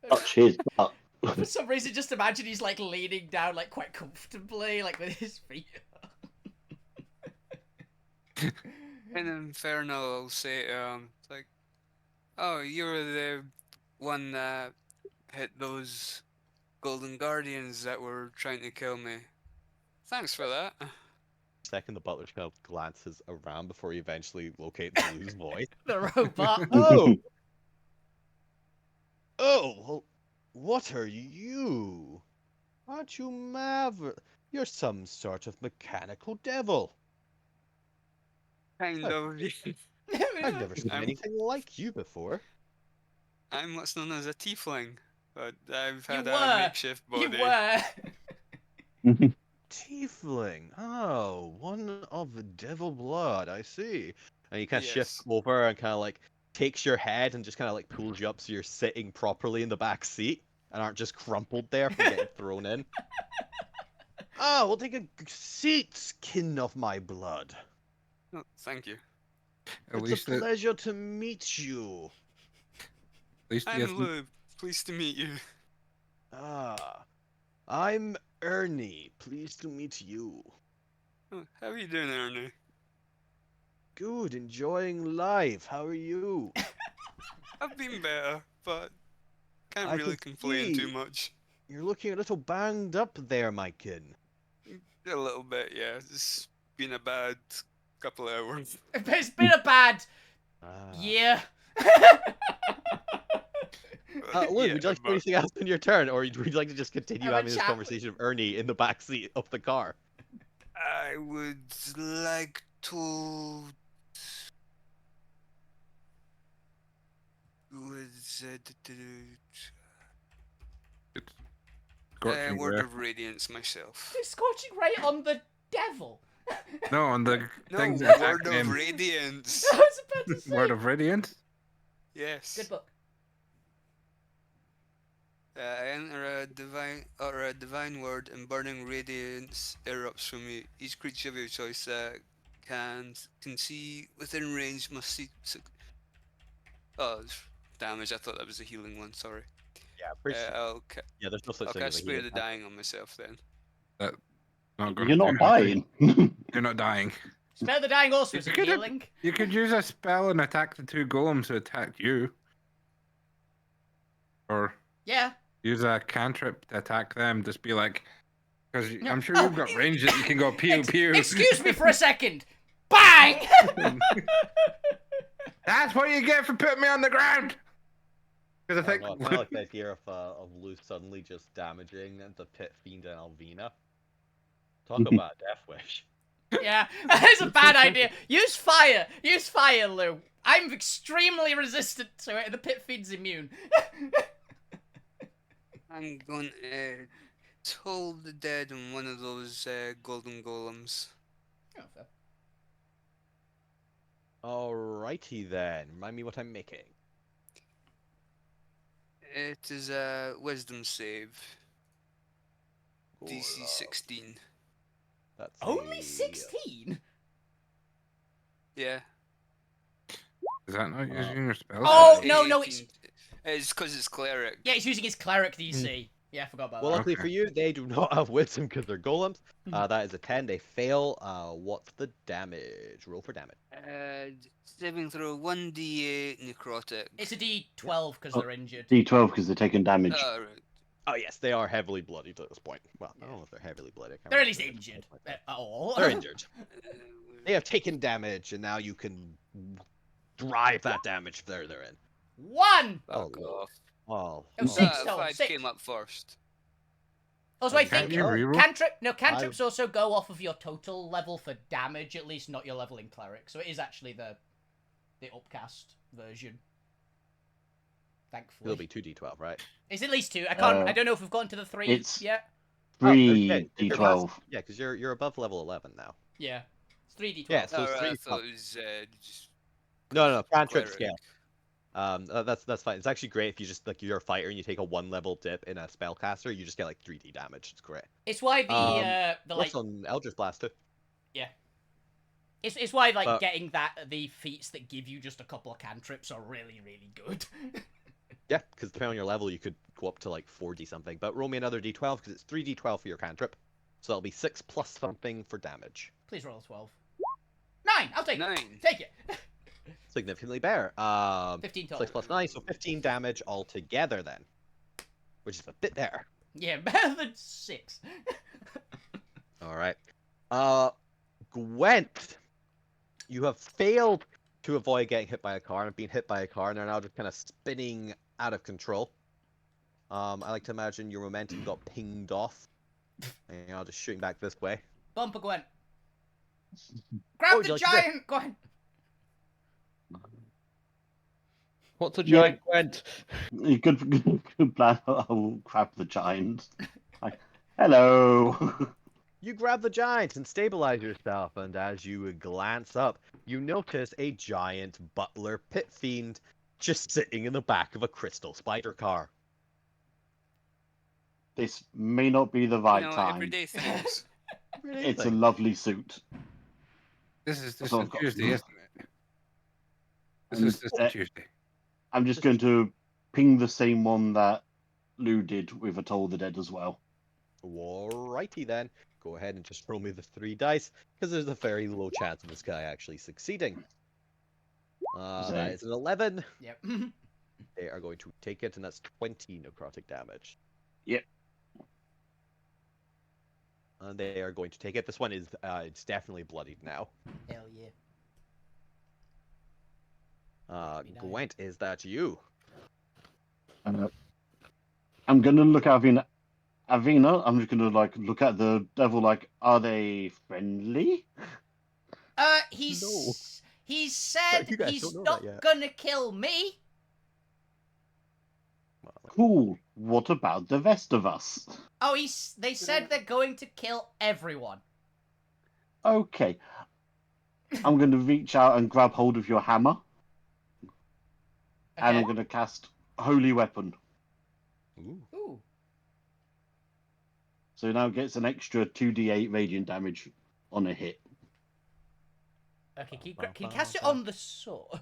Touch his butt. For some reason, just imagine he's like leaning down, like quite comfortably, like with his feet up. In Infernal, I'll say, it's like, oh, you're the one that hit those Golden Guardians that were trying to kill me. Thanks for that. Second, the butler kind of glances around before he eventually locates Lou's voice. The robot. Oh! Oh, well, what are you? Aren't you Maverick? You're some sort of mechanical devil. Kind Oh. of. I've never seen I'm- anything like you before. I'm what's known as a tiefling, but I've You had were. a makeshift You body. were. Tiefling. Oh, one of the devil blood, I see. And he kind of shifts Yes. over and kind of like takes your head and just kind of like pulls you up so you're sitting properly in the back seat and aren't just crumpled there from getting thrown in. Ah, we'll take a seat, kin of my blood. Oh, thank you. At It's least a pleasure to meet you. he I'm hasn't- Lou. Pleased to meet you. Ah, I'm Ernie. Pleased to meet you. Oh, how are you doing, Ernie? Good, enjoying life. How are you? I've been better, but can't I really can complain too see. much. You're looking a little banged up there, my kin. A little bit, yeah. It's been a bad couple of hours. It's been a bad Ah. year. Luke, Yeah, would you like to do but anything else in your turn, or would you like to just continue Have a having this chat conversation of Ernie in the back seat of the car? I would like to. Scorching Word ray. of Radiance myself. Scorching ray on the devil. No, on the No, things that Word attacked of him. Radiance. I was about to say. Word of Radiance? Yes. Good book. Enter a divine word and burning radiance erupts from you. Each creature of your choice can see within range must see. Oh, damage! I thought that was a healing one. Sorry. Yeah, yeah. There's no such I'll thing as cast a Spare healing the Dying on myself then. Not gonna You're not do anything. dying. You're not dying. Spare the dying also You is a could have- healing. You could use a spell and attack the two golems who attacked you. Or Yeah. use a cantrip to attack them. Just be like, because No. I'm sure Oh, you've got range that you can go pew pew. Excuse me for a second. Bang! That's what you get for putting me on the ground. Because I think I kind of like the idea of Lou suddenly just damaging the Pit Fiend and Alvina. Talk about a death wish. Yeah, that's a bad idea. Use fire. Use fire, Lou. I'm extremely resistant to it, and the pit feed's immune. I'm going to toll the dead on one of those golden golems. Oh, fair. Alrighty then. Remind me what I'm making. It is a wisdom save. Cool, DC 16. That's Only a- 16? Yeah. is that not using your spell? Oh, no, no, it's... 18. It's because it's cleric. Yeah, he's using his cleric DC. Yeah, I forgot about Well, that. luckily Okay. for you, they do not have wisdom because they're golems. That is a 10. They fail. What's the damage? Roll for damage. Saving throw 1d8 necrotic. It's a D12 because Oh. they're injured. D12 because they're taking damage. Right. Oh yes, they are heavily bloodied at this point. Well, I don't know if they're heavily bloodied. I can't They're at remember least if injured. they're At all. They're injured. They have taken damage, and now you can drive that damage if they're in. 1! Fuck Oh, off. Oh, Oh, six. oh. total, 5 6. came up first. Also, I Can't think you reroll? cantrips also go off of your total level for damage, at least not your level in cleric. So it is actually the upcast version. Thankfully. It'll be 2d12, right? It's at least 2. I can't. I Uh, don't know if we've gotten to the 3 it's- yet. Three If you're D12. past- Yeah, because you're above level 11 now. Yeah. It's 3d12. Yeah, so it's Alright, I 3d12. thought it was just. No, cantrip cleric. scale. That's fine. It's actually great if you just like you're a fighter and you take a 1 level dip in a spellcaster, you just get like 3d damage. It's great. It's why the like Works on Eldritch Blast too. it's why like But- getting the feats that give you just a couple of cantrips are really good. Yeah, because depending on your level, you could go up to like 4d something. But roll me another d12 because it's 3d12 for your cantrip, so that'll be 6 plus something for damage. Please roll a 12. 9. I'll take it. 9. Take it. Significantly better. 15 total. 6 plus 9, so 15 damage altogether then. Which is a bit better. Yeah, better than 6. Alright. Gwent. You have failed to avoid getting hit by a car and being hit by a car and are now just kind of spinning out of control. I like to imagine your momentum got pinged off. And you're now just shooting back this way. Bumper Gwen. Grab would the you like to do? giant Gwen. What's a Yeah. giant Gwent? Good plan. I'll grab the giant. Like, hello. You grab the giant and stabilize yourself, and as you glance up, you notice a giant butler pit fiend just sitting in the back of a crystal spider car. This may not be the right time. Everyday things. It's a lovely suit. This is So I've got- Tuesday, isn't it? This And, is Tuesday. I'm just going to ping the same one that Lou did with a Toll of the Dead as well. Alrighty then. Go ahead and just roll me the 3 dice, because there's a very low chance of this guy actually succeeding. That is an 11. Yep. They are going to take it, and that's 20 necrotic damage. Yep. And they are going to take it. This one is it's definitely bloodied now. Hell yeah. Gwent, is that you? I'm going to look at Avina, I'm just going to look at the devil are they friendly? He said You guys he's don't know not that yet. gonna kill me. Cool. What about the rest of us? Oh, they said they're going to kill everyone. Okay. I'm going to reach out and grab hold of your hammer, and I'm Okay. going to cast Holy Weapon. Ooh. So now it gets an extra 2d8 radiant damage on a hit. Okay, can you cast it on the sword?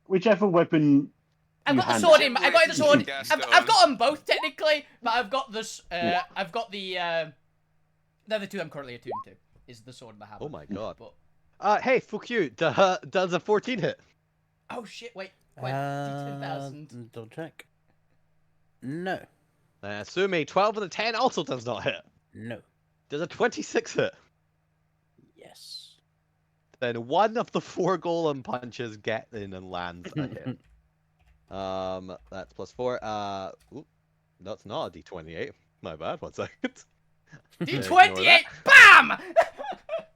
Whichever weapon I've you got the hand sword it. in. I've got the sword. Cast I've on. got them both technically, but I've got this. Yeah. I've got the. They're the two I'm currently attuned to. Is the sword and the hammer. Oh my god. But Hey, fuck you. Does a 14 hit? oh shit! Wait. 10,000. Double check. No. Assume a 12 and a 10 also does not hit. No. Does a 26 hit? Yes. Then one of the 4 golem punches get in and lands a hit. That's plus 4. Oop, that's not a d28. My bad. 1 second. Ignore D28. Bam!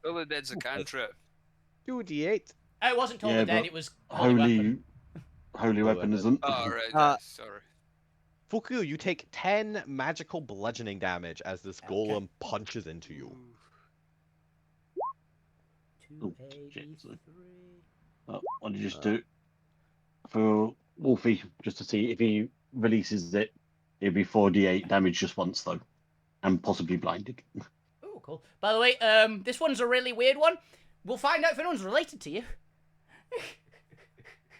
Toll of the Dead's a cantrip. 2d8. It wasn't Toll Yeah, the Dead. but It was Holy Weapon. Holy Weapon isn't. Oh, right. Sorry. Fuku, you take 10 magical bludgeoning damage as this golem punches into you. Oh, what did you just do? For Wolfie, just to see if he releases it, it'd be 4d8 damage just once though, and possibly blinded. Oh, cool. By the way, this one's a really weird one. We'll find out if anyone's related to you.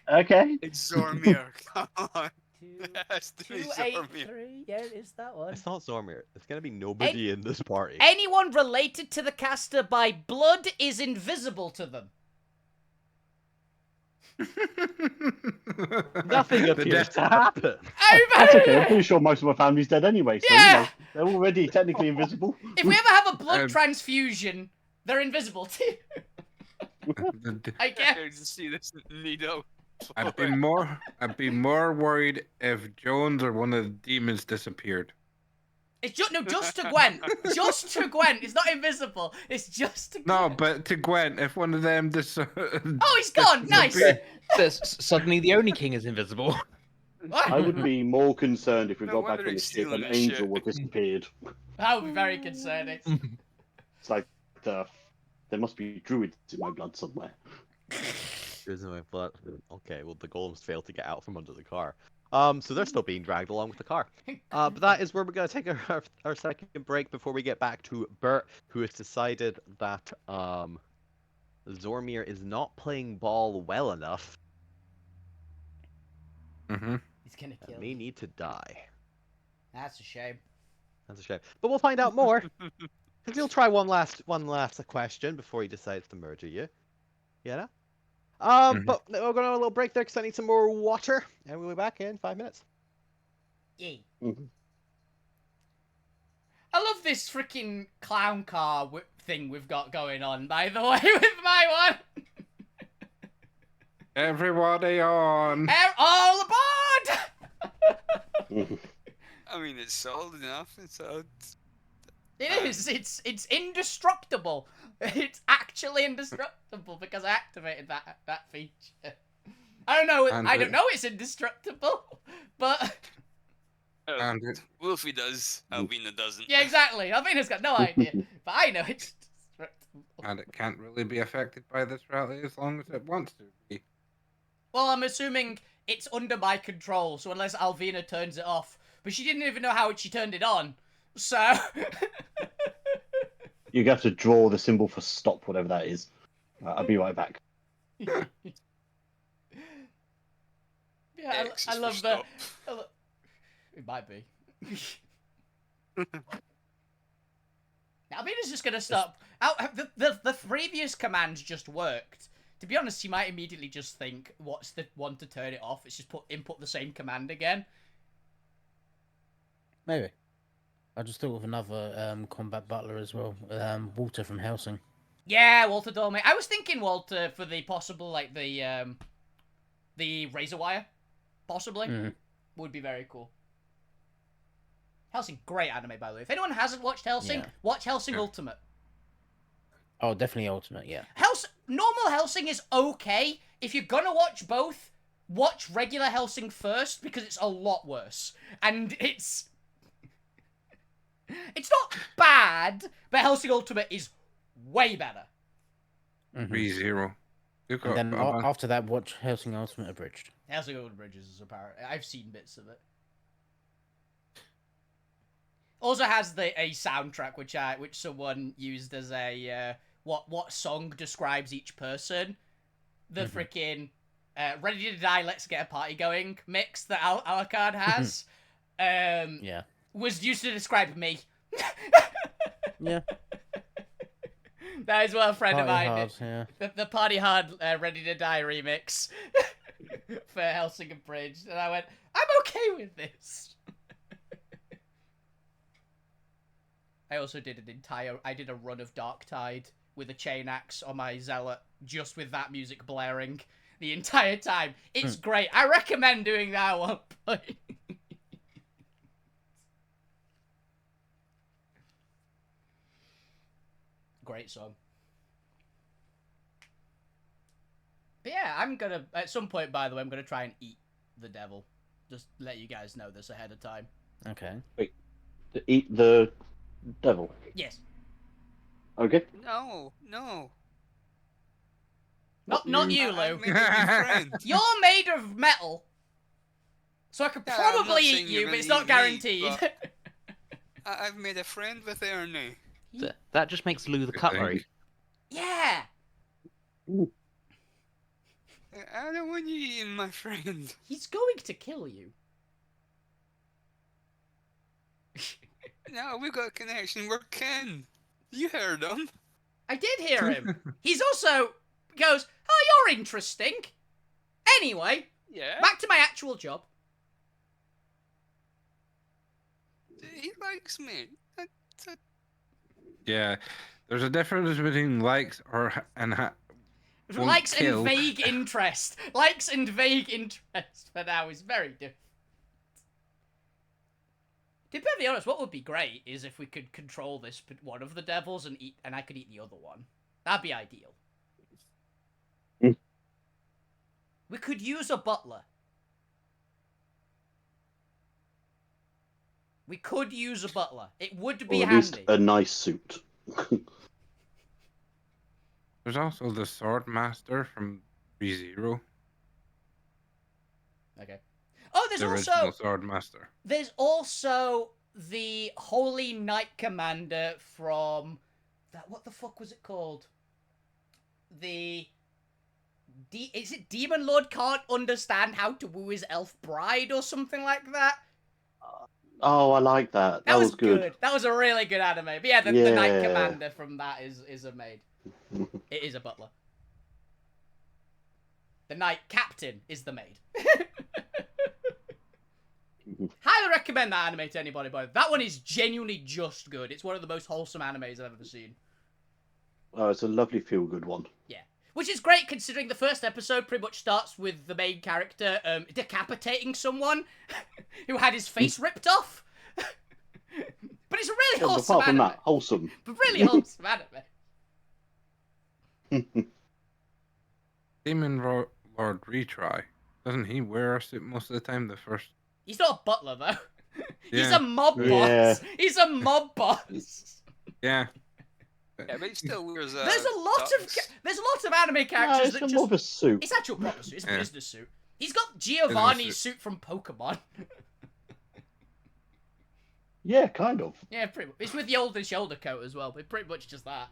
Okay. It's Zormir. Come on. Two, Has to be Zormir. 283. Yeah, it is that one. It's not Zormir. It's gonna be nobody in this party. Anyone related to the caster by blood is invisible to them. Nothing appears to happen. That's okay. I'm pretty sure most of my family's dead anyway, so Yeah. they're already technically invisible. If we ever have a blood Um, transfusion, they're invisible too. I guess. I just see this needle. I'd be more worried if Jones or one of the demons disappeared. It's just just to Gwen. Just to Gwen. It's not invisible. It's just to No, Gwen. but to Gwen, if one of them Oh, he's gone. Nice. Suddenly the Oni King is invisible. I would be more concerned if we No got back wonder on the he's ship stealing and his Angel shit. would disappeared. That would be very concerning. It's like there must be druids in my blood somewhere. Isn't my blood? Okay, well the golems failed to get out from under the car. So they're still being dragged along with the car. But that is where we're gonna take our second break before we get back to Bert, who has decided that Zormir is not playing ball well enough Mm-hmm. He's gonna and kill may me. need to die. That's a shame. That's a shame. But we'll find out more Because he'll try one last question before he decides to murder you. You know? But we're going to have a little break there because I need some more water. And we'll be back in 5 minutes. Yay. Mhm. I love this freaking clown car thing we've got going on, by the way, with my one. Everybody on. All aboard! I mean, it's solid enough. It is. It's indestructible. It's actually indestructible because I activated that feature. I don't know. I don't know it's indestructible, but And it, Wolfie does. Alvina doesn't. yeah, exactly. Alvina's got no idea, but I know it's indestructible. and it can't really be affected by this rally as long as it wants to be. Well, I'm assuming it's under my control, so unless Alvina turns it off, but she didn't even know how she turned it on, so. You have to draw the symbol for stop, whatever that is. I'll be right back. Yeah, X I is for love the. stop. It might be. Alvina's just gonna stop. The previous commands just worked. To be honest, you might immediately just think, "What's the one to turn it off?" It's just input the same command again. Maybe. I just thought of another combat butler as well. Walter from Helsing. Yeah, Walter Dolme. I was thinking Walter for the possible, like the razor wire, possibly would be very cool. Helsing, great anime by the way. If anyone hasn't watched Helsing, watch Helsing Ultimate. Oh, definitely Ultimate, yeah. Normal Helsing is okay. If you're gonna watch both, watch regular Helsing first because it's a lot worse. And it's not bad, but Helsing Ultimate is way better. 3-0. You've got And then after that, watch Helsing Ultimate Abridged. Helsing Ultimate Bridges is apparent. I've seen bits of it. Also has a soundtrack which someone used as a what song describes each person. The freaking Ready to Die, Let's Get a Party Going mix that Alucard has. Yeah. Was used to describe me. Yeah. That is what a friend of mine Hard, did. yeah. The Party Hard Ready to Die remix for Helsing Bridge. And I went, I'm okay with this. I also did I did a run of Dark Tide with a chain axe on my Zealot, just with that music blaring the entire time. It's great. I recommend doing that one. Great song. But yeah, I'm gonna, at some point, by the way, I'm gonna try and eat the devil. Just let you guys know this ahead of time. Okay. Wait, to eat the devil? Yes. Okay. No. Not you, I Lou. made a new friend. You're made of metal. So I could Yeah, I'm not probably saying eat you're you, but gonna it's not eat me, guaranteed. but- I've made a friend with Ernie. That just makes Lou the cutlery. Yeah. I don't want you eating my friend. He's going to kill you. No, we got a connection. We're kin. You heard him. I did hear him. He's also goes, oh, you're interesting. Anyway, Yeah. back to my actual job. He likes me. Yeah, there's a difference between likes and won't Likes kill. and vague interest. Likes and vague interest for now is very different. To be perfectly honest, what would be great is if we could control this one of the devils and I could eat the other one. That'd be ideal. We could use a butler. We could use a butler. It would be Or at least handy. a nice suit. There's also the Sword Master from 3-0. Okay. Oh, The original Sword Master. There's also the Holy Knight Commander from that. What the fuck was it called? Is it Demon Lord can't understand how to woo his elf bride or something like that? Oh, I like that. That was good. good. That was a really good anime. But yeah, the Knight Yeah. Commander from that is a maid. It is a butler. The Knight Captain is the maid. Highly recommend that anime to anybody, but that one is genuinely just good. It's one of the most wholesome animes I've ever seen. Oh, it's a lovely feel-good one. Yeah. Which is great considering the first episode pretty much starts with the main character decapitating someone who had his face ripped off. But it's a really Yeah, but wholesome apart from anime. that, wholesome. But really wholesome anime. Demon Lord retry. Doesn't he wear a suit most of the time? The first. He's not a butler though. He's Yeah. a mob Yeah. boss. He's a mob boss. Yeah. Yeah, but he still wears There's a lot of anime No, characters it's that more of a just suit. it's actual proper suit. It's a Yeah. business suit. He's got Giovanni's suit. suit from Pokemon. Yeah, kind of. Yeah, pretty much. It's with the older shoulder coat as well, but pretty much just that.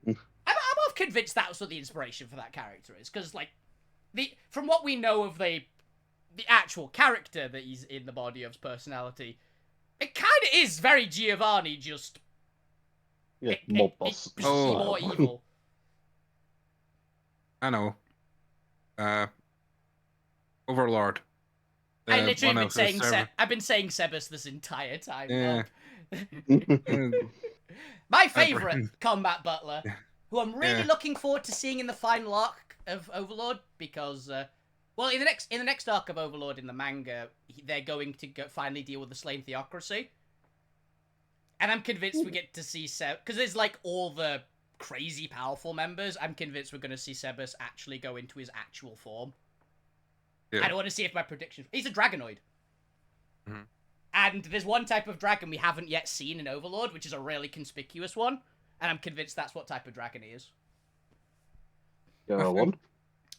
Mm. I'm half convinced that's what the inspiration for that character is, because like from what we know of the actual character that he's in the body of's personality, it kind of is very Giovanni, just Yeah, mob boss. Oh. more evil. I know. Overlord. I The literally one been of the saying server- I've been saying Sebas this entire time. Yeah. Bob. My favourite combat butler, who I'm really Yeah. looking forward to seeing in the final arc of Overlord, because well, in the next arc of Overlord in the manga, they're going to finally deal with the Slain Theocracy, and I'm convinced we get to see because there's like all the crazy powerful members. I'm convinced we're going to see Sebas actually go into his actual form. Yeah. I don't want to see if my prediction. He's a Dragonoid. Mhm. And there's one type of dragon we haven't yet seen in Overlord, which is a really conspicuous one. And I'm convinced that's what type of dragon he is. Go on.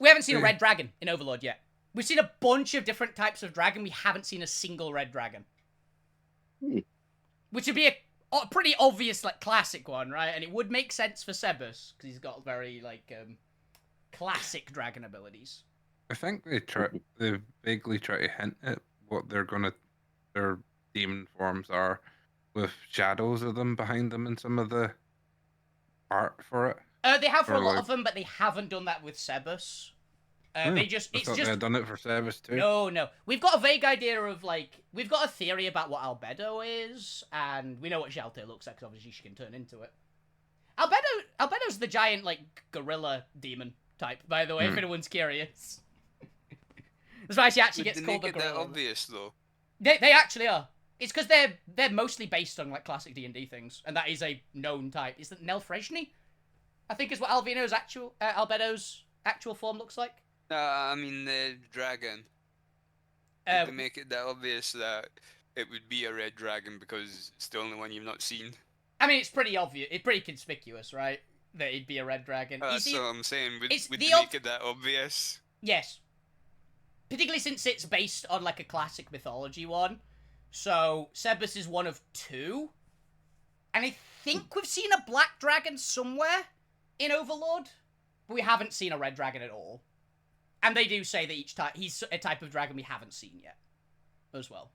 We haven't seen a Yeah. red dragon in Overlord yet. We've seen a bunch of different types of dragon. We haven't seen a single red dragon. Hmm. Which would be a pretty obvious, like, classic one, right? And it would make sense for Sebas, because he's got very, like, classic dragon abilities. I think they vaguely try to hint at what their demon forms are, with shadows of them behind them in some of the art for it. They have for a Or, lot like- of them, but they haven't done that with Sebas. Hmm, They I just, it's thought they just, had done it for Sebas too. no. We've got a vague idea of, like, we've got a theory about what Albedo is, and we know what Shelter looks like, because obviously she can turn into it. Albedo's the giant, like, gorilla demon type, by the way, if anyone's curious. That's why she actually But gets they called make the it that gorilla. obvious though. They actually are. It's because they're mostly based on, like, classic D&D things, and that is a known type. Is that Nelfreshni? I think is what Albedo's actual form looks like. I mean the dragon. They make it that obvious that it would be a red dragon because it's the only one you've not seen. I mean, it's pretty obvious. It's pretty conspicuous, right? That he'd be a red dragon. You That's see- what I'm saying. Would it's they the make it that obvious? Yes. Particularly since it's based on, like, a classic mythology one. So, Sebas is one of two. And I think we've seen a black dragon somewhere in Overlord. But we haven't seen a red dragon at all. And they do say that each type, he's a type of dragon we haven't seen yet. As well.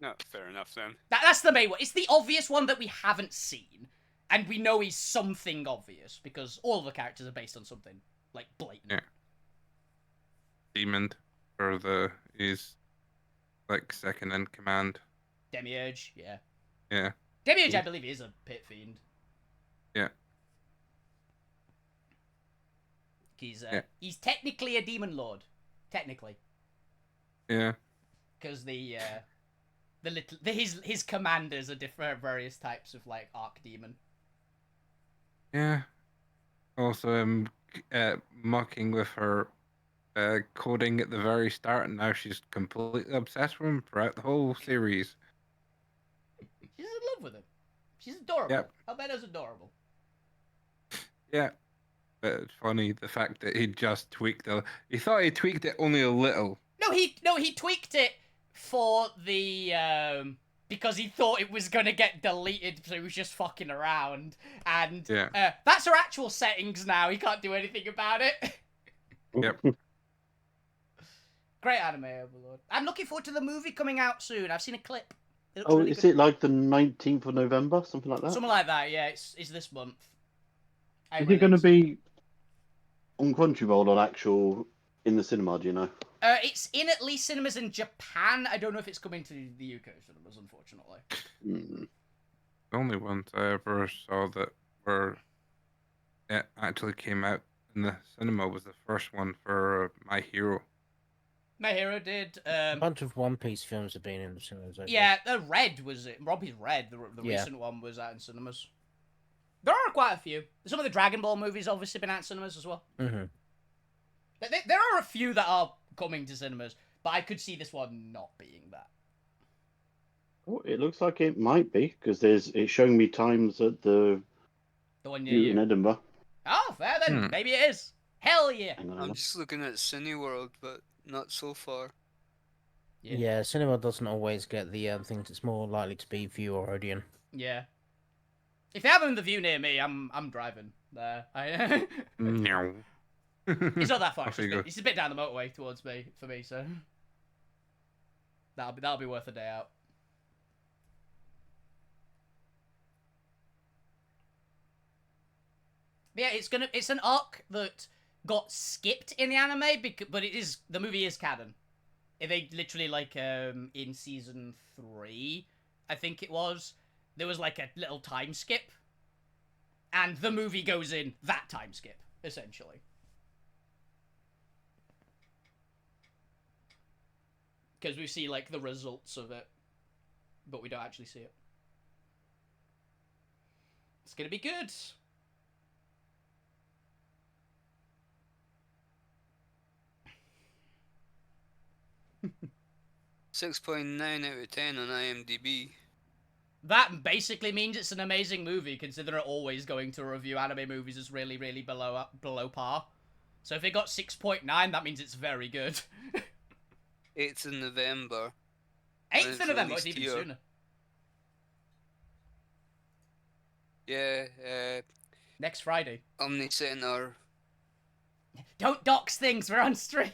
No, fair enough then. That's the main one. It's the obvious one that we haven't seen. And we know he's something obvious. Because all the characters are based on something, like, blatant. Yeah. Demon, he's like second in command. Demiurge, yeah. Yeah. Demiurge, I believe, is a pit fiend. Yeah. He's technically a demon lord, technically, Yeah. because his commanders are different various types of like archdemon. Yeah. Also, mocking with her coding at the very start, and now she's completely obsessed with him throughout the whole series. She's in love with him. She's adorable. Yep. Albedo's adorable. Yeah. But it's funny the fact that he just tweaked it. He thought he tweaked it only a little. No, he tweaked it for the because he thought it was gonna get deleted, so he was just fucking around. And Yeah. that's her actual settings now. He can't do anything about it. Yep. Great anime overlord. I'm looking forward to the movie coming out soon. I've seen a clip. It looks Oh, really is good. it like the 19th of November, something like that? Something like that, yeah. It's this month. Is it going to be on Crunchyroll or actual in the cinema? Do you know? It's in at least cinemas in Japan. I don't know if it's coming to the UK cinemas, unfortunately. Mm. The only ones I ever saw that were it actually came out in the cinema was the first one for My Hero. My Hero did. A bunch of One Piece films have been in the cinemas. I Yeah, the Red was it. Robbie's Red, the Yeah. recent one, was out in cinemas. There are quite a few. Some of the Dragon Ball movies obviously been out in cinemas as well. Mm-hmm. There are a few that are coming to cinemas, but I could see this one not being that. Oh, it looks like it might be because it's showing me times at the The one near view in you. Edinburgh. Oh, fair then. Maybe it is. Hell yeah. Hang on, I'm just looking at Cineworld, but not so far. Yeah, cinema doesn't always get the things. It's more likely to be View or Odeon. Yeah. If they have them in the view near me, I'm driving there. No. It's not that far. Off you go. It's a bit down the motorway towards me for me, so that'll be worth a day out. Yeah, it's an arc that got skipped in the anime, but the movie is canon. They literally in season 3, I think it was, there was like a little time skip, and the movie goes in that time skip essentially. Because we see like the results of it, but we don't actually see it. It's gonna be good. 6.9 out of 10 on IMDb. That basically means it's an amazing movie, considering always going to review anime movies is really, really below par. So if it got 6.9, that means it's very good. 8th of November. 8th of November, it's released even here. sooner. Yeah, Next Friday. Omni Center. Don't dox things, we're on stream.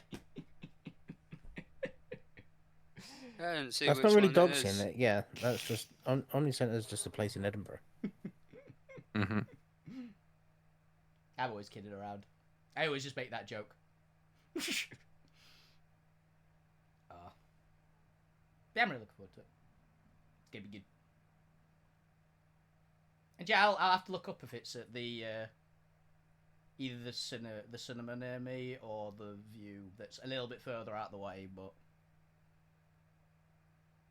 I didn't see That's which not really one it dogs is. in it. Yeah, that's just Omni Centre is just a place in Edinburgh. Mm-hmm. I'm always kidding around. I always just make that joke. Yeah, I'm really looking forward to it. It's gonna be good. And yeah, I'll have to look up if it's at the either the cinema near me or the view that's a little bit further out the way. But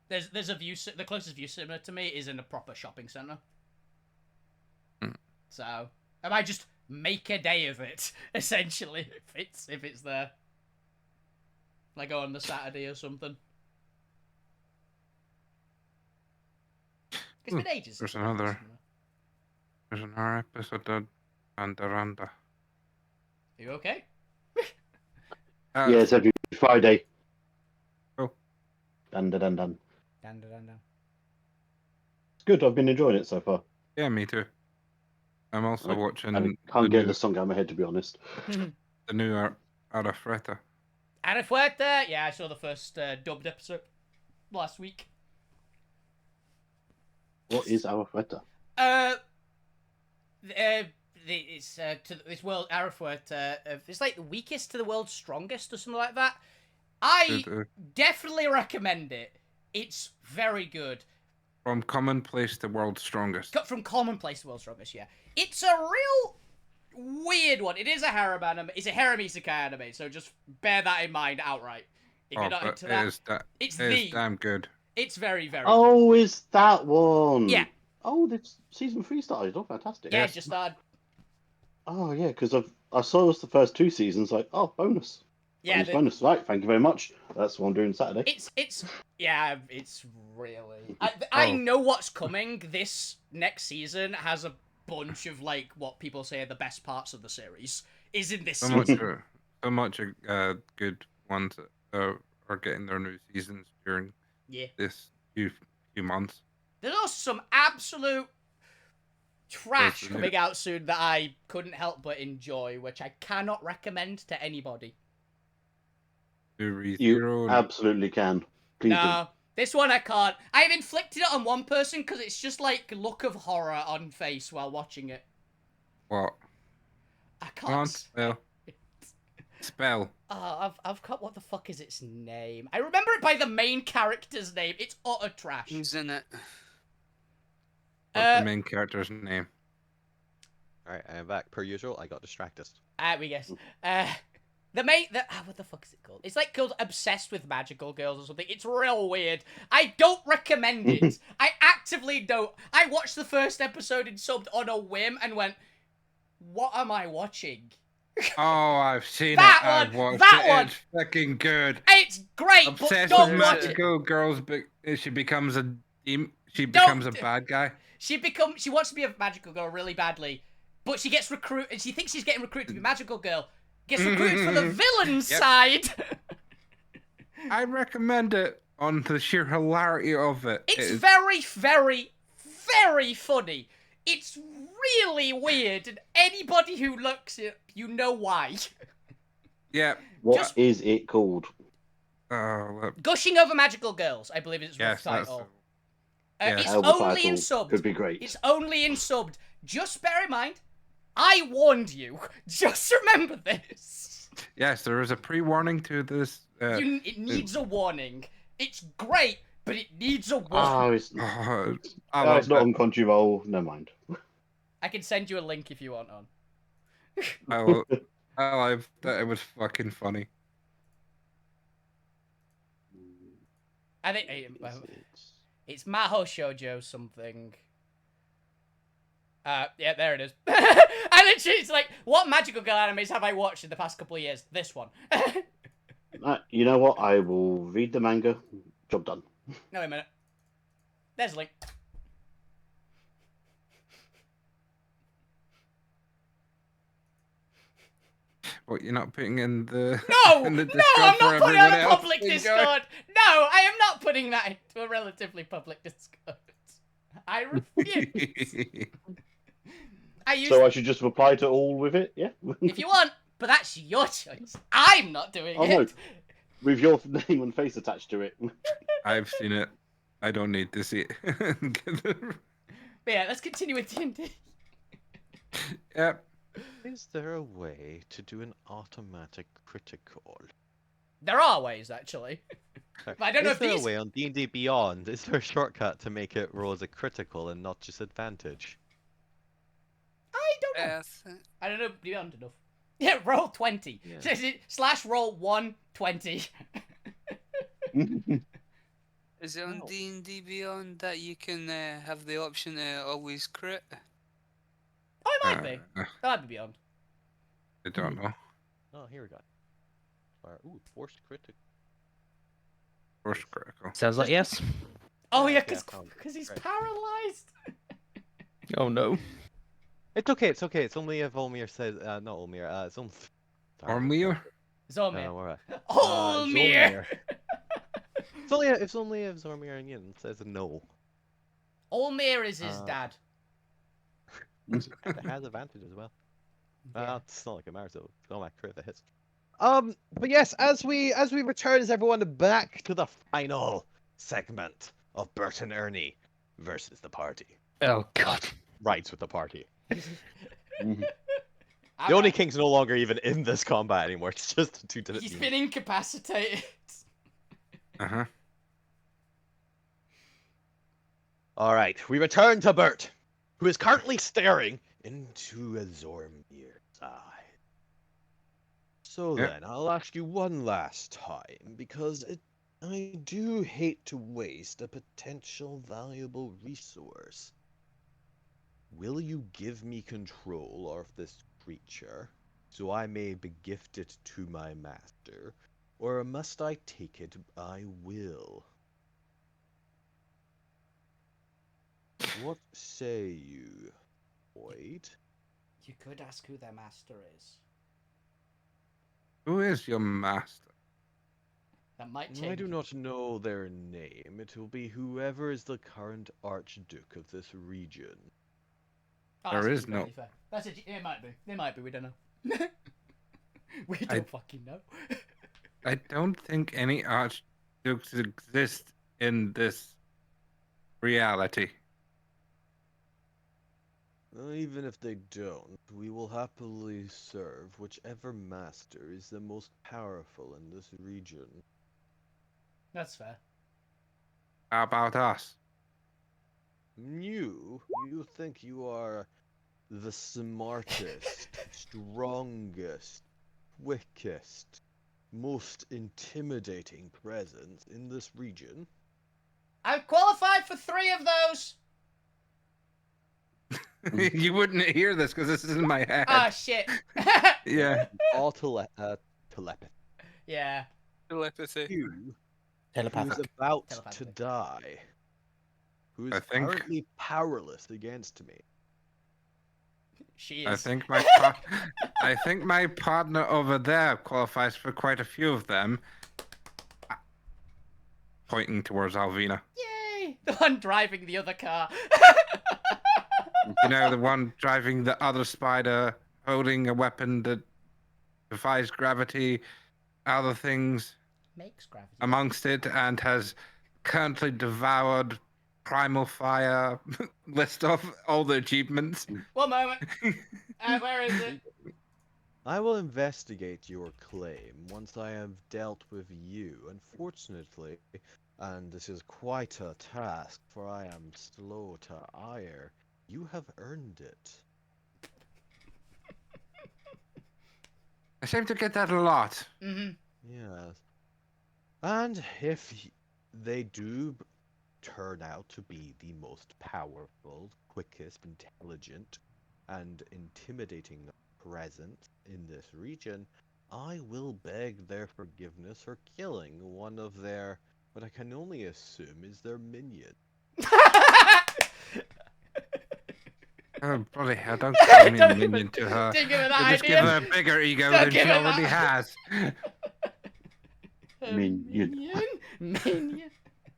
there's a view. The closest view cinema to me is in a proper shopping centre. So I might just make a day of it essentially if it's there. Like go on the Saturday or something. It's been ages. There's since I've been to another episode of Randa. Are you okay? Yeah, it's every Friday. Oh. Dun. Dun. It's good. I've been enjoying it so far. Yeah, me too. I'm also watching. I can't get the song out of my head, to be honest. The new Arafreta. Arafuerte? Yeah, I saw the first dubbed episode last week. What is our Feta? It's to this world Arafuerte. It's like the weakest to the world's strongest or something like that. I definitely recommend it. It's very good. From commonplace to world's strongest. From commonplace to world's strongest, yeah. It's a real weird one. It is a harem anime. It's a harem isekai anime, so just bear that in mind outright. If you're not into that, it is damn good. It's very, very Oh, is that one? Yeah. Oh, the season 3 started. Oh, fantastic. Yeah, it just started. Oh, yeah, because I saw the first 2 seasons, like, oh, bonus. Yeah, bonus. Right, thank you very much. That's what I'm doing Saturday. It's really. I know what's coming. This next season has a bunch of like what people say are the best parts of the series is in this season. So much good ones are getting their new seasons during this few months. There's also some absolute trash coming out soon that I couldn't help but enjoy, which I cannot recommend to anybody. You You absolutely can. Please No, this one I can't. I've inflicted it on one person because it's just like look of horror on face while watching it. What? I Come on, can't. spell. Spell. I've got what the fuck is its name? I remember it by the main character's name. It's utter trash. Who's in it? What's the main character's name? Alright, I am back. Per usual, I got distracted. We guess. What the fuck is it called? It's like called Obsessed with Magical Girls or something. It's real weird. I don't recommend it. I actively don't. I watched the first episode and subbed on a whim and went, what am I watching? Oh, I've seen That it. one, I've watched that it. one. It's fucking good. It's great, Obsessed but don't with watch it. magical girls, but she becomes a she becomes a bad guy. She wants to be a magical girl really badly, but she gets recruited, and she thinks she's getting recruited to be a magical girl. Gets recruited for the villain side. I recommend it on the sheer hilarity of it. It's very, very, very funny. It's really weird, and anybody who looks it, you know why. Yeah. What is it called? Gushing Over Magical Girls, I believe is its rough title. It's only in subbed. Could be great. It's only in subbed. Just bear in mind, I warned you. Just remember this. Yes, there is a pre-warning to this. It needs a warning. It's great, but it needs a warning. Oh, it's not on Crunchyroll. Never mind. I can send you a link if you want on. It was fucking funny. I think it's Maho Shoujo something. Yeah, there it is. I literally, it's like, what magical girl animes have I watched in the past couple of years? This one. You know what? I will read the manga. Job done. No, wait a minute. There's a link. What, you're not putting in the No! in the No, Discord I'm for not putting it on everyone a else public to enjoy? Discord! No, I am not putting that into a relatively public Discord. I refuse. So I should just reply to all with it, yeah? If you want, but that's your choice. I'm not doing Oh it. no, with your name and face attached to it. I've seen it. I don't need to see it. But yeah, let's continue with D&D. Yep. Is there a way to do an automatic critical? There are ways, actually. But I don't know if there these... a way on D&D Beyond? Is there a shortcut to make it roll as a critical and not just advantage? I don't know. I don't know beyond enough. Yeah, roll 20. Yeah. / roll 120. Is it on D&D Beyond that you can have the option to always crit? Oh, it might be. That might be Beyond. I don't know. Oh, here we go. Ooh, forced critical. Forced critical. Sounds like yes. Oh yeah, because he's paralyzed. Oh no. It's okay, it's okay. It's only if Olmir says, not Olmir, it's only... Olmir? Zormir. Olmir! It's only if Zormir and Yin says no. Olmir is his dad. It has advantage as well. It's not like a Mars, though. It's not like crit that hits. But yes, as we return everyone back to the final segment of Bert and Ernie versus the party. Oh god. Rights with the party. The only king's no longer even in this combat anymore. It's just the two. He's been incapacitated. Uh-huh. All right, we return to Bert, who is currently staring into a Zormir's eye. So then, I'll ask you one last time, because I do hate to waste a potential valuable resource. Will you give me control of this creature, so I may begift it to my master, or must I take it by will? What say you, Boyd? You could ask who their master is. Who is your master? That might change. I do not know their name. It will be whoever is the current Archduke of this region. Oh, there is no. Fair. It might be. It might be. We don't know. We don't fucking know. I don't think any archdukes exist in this reality. Even if they don't, we will happily serve whichever master is the most powerful in this region. That's fair. How about us? You think you are the smartest, strongest, quickest, most intimidating presence in this region? I've qualified for 3 of those. You wouldn't hear this because this is in my head. Oh shit. Yeah. All telepathy. Yeah. Telepathy. You, who is Telepathic. about to Telepathic. die, who is I think- currently powerless against me. She I is. think I think my partner over there qualifies for quite a few of them. Pointing towards Alvina. Yay! The one driving the other car. You know, the one driving the other spider, holding a weapon that defies gravity, other things Makes gravity. amongst it, and has currently devoured Primal Fire list of all the achievements. One moment. Where is it? I will investigate your claim once I have dealt with you. Unfortunately, and this is quite a task, for I am slow to ire, you have earned it. I seem to get that a lot. Mm-hmm. Yes. And if they do turn out to be the most powerful, quickest, intelligent, and intimidating presence in this region, I will beg their forgiveness for killing one of their, what I can only assume is their minion. Oh, bloody hell, don't call me a Don't minion even- to her. Don't give her that You'll just idea. give her a bigger ego Don't than give she her already that. has. Minion. Minion.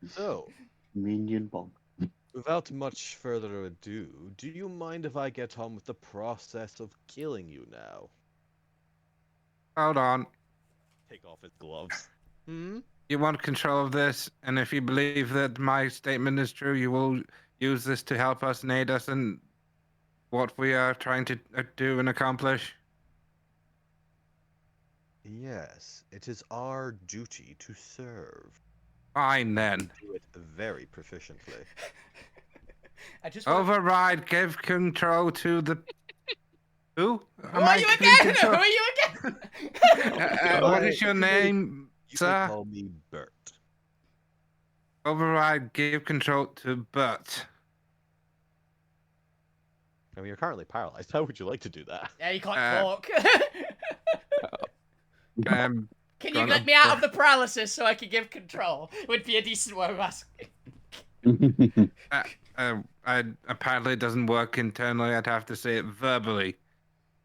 So, Minion bomb. without much further ado, do you mind if I get on with the process of killing you now? Hold on. Take off his gloves. Hmm? You want control of this, and if you believe that my statement is true, you will use this to help us and aid us in what we are trying to do and accomplish. Yes, it is our duty to serve. Fine then. Do it very proficiently. I just want... Override, give control to the... Who? Who are you again? Who are you again? What is your name, You sir? can call me Bert. Override, give control to Bert. I mean, you're currently paralyzed. How would you like to do that? Yeah, you can't Uh, talk. Um, Can you gonna let me out of the paralysis so I can give control? Would be a decent way of asking. apparently it doesn't work internally. I'd have to say it verbally.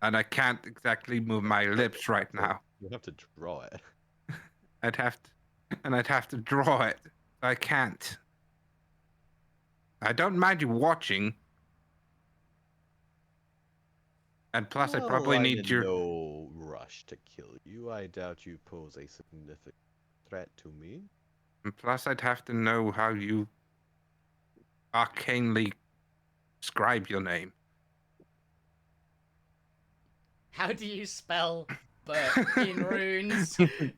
And I can't exactly move my lips right now. You have to draw it. I'd have to draw it. I can't. I don't mind you watching. And plus, I probably I'm need in your. no rush to kill you. I doubt you pose a significant threat to me. And plus, I'd have to know how you arcanely describe your name. How do you spell Bert in runes? Only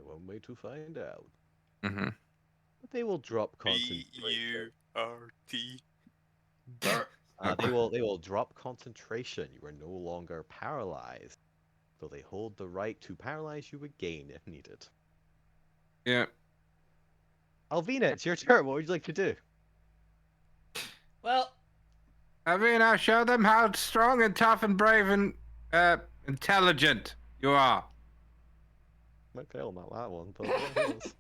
one way to find out. Mm-hmm. But they will drop concentration. B-U-R-T. They will drop concentration. You are no longer paralyzed. Though they hold the right to paralyze you again if needed. Yeah. Alvina, it's your turn. What would you like to do? Well, I mean, I'll show them how strong and tough and brave and intelligent you are. Might fail on that one, but yeah, it is.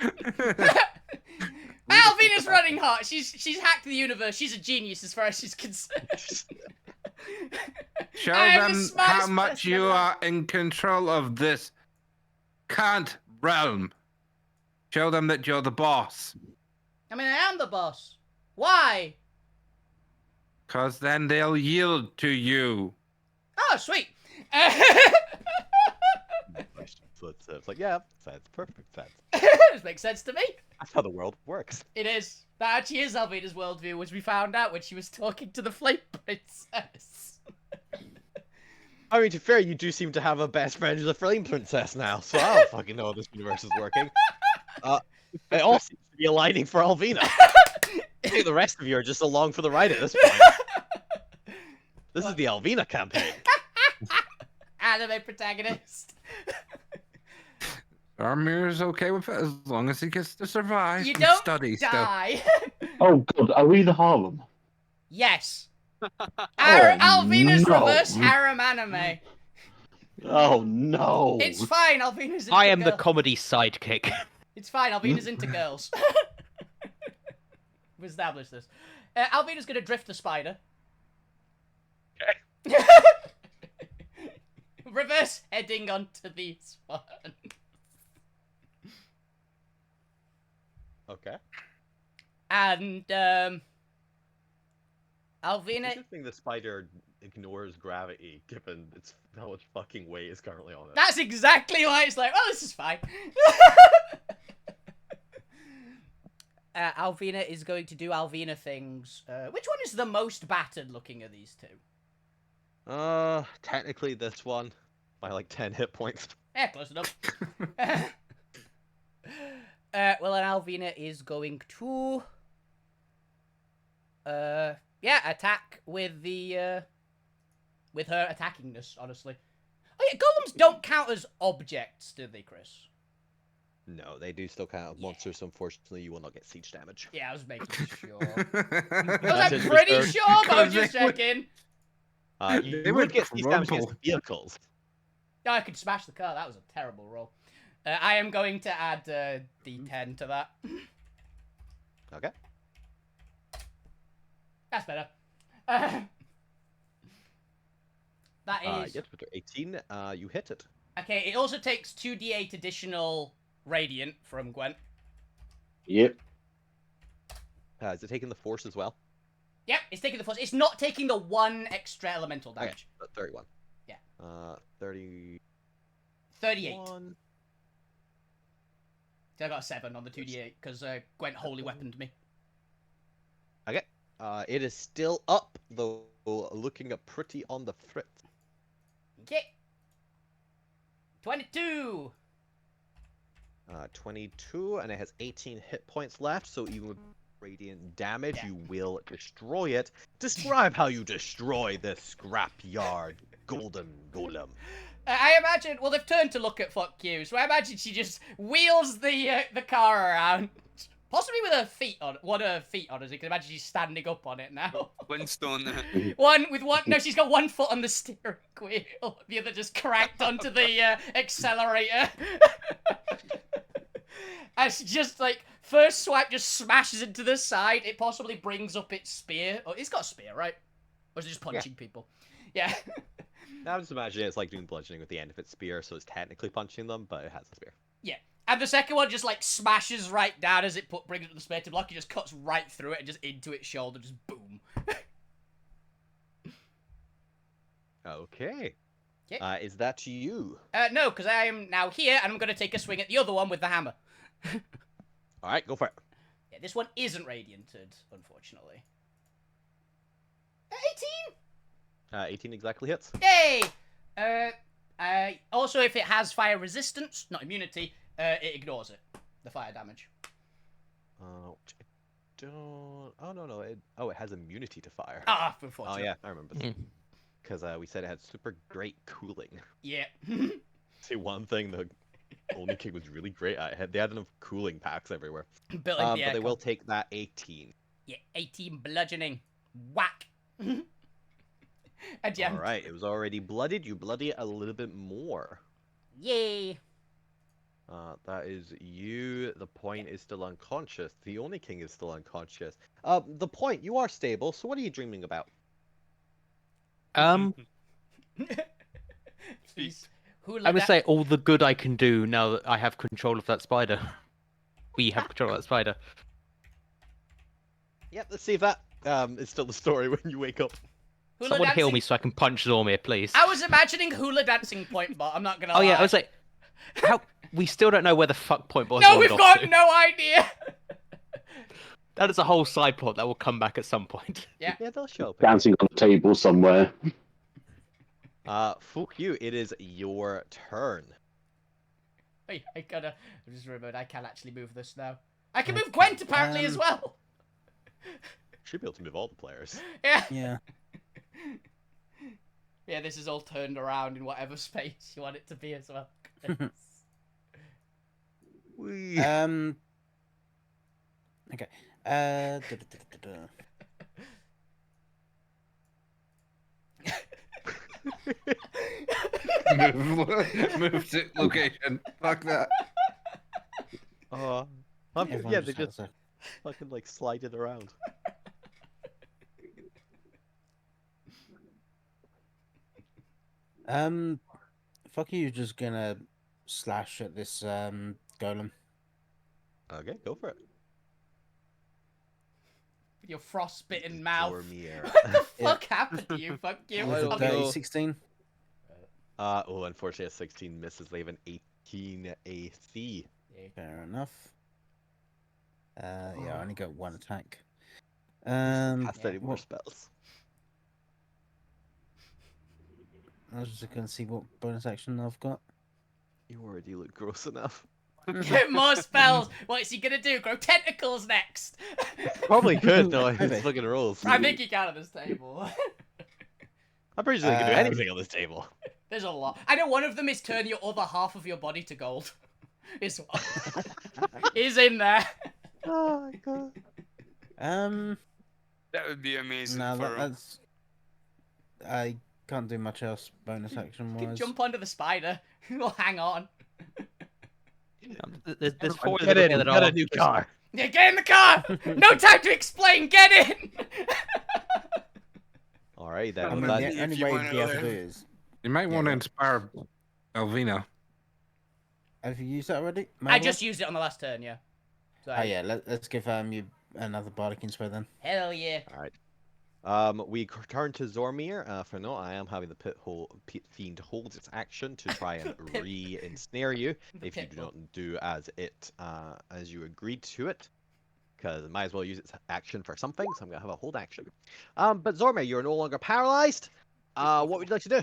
Alvina's running hot. She's hacked the universe. She's a genius as far as she's concerned. Show I am the them smartest how much person you ever. are in control of this Kant realm. Show them that you're the boss. I mean, I am the boss. Why? Because then they'll yield to you. Oh, sweet. So it's like, yeah, sense, perfect sense. This makes sense to me. That's how the world works. It is. That actually is Alvina's worldview, which we found out when she was talking to the Flame Princess. I mean, to be fair, you do seem to have a best friend who's a flame princess now, so I don't fucking know how this universe is working. It all seems to be aligning for Alvina. I think the rest of you are just along for the ride at this point. This is the Alvina campaign. Anime protagonist. Armir's okay with it as long as he gets to survive You and don't study still. die. Oh god, are we the harem? Yes. Oh, Alvina's no. reverse harem anime. Oh no! It's fine, Alvina's into I am the girl- comedy sidekick. It's fine, Alvina's into girls. We've established this. Alvina's gonna drift the spider. Okay. Reverse heading onto the spawn. Okay. And, I Alvina... just think the spider ignores gravity, given its how much fucking weight is currently on it. That's exactly why it's like, well, this is fine. Alvina is going to do Alvina things. Which one is the most battered looking of these two? Technically this one, by like 10 hit points. Yeah, close enough. Well, and Alvina is going to... yeah, attack with the, with her attackingness, honestly. Oh yeah, golems don't count as objects, do they, Chris? No, they do still count as monsters. Unfortunately, you will not get siege damage. Yeah, I was making sure. I That's was it, pretty reserved. sure, but I was Because just they would- checking. You They would would get siege damage against crumple. vehicles. Oh, I could smash the car. That was a terrible roll. I am going to add D10 to that. Okay. That's better. That is... Yes, with your 18, you hit it. Okay, it also takes 2d8 additional radiant from Gwent. Yep. Is it taking the force as well? Yep, it's taking the force. It's not taking the one extra elemental damage. Okay, 31. Yeah. 31. 38. So I got a 7 on the 2d8, because Gwent holy weaponed me. Okay. It is still up, though looking up pretty on the frit. Okay. 22! 22, and it has 18 hit points left, so even with radiant damage, Yeah. you will destroy it. Describe how you destroy this scrapyard golden golem. I imagine, well, they've turned to look at fuck you, so I imagine she just wheels the car around. Possibly with her feet on, one of her feet on, as you can imagine she's standing up on it now. Winston. No, she's got one foot on the steering wheel, the other just cracked onto the accelerator. And she just, like, first swipe just smashes into the side, it possibly brings up its spear. Oh, it's got a spear, right? Or is it just punching people? Yeah. Now just imagine it's like doing bludgeoning with the end of its spear, so it's technically punching them, but it has a spear. Yeah. And the second one just, like, smashes right down as it brings it to the spear to block. It just cuts right through it and just into its shoulder, just boom. Okay. Okay. Is that you? No, because I am now here, and I'm going to take a swing at the other one with the hammer. Alright, go for it. Yeah, this one isn't radianted, unfortunately. 18? 18 exactly hits. Yay! Also, if it has fire resistance, not immunity, it ignores it. The fire damage. Which I don't... Oh, no. It has immunity to fire. Ah, Oh, unfortunately. yeah, I remember this. Because we said it had super great cooling. Yeah. Say one thing the Only King was really great at. They had enough cooling packs everywhere. Built into the But they aircon. will take that 18. Yeah, 18 bludgeoning. Whack. And yeah. Alright, it was already blooded. You bloody it a little bit more. Yay. That is you. The point is still unconscious. The Only King is still unconscious. The point, you are stable, so what are you dreaming about? Please. I'm gonna say all the good I can do now that I have control of that spider. We have control of that spider. Yep, let's see if that is still the story when you wake up. Hula Someone heal dancing- me so I can punch Zormir, please. I was imagining hula dancing point, but I'm not gonna lie. Oh yeah, I was like, How we still don't know where the fuck Point Boy's No, wandered we've off got to. no idea. That is a whole side plot that will come back at some point. Yeah. Yeah, they'll show up again. Dancing on the table somewhere. Fuck you. It is your turn. Wait, I just remembered I can actually move this now. I can move Gwent apparently as well. Should be able to move all the players. Yeah. Yeah. Yeah, this is all turned around in whatever space you want it to be as well. Wee. Okay. Move to location. Fuck that. Yeah, Everyone they has just a- fucking like slide it around. Fuck you, just gonna slash at this golem. Okay, go for it. Your frostbitten mouth. Zormir. What the Yeah. fuck happened to you? Fuck you. With a I'll dirty be- 16. Unfortunately, a 16 misses. They have an 18 AC. Fair enough. Yeah, I only got one attack. Cast any more what- spells. I was just gonna see what bonus action I've got. You already look gross enough. Get more spells. What is he gonna do? Grow tentacles next? Probably could, though. Maybe. His fucking rolls. I think he can on this table. I'm pretty sure they can do Um, anything on this table. There's a lot. I know one of them is turn your other half of your body to gold. Is one. Is in there. Oh my god. That would be amazing No, for him. that's. I can't do much else bonus action You can wise. jump onto the spider. We'll hang on. There's four Get in, get a new car. Yeah, get in the car. No time to explain. Get in. Alright then. I mean, well, If the only you way wanna to be able to learn. do it is. You might Yeah, want to yeah. inspire Elvina. Have you used that already? I Marvel? just used it on the last turn, yeah. So, Oh yeah, let's give you another bardic inspire then. Hell yeah. We turn to Zormir. For now, I am having the pit fiend hold its action to try and re-ensnare you if you do Pitbull. not do as you agreed to it. Because it might as well use its action for something, so I'm gonna have a hold action. But Zormir, you're no longer paralyzed. What would you like to do?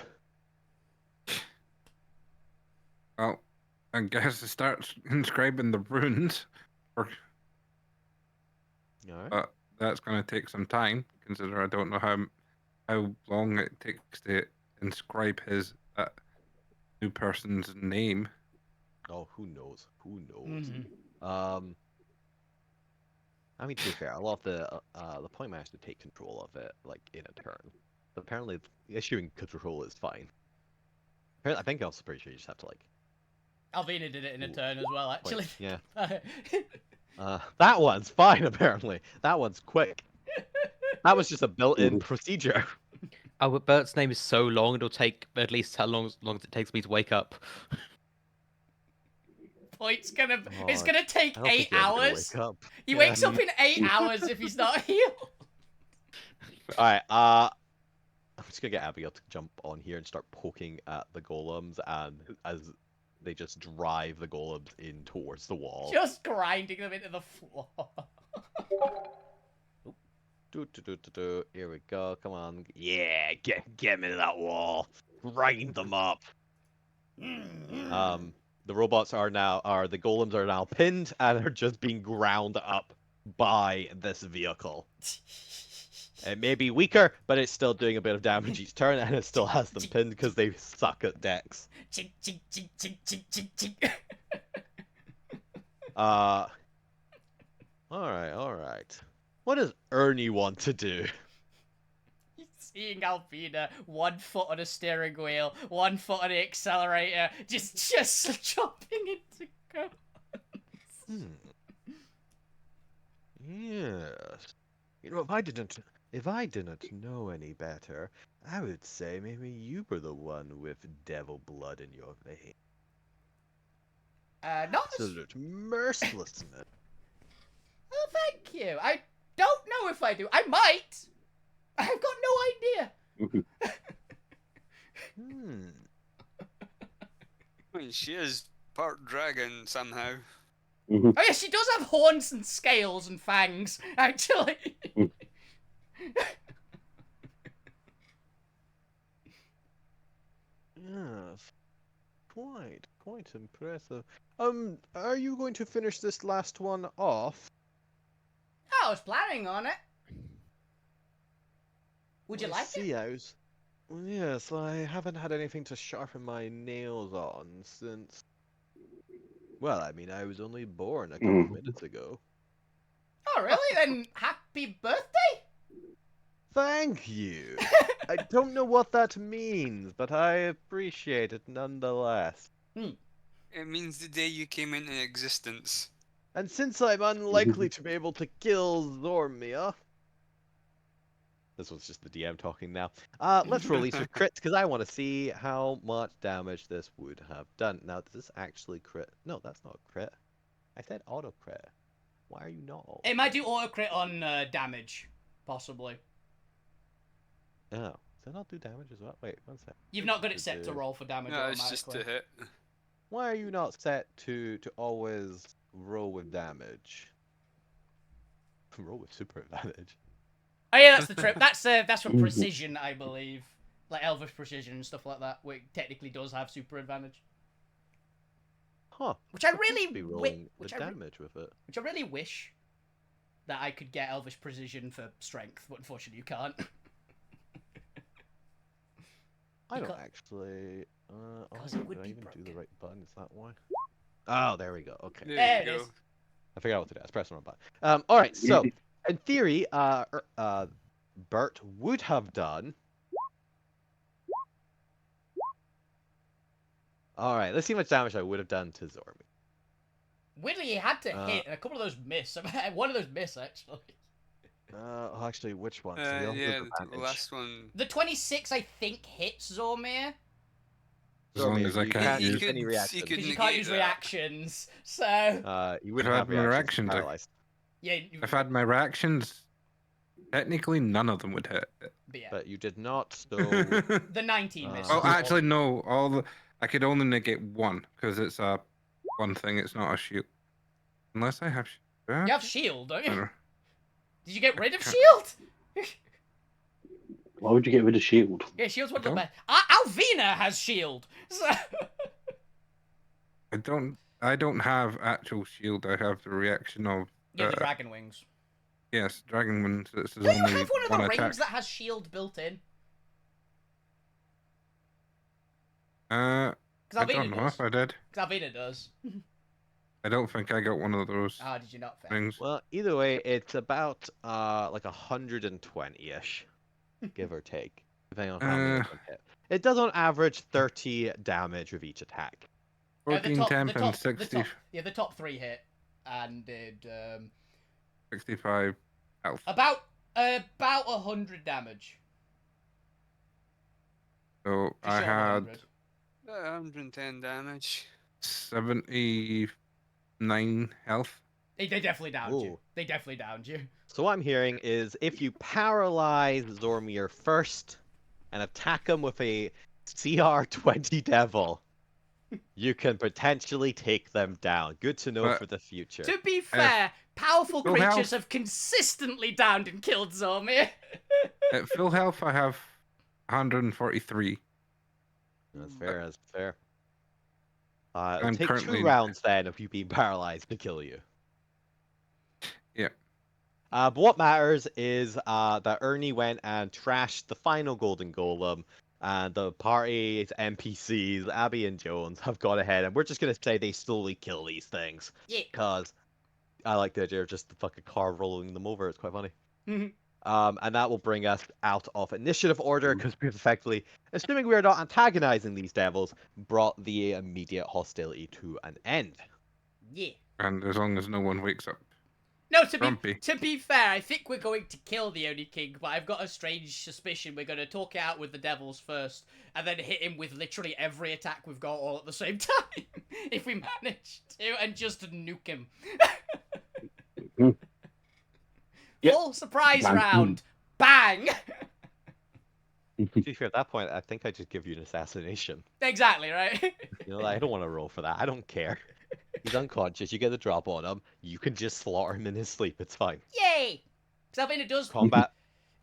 Well, I guess it starts inscribing the runes. Or Alright. that's going to take some time, considering I don't know how long it takes to inscribe his new person's name. Oh, who knows? Who knows? Mhm. I mean, to be fair, a lot of the point managed to take control of it, like, in a turn. But apparently, issuing control is fine. I think I'm also pretty sure you just have to, like... Alvina did it in a turn as well, actually. Yeah. That one's fine, apparently. That one's quick. That was just a built-in procedure. Oh, but Bert's name is so long, it'll take at least how long as it takes me to wake up. It's gonna Oh, take I don't 8 think you're ever gonna hours. wake up. He Yeah. wakes up in 8 hours if he's not healed. Alright, I'm just gonna get Abigail to jump on here and start poking at the golems, and as they just drive the golems in towards the wall. Just grinding them into the floor. Here we go. Come on. Yeah, get me to that wall. Grind them up. The robots the golems are now pinned and are just being ground up by this vehicle. It may be weaker, but it's still doing a bit of damage each turn, and it still has them pinned because they suck at dex. Chink, chink, chink, chink, chink, chink, chink. Alright. What does Ernie want to do? Seeing Alvina, 1 foot on a steering wheel, 1 foot on the accelerator, just chopping into go. Yes. You know, if I didn't know any better, I would say maybe you were the one with devil blood in your veins. Not as... Absolute mercilessness. Oh, thank you. I don't know if I do. I might. I've got no idea. I mean, she has part dragon somehow. Oh yeah, she does have horns and scales and fangs, actually. Yes. Quite impressive. Are you going to finish this last one off? I was planning on it. Would you I like it? see, well, yes, I haven't had anything to sharpen my nails on since... Well, I mean, I was only born a couple minutes ago. Oh, really? Then happy birthday? Thank you! I don't know what that means, but I appreciate it nonetheless. It means the day you came into existence. And since I'm unlikely to be able to kill Zormia... This was just the DM talking now. Let's roll these with crits, because I want to see how much damage this would have done. Now, does this actually crit? No, that's not a crit. I said auto crit. Why are you not auto It might do auto crit on damage, possibly. Oh, does that not do damage as well? Wait, one sec. You've not got it set to roll for damage No, it's automatically. just to hit. Why are you not set to always roll with damage? Roll with super advantage. Oh yeah, that's the trip. That's for precision, I believe. Like Elvish precision and stuff like that, where it technically does have super advantage. Huh. Which I Be really rolling the damage with it. Which I really wish that I could get Elvish precision for strength, but unfortunately you can't. I don't actually. Did I even do the right button? Is that why? Oh, there we go. Okay. There it is. I figured out what to do. I was pressing the wrong button. All right. So, in theory, Bert would have done. All right. Let's see how much damage I would have done to Zormi. Weirdly, he had to hit, and a couple of those miss. One of those miss, actually. Actually, which one? Yeah, the last one. The 26, I think, hits Zormir. As long as I can't use any reactions. Because you can't use reactions, so... you would I've have had my reactions. reactions. Yeah, I've had my reactions. Technically, none of them would hit. But you did not, so... The 19 misses. Oh, actually, no. I could only negate one, because it's a one thing, it's not a shield. Unless I have... You have shield, don't you? Did you get rid of can't- shield? Why would you get rid of shield? Yeah, shield's one of the best. Alvina has shield! So... I don't have actual shield, I have the reaction of... Yeah, the dragon wings. Yes, dragon wings. This is Do you only have one of the attack. rings that has shield built in? I Alvina don't know does. if I did. Because Alvina does. I don't think I got one of those Ah, did you not? Fair. things. Well, either way, it's about like 120-ish, give or take, depending on how many one hit. It does on average 30 damage with each attack. 14, 10, and 60. The top 3 hit and did 65 health. about 100 damage. So Just I short of had 100. 110 damage. 79 health. They definitely downed you. Ooh. They definitely downed you. So what I'm hearing is if you paralyze Zormir first and attack him with a CR20 Devil, you can potentially take them down. Good to know But- for the future. To be fair, powerful full creatures health. have consistently downed and killed Zormir. At full health, I have 143. That's fair, that's fair. It'll I'm take currently- 2 rounds then of you being paralyzed to kill you. Yeah. But what matters is that Ernie went and trashed the final Golden Golem, and the party's NPCs, Abby and Jones, have gone ahead, and we're just gonna say they slowly kill these things. Yeah. Because I like the idea of just the fucking car rolling them over, it's quite funny. Mhm. And that will bring us out of initiative order, because we've effectively, assuming we are not antagonizing these devils, brought the immediate hostility to an end. Yeah. And as long as no one wakes up. No, Grumpy. to be fair, I think we're going to kill the Oni King, but I've got a strange suspicion we're going to talk it out with the devils first, and then hit him with literally every attack we've got all at the same time, if we manage to, and just nuke him. Yep. Full surprise Bang. round. Bang! To be fair, at that point, I think I just give you an assassination. Exactly, right? You know, I don't want to roll for that. I don't care. He's unconscious. You get the drop on him. You can just slaughter him in his sleep. It's fine. Yay! Because I mean, it does. Combat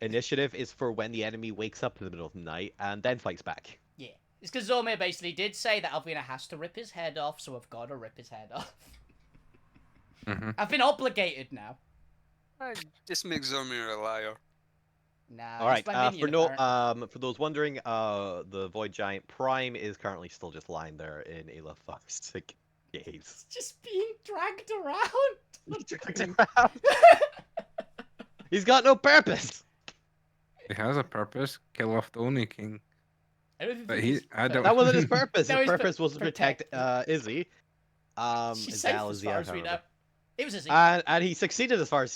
initiative is for when the enemy wakes up in the middle of the night and then fights back. Yeah. It's because Zormir basically did say that Alvina has to rip his head off, so I've got to rip his head off. I've been obligated now. Just make Zormir a liar. Nah, All right. it's my minion, apparently. For those wondering, the Void Giant Prime is currently still just lying there in a lethargic gaze. It's just being dragged around. He's got no purpose. He has a purpose. Kill off the Oni King. I don't think But he's- I don't. That wasn't his purpose. No, His his purpose was to protect Izzy. She's as safe well as the far as we Alterra. know. It was a And he succeeded as far as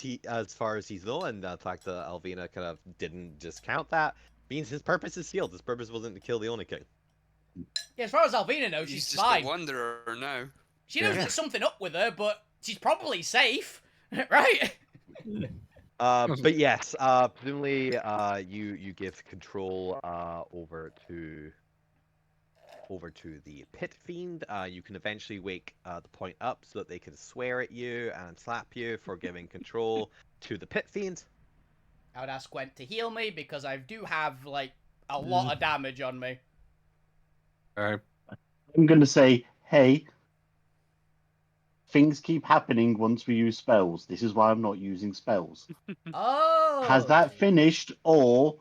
he's known, and the fact that Alvina kind of didn't discount that means his purpose is sealed. His purpose wasn't to kill the Oni King. Yeah, as far as Alvina knows, He's she's just fine. a wanderer now. She knows Yeah. there's something up with her, but she's probably safe, right? But yes, presumably, you give control over to the Pit Fiend. You can eventually wake the point up so that they can swear at you and slap you for giving control to the Pit Fiend. I would ask Gwent to heal me because I do have like a lot of damage on me. I'm going to say, hey, things keep happening once we use spells. This is why I'm not using spells. Oh. Has that finished, or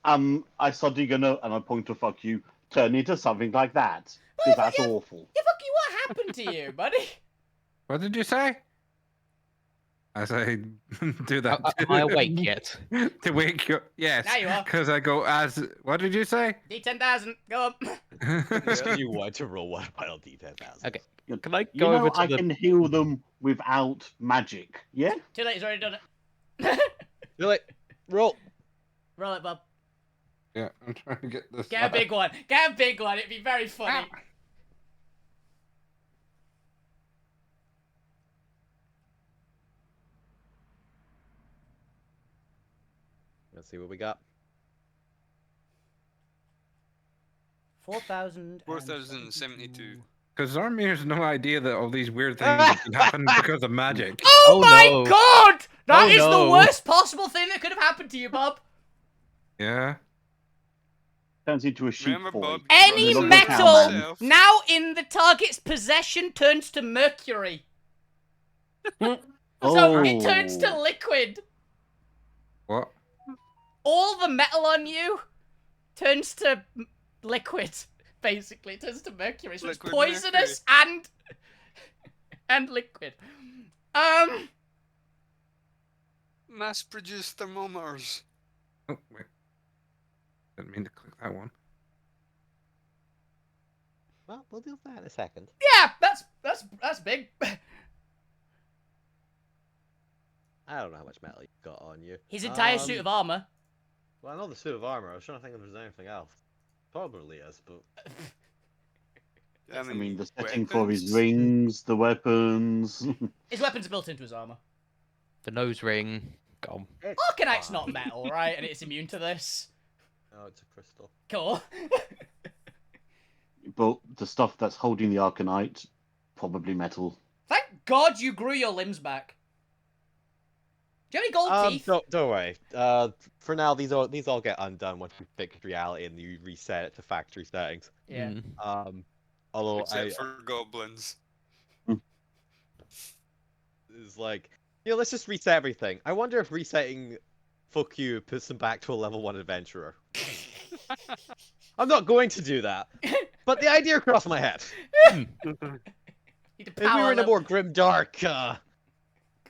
I suddenly gonna, and I point to fuck you, turn into something like that? Because that's awful. Yeah, fuck you. What happened to you, buddy? What did you say? As I do that. Am I awake yet? To wake you. Yes. Now you are. Because I go as. What did you say? D10,000. Go on. You want to roll one final D10,000. Okay. Can I You go know, over to I the? can heal them without magic. Yeah. Too late. He's already done it. You're like, roll. Roll it, Bob. Yeah, I'm trying to get this. Get a big one. Get a big one. It'd be very funny. Let's see what we got. 4,072. Because Zarmir has no idea that all these weird things can happen because of magic. Oh, my no. god! That Oh, is the no. worst possible thing that could have happened to you, Bob. Yeah. Turns into a sheep Remember, boy. Bob? Any Look at metal how, man. now in the target's possession turns to mercury. So it turns to Oh. liquid. What? All the metal on you turns to liquid, basically. It turns to mercury. So Liquid it's poisonous and liquid. Mass-produced thermometers. Oh, wait. Didn't mean to click that one. Well, we'll deal with that in a second. Yeah, that's big. I don't know how much metal you've got on you. His entire suit of armor. Well, I know the suit of armor. I was trying to think if there's anything else. Probably is, but I I mean, the setting weapons. for his rings, the weapons. His weapons are built into his armor. The nose ring. Gone. it's Arcanite's not fine. metal, right? And it's immune to this. Oh, it's a crystal. Cool. But the stuff that's holding the Arcanite, probably metal. Thank God you grew your limbs back. Do you have any gold teeth? Don't worry. For now, these all get undone once you fix reality and you reset it to factory settings. Yeah. Mm. Although Except for goblins. it's like, let's just reset everything. I wonder if resetting fuck you puts them back to a level 1 adventurer. I'm not going to do that, but the idea crossed my head. Need to If we power were in a them. more grim, dark, Gotta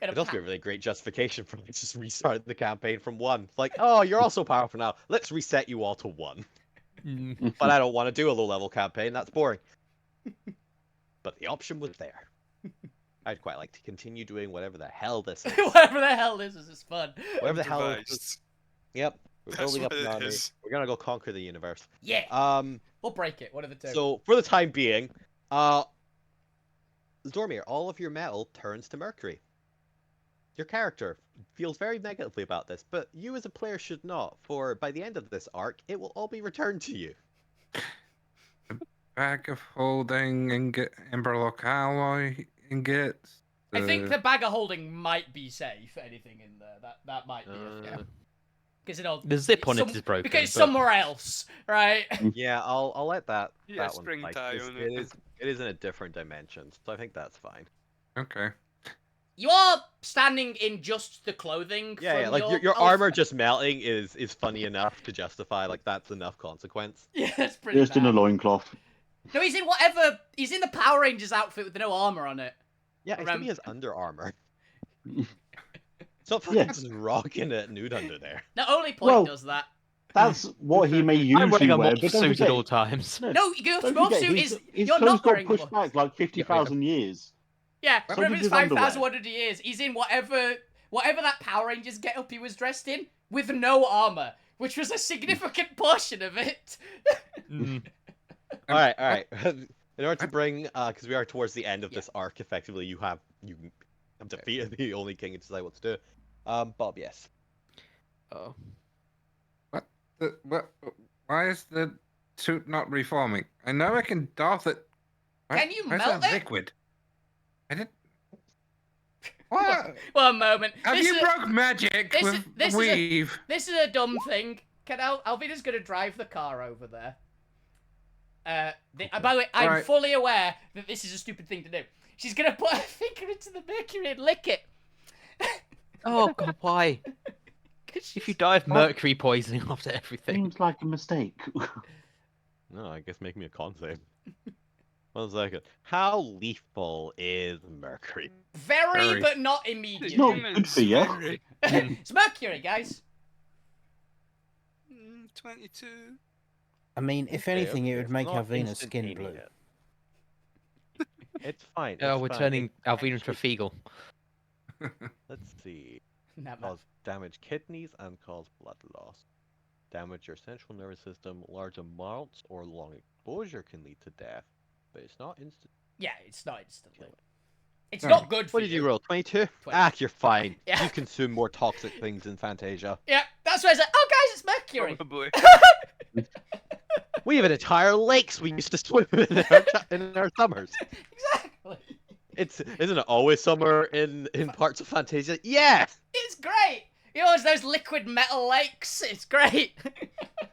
it'd also pa- be a really great justification for me to just restart the campaign from 1. It's like, oh, you're all so powerful now. Let's reset you all to 1. Mm. But I don't want to do a low-level campaign. That's boring. But the option was there. I'd quite like to continue doing whatever the hell this is. Whatever the hell this is fun. Whatever the hell. Devised. Yep. We're That's building up what an it army. is. We're gonna go conquer the universe. Yeah. Or break it. One of the two. So for the time being, Zormir, all of your metal turns to mercury. your character feels very negatively about this, but you as a player should not, for by the end of this arc, it will all be returned to you. Bag of holding, ingot, Emberlock alloy, ingots. I think the bag of holding might be safe. Anything in there that might be a thing. Because The zip on some- it is broken. because it's but- somewhere else, right? Yeah, I'll let that Yeah, that one string fight. tie It's- on it it. is it is in a different dimension, so I think that's fine. Okay. You are standing in just the clothing. Yeah, from like your Alpha- armor just melting is funny enough to justify like that's enough consequence. Yeah, that's pretty Just in a bad. loincloth. No, he's in whatever. He's in the Power Rangers outfit with no armor on it. Yeah, I think Rem- he has under armor. So Yes. just rocking it nude under there. Not only Point Well- does that. That's what he may I'm wearing usually a wear, morph but don't suit forget, at all times. No, your don't morph forget, suit his, is. his You're clothes not got wearing pushed morph. back like 50,000 years. Yeah, So remember did it's his underwear. 5,100 years. He's in whatever that Power Rangers get up he was dressed in with no armor, which was a significant portion of it. Mm. All right. In order to bring, because we are towards the end of this arc, effectively, you have defeated the only king and decide what to do. Bob, yes. Oh. Why is the suit not reforming? I know I can doff it. Can you where's melt that it? liquid? I did. What? One moment. Have This you is- broke magic this with is- this the is a- weave? This is a dumb thing. Alvina's gonna drive the car over there. By the way, I'm Alright. fully aware that this is a stupid thing to do. She's gonna put her finger into the mercury and lick it. Oh god, why? 'Cause If you she's- die of mercury poisoning after everything. Seems like a mistake. No, I guess make me a con save. 1 second. How lethal is mercury? very, Very. but not immediate. It's not good for you. Very. It's mercury, guys. 22. I mean, if Okay, anything, it okay, would it's make not Alvina's skin blue. instantaneous. It's fine. Oh, it's we're fine. turning Alvina into a Feagle. Let's see. Nah, man. Cause damage kidneys and cause blood loss. Damage your central nervous system. Large amounts or long exposure can lead to death, but it's not instant. Yeah, it's not instantly. It's Alright. not good for What did you roll? 22? 20. Ah, you're fine. Yeah. You consume more toxic things in Fantasia. Yeah, that's why I said, oh guys, it's mercury. Probably. We have an entire lakes we used to swim in our summers. Exactly. Isn't it always summer in parts of Fantasia? Yes! It's great. You know, it's those liquid metal lakes. It's great.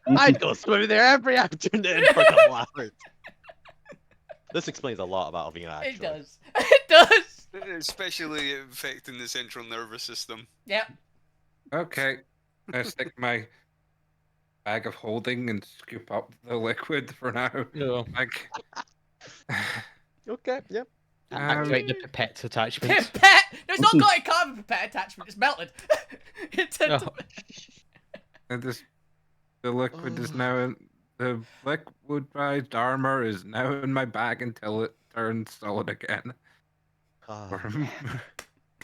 I'd go swimming there every afternoon for a couple hours. This explains a lot about Alvina, actually. It does. It does. Especially affecting the central nervous system. Yep. Okay. I stick my bag of holding and scoop up the liquid for now. No. Like, Okay, yep. Activate the pipette attachment. Pipette. No, it's not got a carbon pipette attachment. It's melted. It turned Oh. to- and the liquid is now in the liquidized armor is now in my bag until it turns solid again. We're I mean,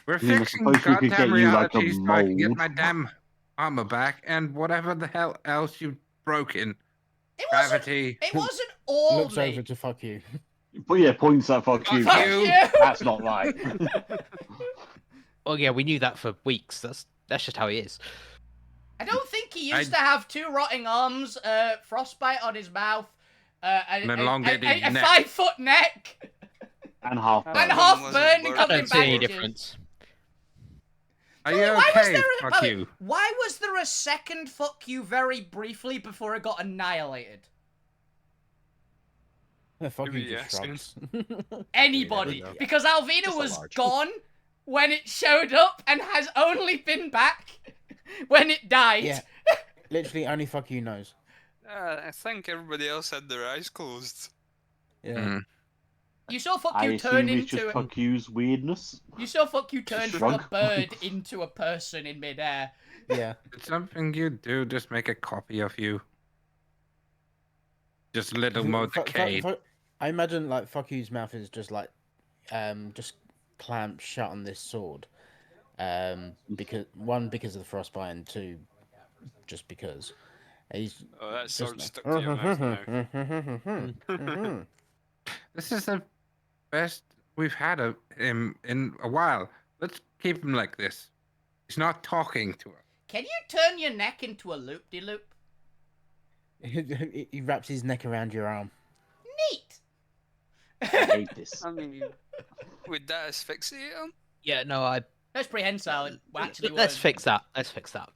I fixing suppose we could goddamn get you, like, a reality so I can get mold. my damn armor back and whatever the hell else you've broken. It wasn't. Gravity. It wasn't all Looks me. over to fuck you. But yeah, points at fuck you. Fuck you. you. That's not right. Oh yeah, we knew that for weeks. That's just how he is. I don't think he used to have 2 rotting arms, frostbite on his mouth, An elongated a neck. 5-foot neck, And half. And and burnt. half wasn't burned and worth I covered in don't see any bandages. difference. Are you Why was okay? there a- Fuck by the way, you. Why was there a second fuck you very briefly before it got annihilated? Fuck Who you, are you just shrugs. Anybody. know. Because Alvina Just a was large. gone when it showed up and has only been back when it died. Yeah. Literally, only fuck you knows. I think everybody else had their eyes closed. Yeah. Mm. You saw fuck I you assume turn it's into just fuck you's weirdness. You saw fuck you turn from a Shrug. bird into a person in midair. Yeah. It's something you do, just make a copy of you. Just little more Fu- fu- decayed. fu- I imagine like fuck you's mouth is just like, just clamped shut on this sword, because because of the frostbite, and 2, just because. He's Oh, that just sword like, stuck to your mouth now. This is the best we've had in a while. Let's keep him like this. He's not talking to her. Can you turn your neck into a loop-de-loop? He wraps his neck around your arm. Neat. I hate this. I mean, would that asphyxiate him? Yeah, no, I. That's prehensile. It actually Let's would. fix that. Let's fix that.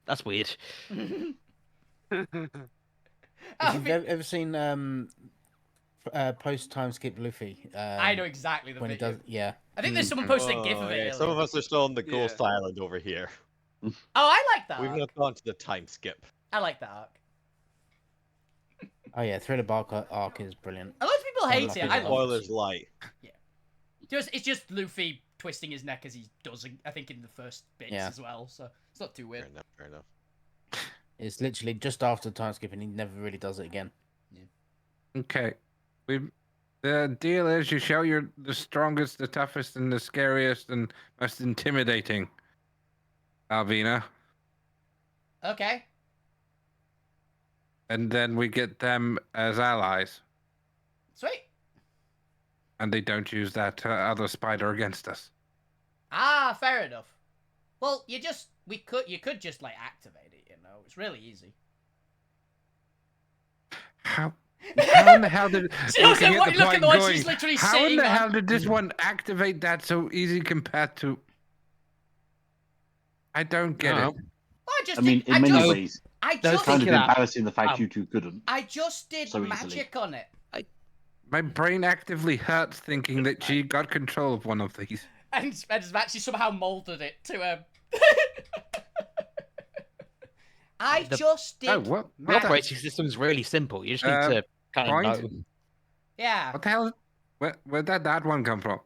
That's weird. If you've ever seen post time skip Luffy, I know exactly the when he video. does, yeah. I think there's someone posted a gif of Oh, it. yeah, some of earlier. us are still on the Ghost Yeah. Island over here. Oh, I like that. We've Arc. not gone to the time skip. I like that arc. Oh yeah, Thriller Bark arc is brilliant. A lot of people hate it. I love Spoilers it. light. It's just Luffy twisting his neck as he does. I think in the first bits Yeah. as well. So it's not too weird. Fair enough, fair enough. It's literally just after the time skip, and he never really does it again. Okay. The deal is you show you're the strongest, the toughest, and the scariest, and most intimidating. Alvina. Okay. And then we get them as allies. Sweet. And they don't use that other spider against us. Ah, fair enough. Well, you could just like activate it. You know, it's really easy. How in the hell did Look at looking the point one going, she's literally how in sitting the on. hell did this one activate that so easy compared to? I don't get No. it. Well, I just I mean, did, in many just, ways, I it's just, kind of Think of that. embarrassing the fact Um, you two couldn't. I just did so easily. magic on it, My brain actively hurts thinking that she got control of one of these. and has actually somehow molded it to I The- just did. Oh, what? The What the, operating system's really simple. You just need to kind of point? know. Yeah. what the hell? Where did that one come from?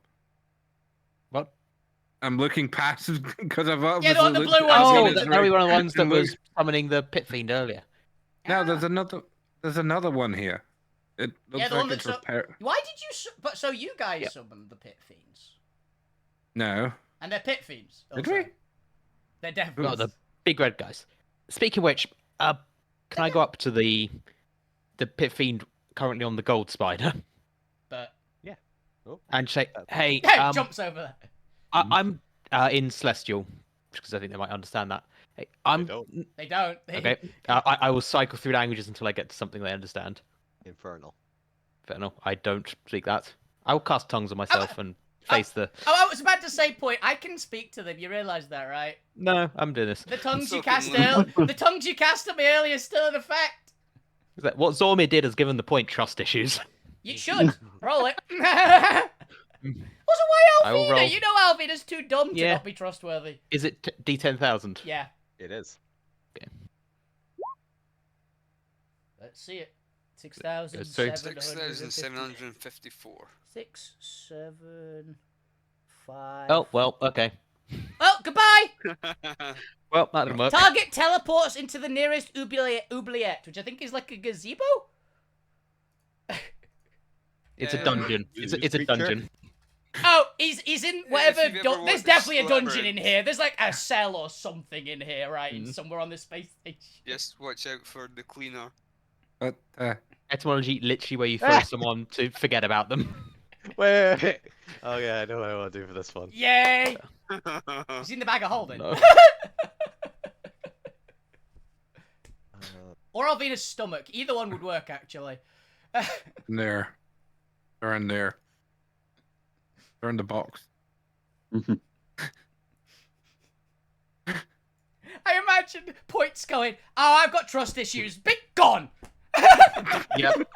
What? I'm looking past because I've Yeah, obviously the one- the looked blue at one's Oh, in it. his that that'll be one of the ones that And look- was summoning the pit fiend earlier. No, Ah. there's another one here. It looks Yeah, the one like it's that's repair. Why did you? But so you guys Yep. summoned the pit fiends, No. and they're pit fiends. Did also. we? They're definitely. Oh, the big red guys. Speaking of which, can I go up to the pit fiend currently on the gold spider But Oh, and say, "Hey, jumps over there. I'm in Celestial," because I think they might understand that. Hey, I'm don't. They don't. They, okay. I will cycle through languages until I get to something they understand. Infernal. Fair enough. I don't speak that. I will cast tongues on myself and face the. Oh, I was about to say, point. I can speak to them. You realise that, right? No, I'm doing this. The tongues you So cast can the tongues you cast at me earlier is still in effect. Is that what Zormir did has given the point trust issues. You should roll it. Also, why I will Alvina? roll. You know Alvina's too dumb to Yeah. not be trustworthy. Is it D10,000? Yeah. It is. Let's see it. 6,000. So- 6,754. 6, 7, 5. Oh well, okay. Oh, goodbye! Well, that didn't work. Target teleports into the nearest oubliette, which I think is like a gazebo? It's a dungeon. It's a Creature? dungeon. Oh, he's in whatever. if you've ever There's watched definitely a dungeon Labyrinth. in here. There's like a cell or something in here, right? Mhm. Somewhere on this space station. Just watch out for the cleaner. But Etymology, literally where you throw someone to forget about them. Wait. Oh yeah, I know what I want to do for this one. Yay! He's in the bag of holding. No. Or Alvina's stomach. Either one would work, actually. there. They're in there. They're in the box. I imagine Points going, oh, I've got trust issues. Be gone! Yep.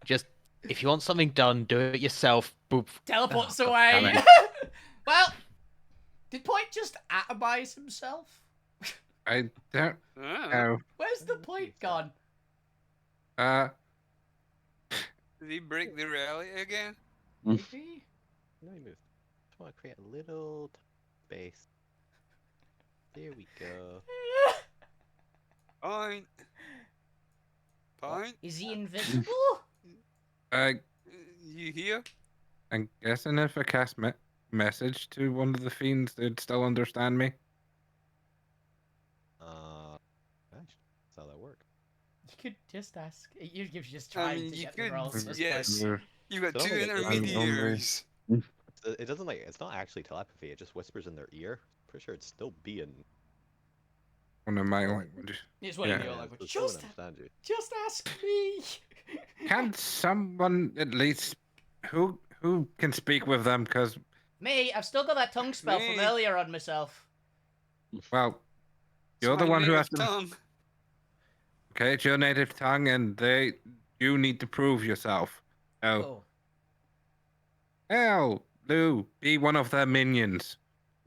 Just if you want something done, do it yourself. Boop. Teleports Oh, God away. damn it. Well, did Point just atomize himself? I don't Ah, know. Where's the Point gone? Uh, did he break the reality again? Maybe? Let me move. Just want to create a little space. There we go. Point. Point. Is he invisible? You here? I'm guessing if I cast message to one of the fiends, they'd still understand me. Gosh, that's how that works. You could just ask. You're just I trying mean, to you get the could, rolls. I yes. suppose. You got So two I'm gonna- intermediaries. It doesn't like it's not actually telepathy. It just whispers in their ear. Pretty sure it's still being. One of my Oh. language. It's one of Yeah. your Yeah, language. so it still wouldn't Just understand you. Just ask me. Can someone at least who can speak with them? Because Me, I've still got that tongue spell from Me. earlier on myself. well, It's you're the my one who has native to. tongue. Okay, it's your native tongue, and you need to prove yourself. Oh, Oh. hell, Lou, be one of their minions.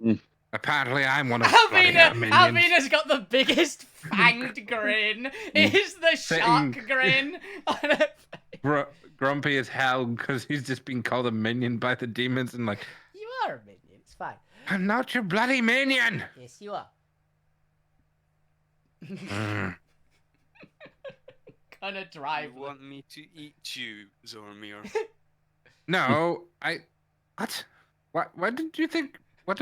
Mm. Apparently, I'm one of bloody hell minions. Alvina's got the biggest fanged grin. It's the shark Sitting- grin on her face. Grumpy as hell because he's just been called a minion by the demons and like, You are a minion. It's fine. I'm not your bloody minion. Yes, you are. Mm. Gonna drive. You want me to eat you, Zormir? No, what? What did you think? What?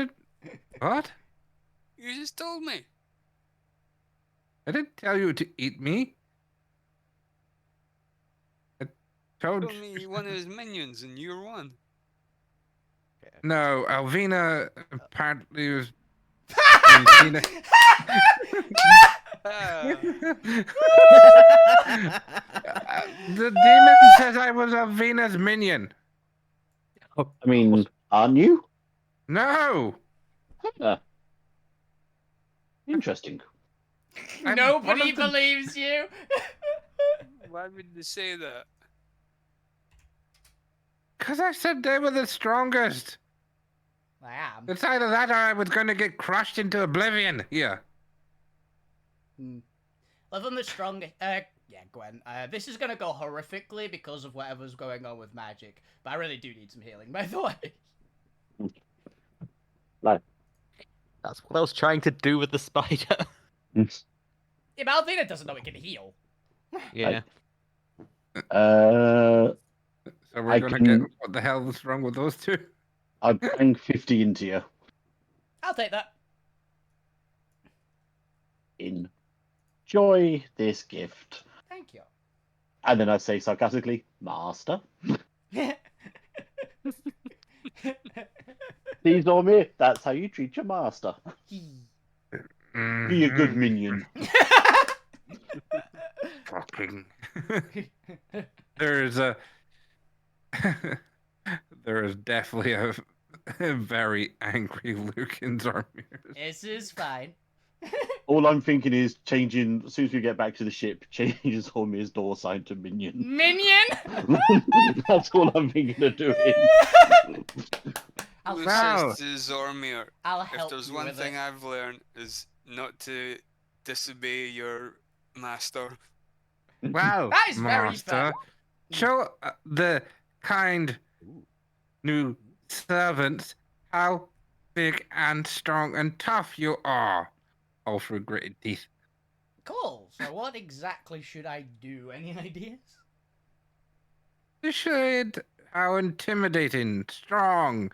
You just told me. I didn't tell you to eat me. I You told told me one of his minions, and you're one. no. Alvina apparently was. Ah, The demon says I was Alvina's minion. I mean, aren't you? No. Interesting. I'm one Nobody of them. believes you. why would they say that? Because I said they were the strongest. I am. It's either that or I was going to get crushed into oblivion. Here. Love them the strongest. Yeah, Gwen. This is gonna go horrifically because of whatever's going on with magic. But I really do need some healing, by the way. That's what I was trying to do with the spider. Yeah, but Alvina doesn't know it can heal. Yeah. So we're I going to can- get what the hell is wrong with those two? I bang 50 into you. I'll take that. Enjoy this gift. Thank you. And then I say sarcastically, Master. Please, Ormir, that's how you treat your master. Be a good minion. Fucking. There's a. There is definitely a very angry Luke in Zormir. This is fine. All I'm thinking is changing, as soon as we get back to the ship, changes Ormir's door sign to minion. Minion! That's all I'm thinking of doing. I'll, Who Wow. says to Zormir, I'll if help there's you one with thing it. I've learned is not to disobey your master. Wow, That is very master. fair. Show the kind new servants how big and strong and tough you are. All through gritted teeth. Cool. So what exactly should I do? Any ideas? You should how intimidating, strong.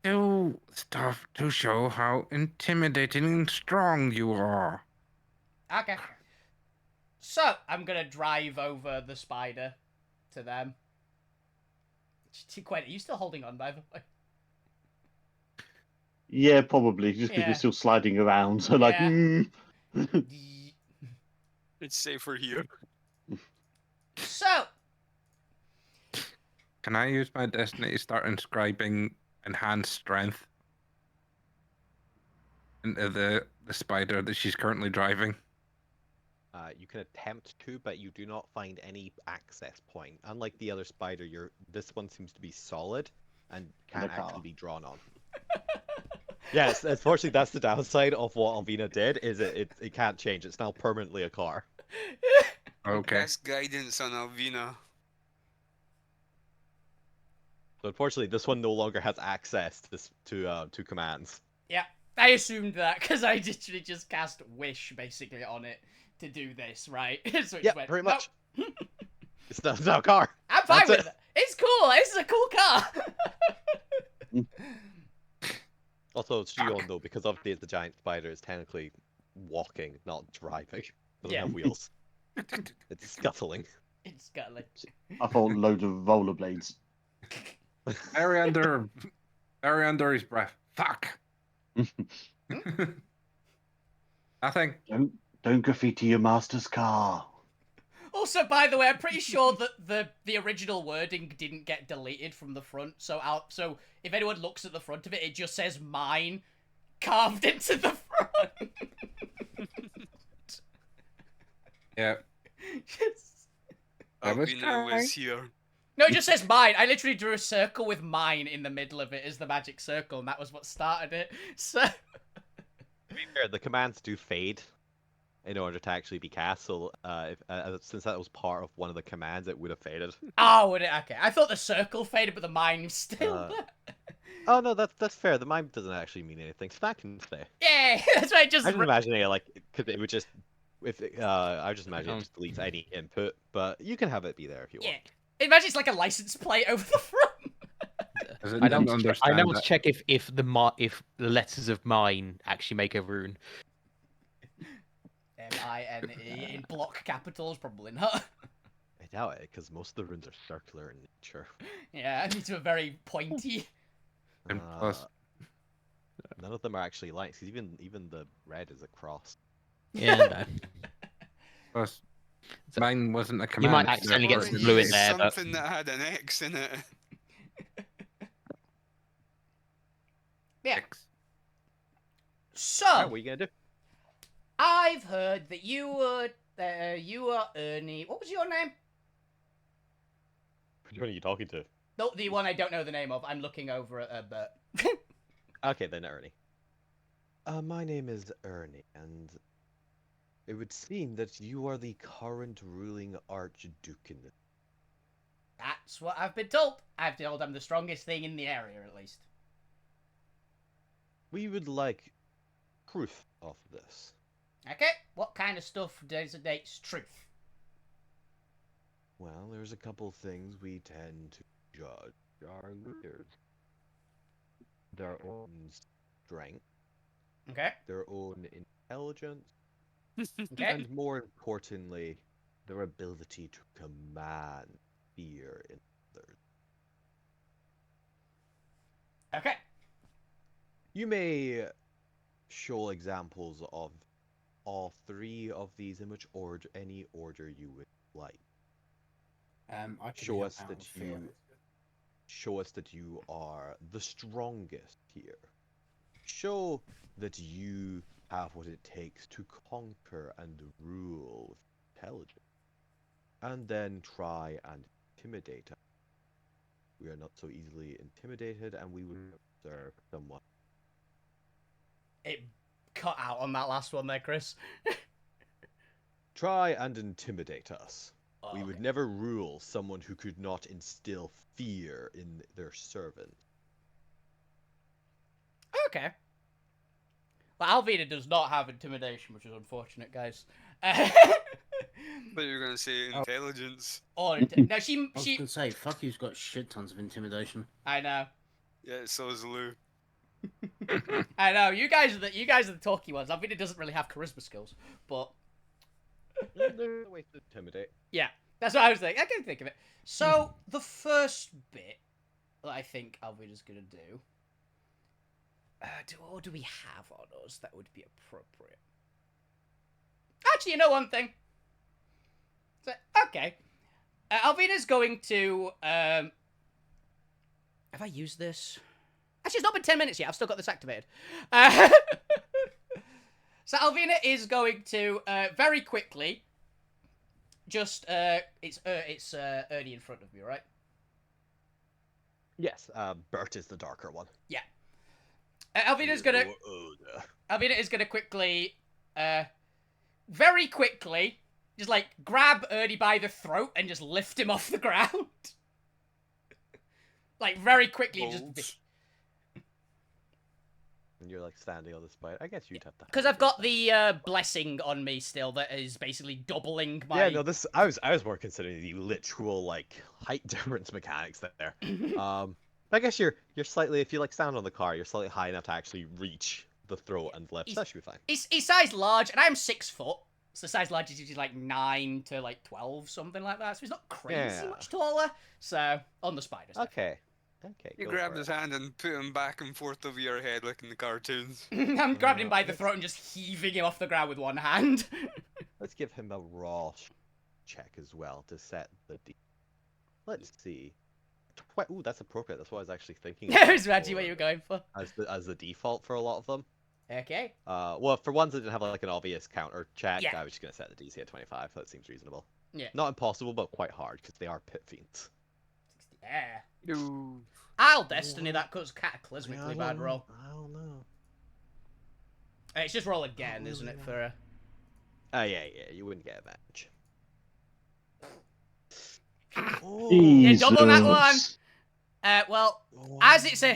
Do stuff to show how intimidating and strong you are. Okay. So, I'm gonna drive over the spider to them. Quite, are you still holding on, by the way? Yeah, probably, just because Yeah. we're still sliding around. So, like, Yeah. It's safer here. So, Can I use my destiny to start inscribing enhanced strength into the spider that she's currently driving? You can attempt to, but you do not find any access point. Unlike the other spider, this one seems to be solid and can't car. actually be drawn on. Yes, unfortunately, that's the downside of what Alvina did. Is it can't change. It's now permanently a car. Okay. Cast guidance on Alvina. So unfortunately, this one no longer has access to commands. yeah, I assumed that because I literally just cast Wish basically on it to do this, right? So it Yeah, just went, pretty "Nope." much. It's now a car. I'm fine That's with it. It's cool. This is a cool car. Also, Shion though, because obviously it's a giant spider, it's technically walking, not driving. It doesn't Yeah. have wheels. It's scuttling. It's scuttling. I thought loads of rollerblades. Very under his breath. Fuck. I think. Don't graffiti your master's car. Also, by the way, I'm pretty sure that the original wording didn't get deleted from the front. So if anyone looks at the front of it, it just says "mine" carved into the front. Yeah. That was Albina was kind. here. No, it just says "mine." I literally drew a circle with "mine" in the middle of it as the magic circle, and that was what started it. So. To be fair, the commands do fade in order to actually be cast. So, since that was part of one of the commands, it would have faded. Oh, would it? Okay. I thought the circle faded, but the mine was still there. Oh no, that's fair. The mime doesn't actually mean anything. So that can stay. Yeah, that's right. Just I was imagining it because it would just I was just imagining it just deletes any input, but you can have it be there if you want. yeah. Imagine it's like a license plate over the front. I know to understand check if the letters of mine actually make a rune. MINE in block capitals, probably not. I doubt it, because most of the runes are circular in nature. Yeah, these are very pointy. And plus, None of them are actually lines, because even the red is a cross. Yeah, no. plus, mine wasn't a You command. might accidentally get therefore some it blue in was- there, but Something that had an X in it. Yeah. So, What are you gonna do? I've heard that you were Ernie. What was your name? Which one are you talking to? No, the one I don't know the name of. I'm looking over at Bert. Okay, then Ernie. My name is Ernie, and it would seem that you are the current ruling Archduke in this. That's what I've been told. I've been told I'm the strongest thing in the area, at least. We would like proof of this. Okay, what kind of stuff designates truth? Well, there's a couple things we tend to judge our leaders. Their own strength, Okay, their own intelligence, okay. and more importantly, their ability to command fear in others. Okay. You may show examples of all three of these in which order, any order you would like. I can Show help us out that with fear. show us that you are the strongest here. Show that you have what it takes to conquer and rule with intelligence. And then try and intimidate us. We are not so easily intimidated, and we would observe someone. It cut out on that last one there, Chris. Try and intimidate us. Oh, We would okay. never rule someone who could not instill fear in their servant. Okay. Well, Alvina does not have intimidation, which is unfortunate, guys. Uh, But you're gonna say intelligence. or no, she I was gonna say, fuck you's got shit tons of intimidation. I know. Yeah, so is Lou. I know. You guys are the talky ones. Alvina doesn't really have charisma skills, but There's a way to intimidate. yeah, that's what I was thinking. I can think of it. So the first bit that I think Alvina's gonna do. What do we have on us that would be appropriate? Actually, you know one thing. So, okay. Alvina's going to, have I used this? Actually, it's not been 10 minutes yet. I've still got this activated. So Alvina is going to, very quickly, just, it's Ernie in front of me, right? Yes, Bert is the darker one. Yeah. Alvina is gonna quickly, very quickly, just like grab Ernie by the throat and just lift him off the ground. Like very quickly, Bolts. just And you're like standing on the spine. I guess you'd have to. because I've got the blessing on me still that is basically doubling my. Yeah, no, this I was more considering the literal like height difference mechanics there. I guess you're slightly, if you like stand on the car, you're slightly high enough to actually reach the throat and lift. So that should be fine. He's size large, and I'm 6 foot. So size large is usually like 9 to like 12, something like that. So he's not crazy Yeah. much taller. So on the spiders. Okay. Okay, You go grab for his it. hand and put him back and forth over your head like in the cartoons. I'm grabbing him by the let's- throat and just heaving him off the ground with one hand. Let's give him a raw check as well to set the D. Let's see. Ooh, that's appropriate. That's what I was actually thinking. That about was actually what for- you were going for. as the default for a lot of them. Okay. Well, for ones that didn't have like an obvious counter check, Yeah. I was just gonna set the DC at 25. That seems reasonable. Yeah. Not impossible, but quite hard because they are pit fiends. Yeah. No. I'll destiny that cuts cataclysmically bad roll. I don't know. It's just roll again, isn't it? For Yeah, you wouldn't get a match. Yeah, double that one. Jesus. Well, as it's a,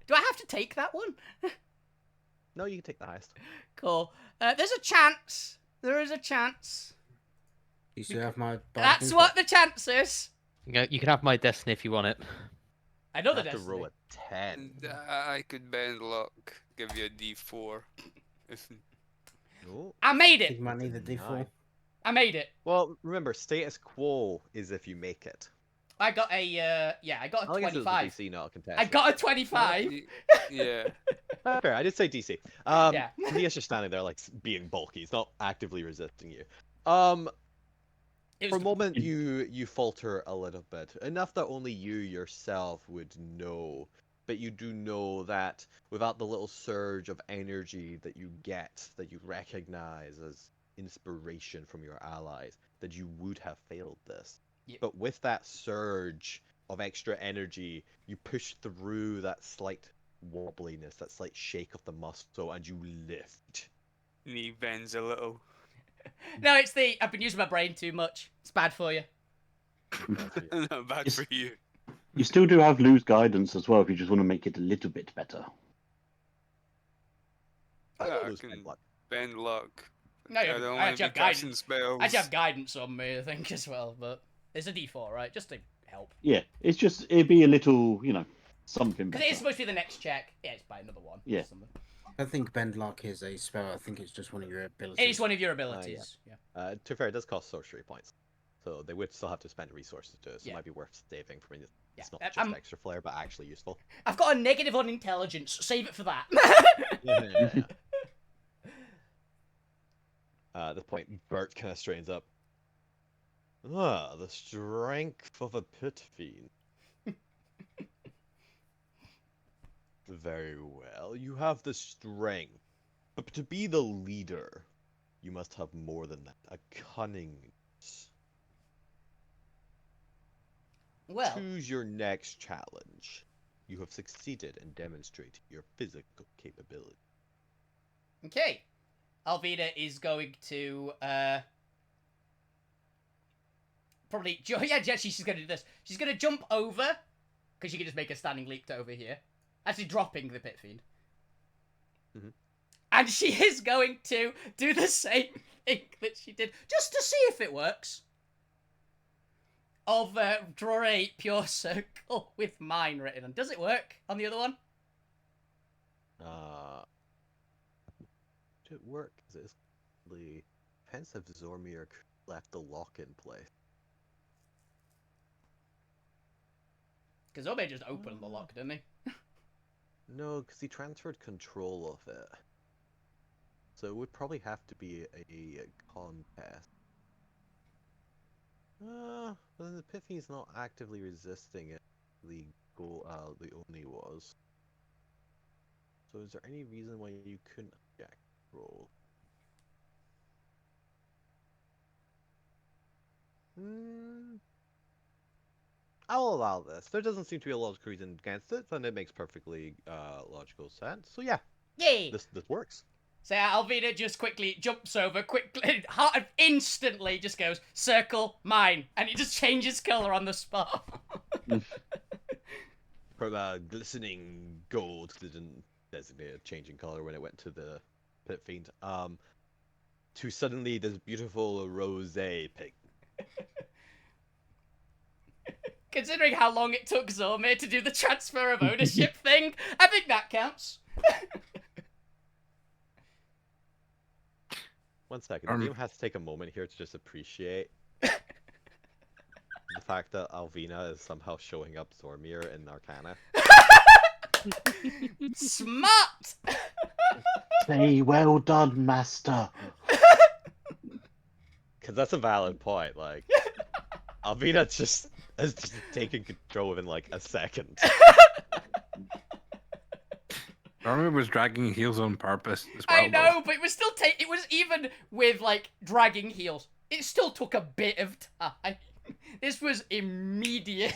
do I have to take that one? No, you can take the highest. Cool. There's a chance. There is a chance. You still have my. That's what the chance is. You can have my destiny if you want it. Another You have to destiny. roll a 10. And I could bend luck, give you a D4. If Oh. I made You it. might need the D4. Nice. I made it. Well, remember, status quo is if you make it. I got a I got a I guess it was a 25. DC, not a contest. I got a 25. yeah. Fair, I did say DC. Yeah. Nia's just standing there, like, being bulky. He's not actively resisting you. It For was a moment, you falter a little bit. Enough that only you yourself would know. But you do know that without the little surge of energy that you get, that you recognize as inspiration from your allies, that you would have failed this. Yep. But with that surge of extra energy, you push through that slight wobbliness, that slight shake of the muscle, and you lift. Knee bends a little. No, it's the I've been using my brain too much. It's bad for you. Not bad It's- for you. You still do have lose guidance as well if you just want to make it a little bit better. I Yeah, don't I lose can- bend luck. Bend luck. No, I don't I want actually to have be casting guidance. spells. I actually have guidance on me, I think, as well. But it's a D4, right? Just to help. Yeah, it's just it'd be a little, something Because better. it is supposed to be the next check. Yeah, it's by another one. Yeah. or something. I think Bend Luck is a spell. I think it's just one of your abilities. It is one of your abilities. Yeah. To be fair, it does cost sorcery points. So they would still have to spend resources to it, so Yeah. it might be worth saving for me. It's Yeah, not just I'm- extra flair, but actually useful. I've got a negative on intelligence. Save it for that. At this point, Bert kind of straightens up. Ah, the strength of a pit fiend. Very well, you have the strength. But to be the leader, you must have more than that. A cunning. Well, Choose your next challenge. You have succeeded in demonstrating your physical capability. okay. Alvina is going to probably she's going to do this. She's going to jump over because she can just make a standing leap to over here. Actually, dropping the pit fiend. Mhm. And she is going to do the same thing that she did, just to see if it works. Of draw a pure circle with mine written on. Does it work on the other one? Did it work? Because it's the defensive Zormir left the lock in place. Because Obe just opened the lock, didn't he? No, because he transferred control of it. So it would probably have to be a contest. But then the Pithy's not actively resisting it. The Oni was. So is there any reason why you couldn't jack roll? I'll allow this. There doesn't seem to be a logical reason against it, and it makes perfectly logical sense. So yeah, Yay! this works. So Alvina just quickly jumps over, quickly, instantly just goes, circle, mine. And it just changes colour on the spot. From glistening gold, 'cause it didn't designate a changing color when it went to the pit fiend, to suddenly this beautiful rosé pink. Considering how long it took Zormir to do the transfer of ownership thing, I think that counts. 1 second, Liam has to take a moment here to just appreciate the fact that Alvina is somehow showing up Zormir in Arcana. Smart! Say well done, master. Because that's a valid point. Like, Alvina just has just taken control within like a second. Zormir was dragging heels on purpose as well. I know, but it was still it was even with like dragging heels. It still took a bit of time. This was immediate.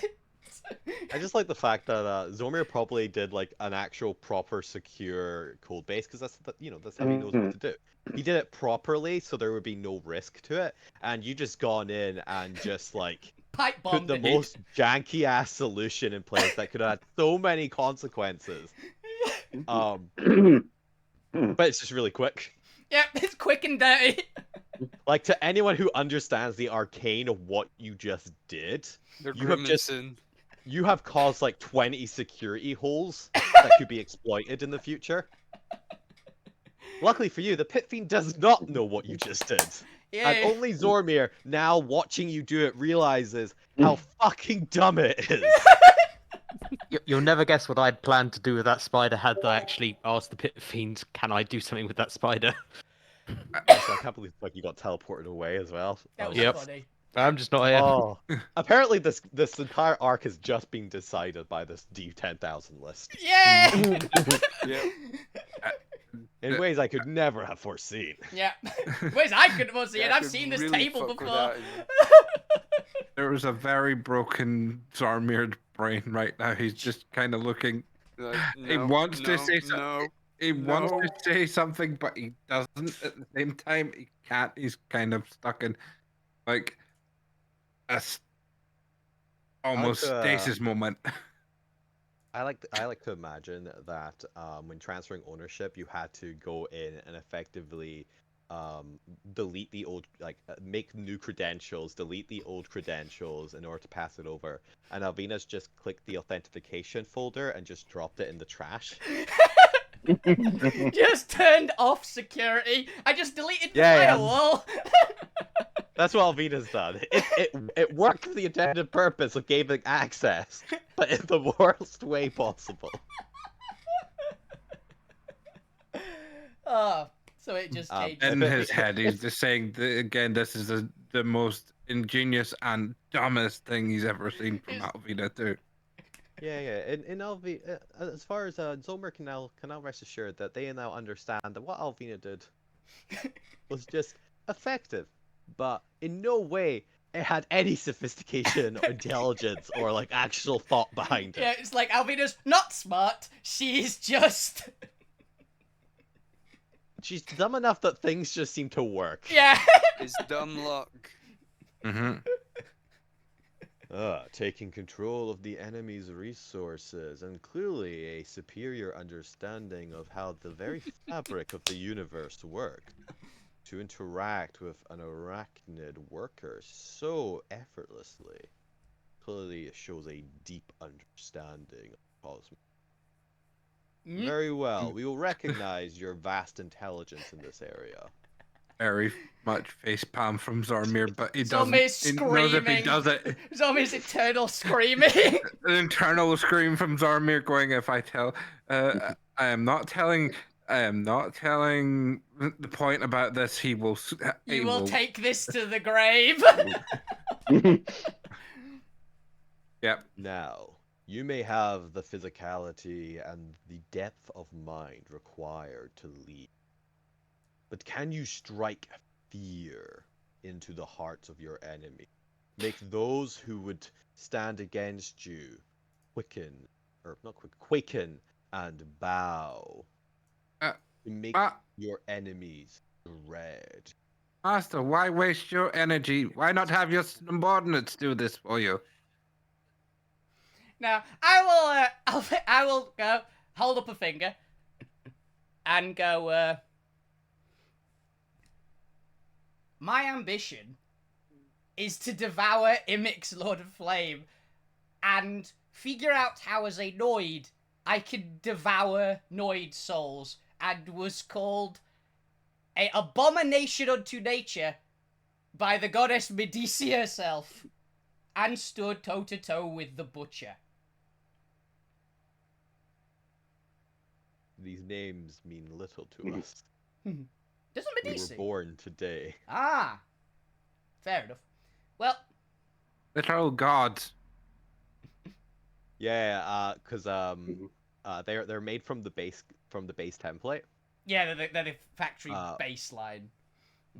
I just like the fact that Zormir probably did like an actual proper secure code base because that's that's how he knows what to do. He did it properly, so there would be no risk to it, and you just gone in and just like Pipe put bombed the it. most janky ass solution in place that could have had so many consequences. But it's just really quick. Yep, it's quick and dirty. Like, to anyone who understands the arcane of what you just did, They're you have just grimacing. you have caused like 20 security holes that could be exploited in the future. Luckily for you, the Pit Fiend does not know what you just did. Yeah. And only Zormir, now watching you do it, realizes how fucking dumb it is. You'll never guess what I'd planned to do with that spider had I actually asked the Pit Fiend, can I do something with that spider? Also, I can't believe like you got teleported away as well. That was Yep. funny. I'm just not here. Oh, apparently this entire arc has just been decided by this D10,000 list Yay! Yep. in ways I could never have foreseen. Yeah. Whereas I couldn't have seen it. Yeah, I I've could seen this really table fuck with before. that, There was a very broken Zarmir brain right now. He's just kind of looking. Like, He no, wants to no, say something. no. He wants No. to say something, but he doesn't at the same time. He can't. He's kind of stuck in like a almost to, stasis moment. I like to imagine that when transferring ownership, you had to go in and effectively delete the old, make new credentials, delete the old credentials in order to pass it over. And Alvina's just clicked the authentication folder and just dropped it in the trash. Just turned off security. I just deleted the Yeah, yeah. firewall. That's what Alvina's done. It worked for the intended purpose of gaining access, but in the worst way possible. Oh, so it just changed. In his head, he's just saying, again, this is the most ingenious and dumbest thing he's ever seen from Alvina too. Yeah. In Alvi, as far as Zomer can now rest assured that they now understand that what Alvina did was just effective, but in no way it had any sophistication or intelligence or like actual thought behind it. Yeah, it's like Alvina's not smart. She's just. She's dumb enough that things just seem to work. Yeah. It's dumb luck. Mm-hmm. Taking control of the enemy's resources, and clearly a superior understanding of how the very fabric of the universe works. To interact with an arachnid worker so effortlessly. Clearly it shows a deep understanding of cosmos. Very well, we will recognize your vast intelligence in this area. Very much facepalm from Zarmir, but he Zombies doesn't. He knows if he screaming. does it. Zombies eternal screaming. An internal scream from Zarmir going, if I tell, I am not telling the point about this. He will. You will take this to the grave. Yep. Now, you may have the physicality and the depth of mind required to lead. But can you strike fear into the hearts of your enemy? Make those who would stand against you quicken and bow. To make your enemies dread. Master, why waste your energy? Why not have your subordinates do this for you? Now, I will go hold up a finger and go, my ambition is to devour Imik's Lord of Flame and figure out how as a Noid I can devour Noid souls, and was called a abomination unto nature by the goddess Medici herself. and stood toe-to-toe with the butcher. These names mean little to us. Doesn't We were Medici? born today. Ah, fair enough. Well, Little gods. Yeah, because they're made from the base template, yeah, they're the factory Uh, baseline.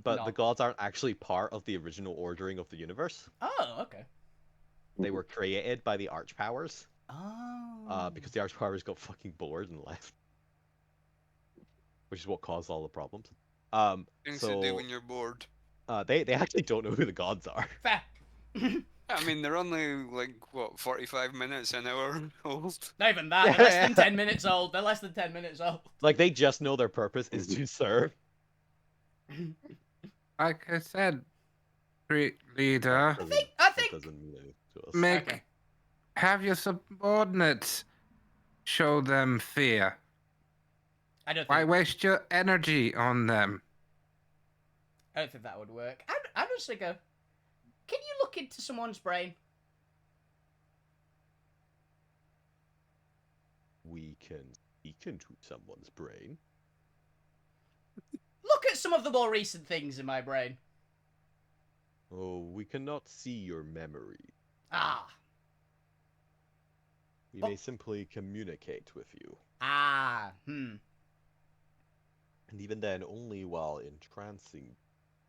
but No. the gods aren't actually part of the original ordering of the universe. Oh, okay. They were created by the archpowers, Oh. because the archpowers got fucking bored and left, which is what caused all the problems. Things to do So when you're bored. they actually don't know who the gods are. Fair. I mean, they're only like what 45 minutes an hour old. Not even that. They're less than 10 minutes old. They're less than 10 minutes old. Like they just know their purpose is to serve. Like I said, street leader, I That think. doesn't mean anything to us. make Okay. have your subordinates show them fear. I don't Why think. waste your energy on them? I don't think that would work. I'm just thinking. Can you look into someone's brain? We can speak into someone's brain. Look at some of the more recent things in my brain. Oh, we cannot see your memory. Ah. We Oh. may simply communicate with you. Ah. And even then, only while entrancing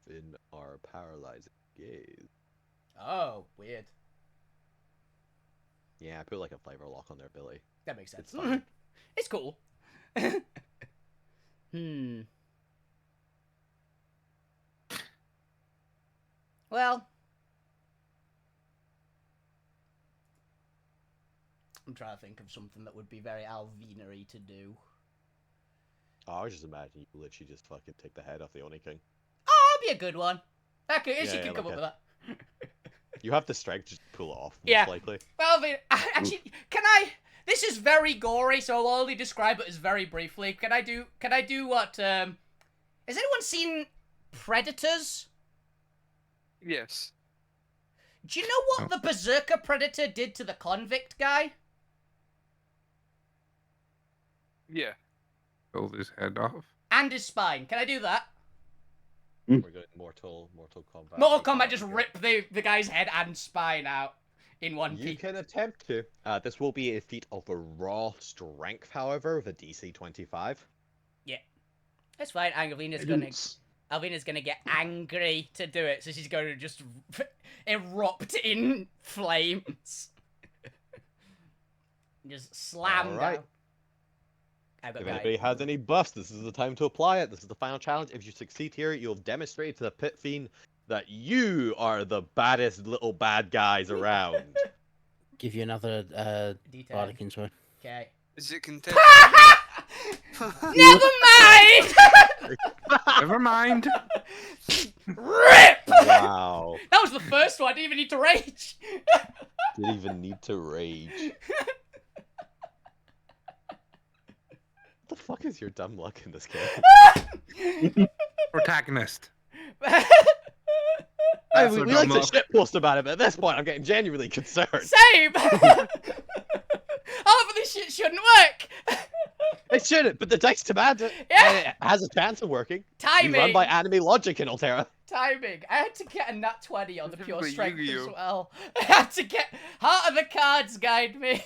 in our paralyzing gaze. Oh, weird. Yeah, I put like a flavor lock on there, Billy. That makes sense. It's fine. It's cool. Well, I'm trying to think of something that would be very Alvinery to do. Oh, I was just imagining you literally just fucking take the head off the Oni King. Oh, that'd be a good one. That could, she Yeah, could yeah, come like up with that. You have the strength to just pull it off, most Yeah. likely. Well, I mean, actually, can I? This is very gory, so I'll only describe it as very briefly. Can I do what? Has anyone seen Predators? Yes. Do you know what the Berserker Predator did to the convict guy? Yeah. Pulled his head off. And his spine. Can I do that? We're going Mortal Kombat. Mortal Kombat just rip the guy's head and spine out in one You piece. can attempt to. This will be a feat of a raw strength, however, with a DC 25. That's fine. Alvina's gonna get angry to do it, so she's going to just erupt in flames. Just slam Alright. down. I've got If guy. anybody has any buffs, this is the time to apply it. This is the final challenge. If you succeed here, you'll demonstrate to the Pit Fiend that you are the baddest little bad guys around. Give you another D10. bardic insight. Okay. Is it contested? Never mind. Never mind. Rip. Wow. That was the first one. I didn't even need to rage. Didn't even need to rage. What the fuck is your dumb luck in this game? Protagonist. I That's mean, our we like dumb to luck. shitpost about it, but at this point, I'm getting genuinely concerned. Same. Half of this shit shouldn't work. It shouldn't, but the dice demand it. Yeah. And it has a chance of working. We Timing. run by anime logic in Alterra. Timing. I had to get a nat 20 on the It's pure like strength as Yu-Gi-Oh. well. I had to get Heart of the Cards guide me.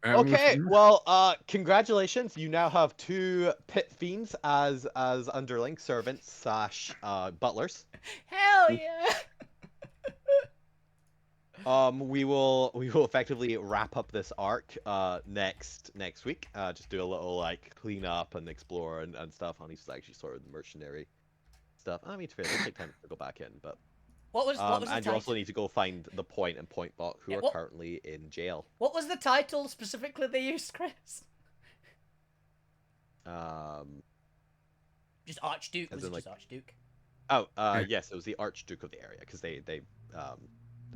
Okay, well, congratulations. You now have 2 Pit Fiends as underling servants slash butlers. Hell yeah. We will effectively wrap up this arc next week. Just do a little like clean up and explore and stuff. Honey's actually sort of the mercenary stuff. I mean, it's fair. It'll take time to go back in, but What was the and you title? also need to go find the Point and Point Bot who Yeah, are what- currently in jail. What was the title specifically they used, Chris? Just Archduke. As Was in, it just like- Archduke? Yes, it was the Archduke of the area because they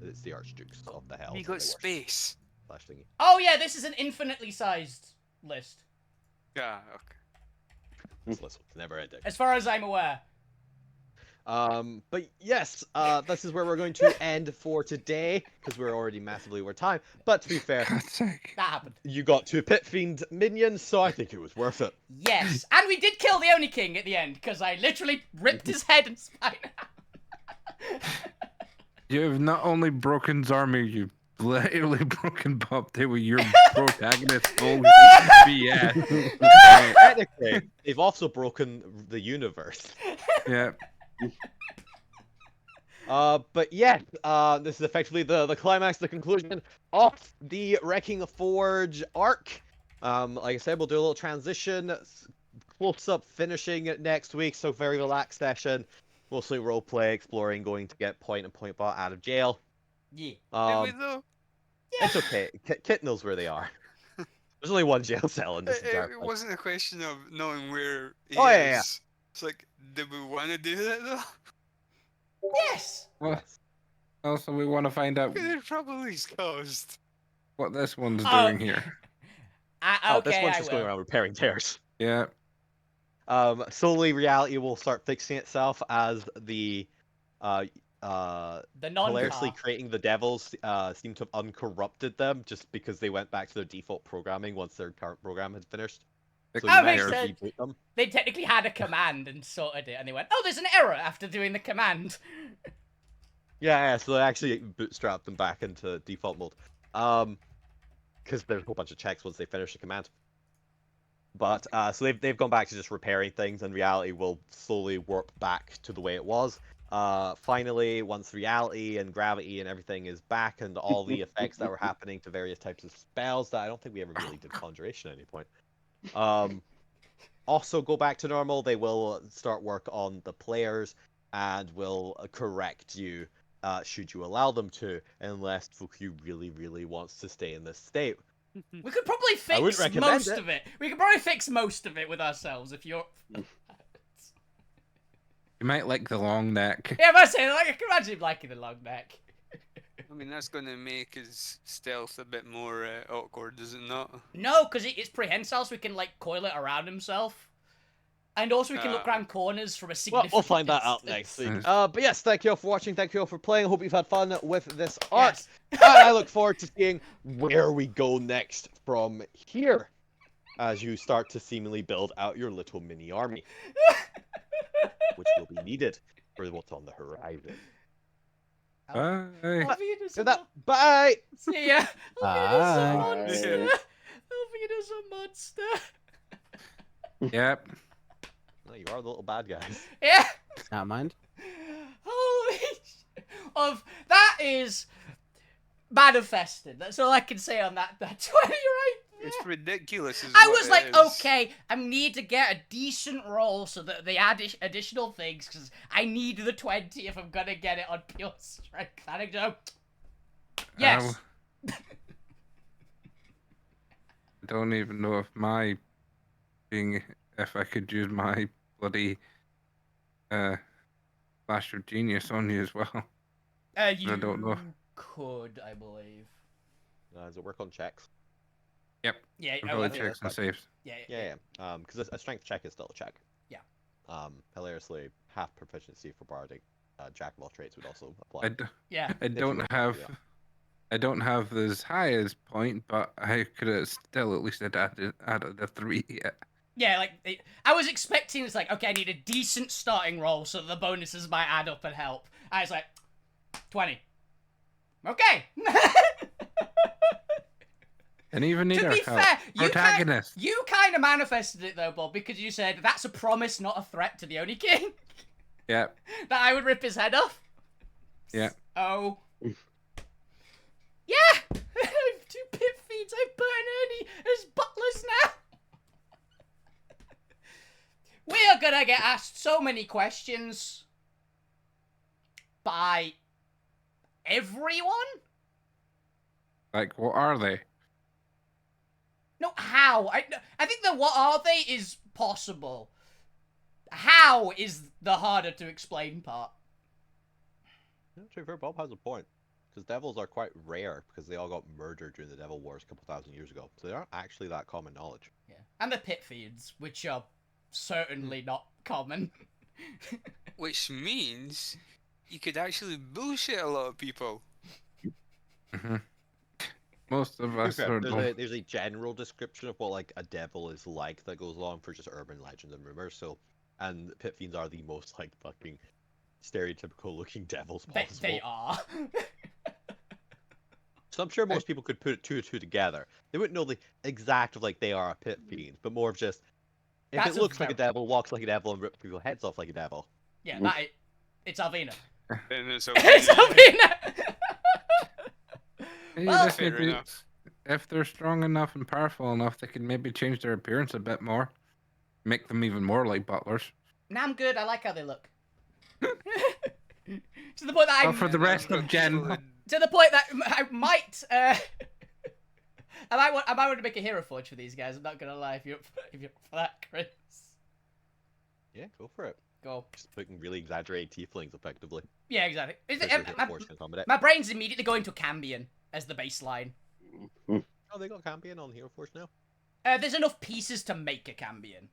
it's the Archdukes of the hell. You got space. Slash thingy. Oh yeah, this is an infinitely sized list, Yeah, okay. This list was never ending. as far as I'm aware. But yes, this is where we're going to end for today because we're already massively over time. But to be fair, God's sake. That happened. you got 2 Pit Fiend minions, so I think it was worth it. Yes, and we did kill the Oni King at the end because I literally ripped his head and spine out. You've not only broken Zarmy, you've literally broken Bob Day with your protagonist. Holy BS. Technically, they've also broken the universe. Yeah. But yeah, this is effectively the climax, the conclusion of the Wrecking the Forge arc. Like I said, we'll do a little transition, close up finishing it next week, so very relaxed session. Mostly roleplay, exploring, going to get Point and Point Bot out of jail. Yeah. Did we though? It's okay. Kit knows where they are. There's only one jail cell in this entire It place. wasn't a question of knowing where he Oh, is. yeah, yeah. It's like, did we want to do that though? Yes. Well, also, we want to find out Look at the trouble he's caused. what this one's Oh. doing here. Oh, Okay, this one's I just will. going around repairing tears. Yeah. Slowly reality will start fixing itself as the The hilariously non-car. creating the devils seem to have uncorrupted them just because they went back to their default programming once their current program had finished. So That you makes managed to sense. reboot them. They technically had a command and sorted it, and they went, "Oh, there's an error" after doing the command. Yeah, so they actually bootstrapped them back into default mode. Because there's a whole bunch of checks once they finish the command. But so they've gone back to just repairing things, and reality will slowly warp back to the way it was. Finally, once reality and gravity and everything is back, and all the effects that were happening to various types of spells that I don't think we ever really did conjuration at any point. Also go back to normal. They will start work on the players and will correct you should you allow them to, unless Fuku really, really wants to stay in this state. We could probably I wouldn't fix recommend most it. of it. We could probably fix most of it with ourselves if you're. You might like the long neck. Yeah, but I say, like, I can imagine him liking the long neck. I mean, that's going to make his stealth a bit more awkward, is it not? No, because it's prehensile, so we can like coil it around himself, and also we can look around corners from a Well, significant. we'll find that out next week. But yes, thank you all for watching. Thank you all for playing. Hope you've had fun with this arc. Yes. And I look forward to seeing where we go next from here, as you start to seemingly build out your little mini army, which will be needed for what's on the horizon. Bye. Auf Wiedersehen. So that, bye. See ya. Auf Bye. Wiedersehen, Monster. Auf Wiedersehen, Monster. Yep. No, you are the little bad guys. Yeah. Not mind. Holy that is manifested. That's all I can say on that 20 right there. It's ridiculous. Is I what was it like, is. okay, I need to get a decent roll so that they add additional things, because I need the 20 if I'm gonna get it on pure strength. I don't know. Yes. I don't even know if if I could use my bloody flash of genius on you as well. You don't know. could, I believe. Does it work on checks? Yeah, Probably think checks and that's fine. saves. yeah. Because a strength check is still a check. Yeah. Hilariously, half proficiency for barding jack of all trades would also apply. I, d- Yeah. I don't have. yeah. I don't have as high as point, but I could have still at least added the 3 yet. Yeah, like, I was expecting, it's like, okay, I need a decent starting roll so the bonuses might add up and help. I was like, 20. Okay. And even need To our be help. fair, Protagonist. you kind of manifested it, though, Bob, because you said, that's a promise, not a threat to the Oni King. Yeah. That I would rip his head off. Yeah. Oh. Yeah! I have 2 pit feeds. I put an Ernie as butlers now. We are gonna get asked so many questions by everyone? Like, what are they? No, how? I think the what are they is possible. How is the harder to explain part. Yeah, to be fair, Bob has a point. Because devils are quite rare because they all got murdered during the Devil Wars a couple thousand years ago. So they aren't actually that common knowledge. Yeah. And the pit feeds, which are certainly not common. Which means you could actually bullshit a lot of people. Mhm. Most of To be us fair, are dumb. there's a general description of what like a devil is like that goes along for just urban legends and rumors. So, and pit fiends are the most like fucking stereotypical looking devils possible. They are. So I'm sure most people could put two and two together. They wouldn't know the exact of like they are a pit fiend, but more of just if That's it a looks like a very- devil, walks like a devil, and rips people's heads off like a devil. Yeah, Oof. it's Alvina. And it's It's okay. Alvina! Hey, Well- this Fair would be- enough. if they're strong enough and powerful enough, they can maybe change their appearance a bit more. Make them even more like butlers. Nah, I'm good. I like how they look. To the point that Oh, for the rest of Gen. to the point that I might I might want to make a hero forge for these guys. I'm not gonna lie. If you're up for that, Chris, Yeah, go for it. go. Just putting really exaggerated tieflings effectively. Yeah, exactly. My brain's immediately going to Cambion as the baseline. Oh, they got Cambion on Hero Forge now? There's enough pieces to make a Cambion.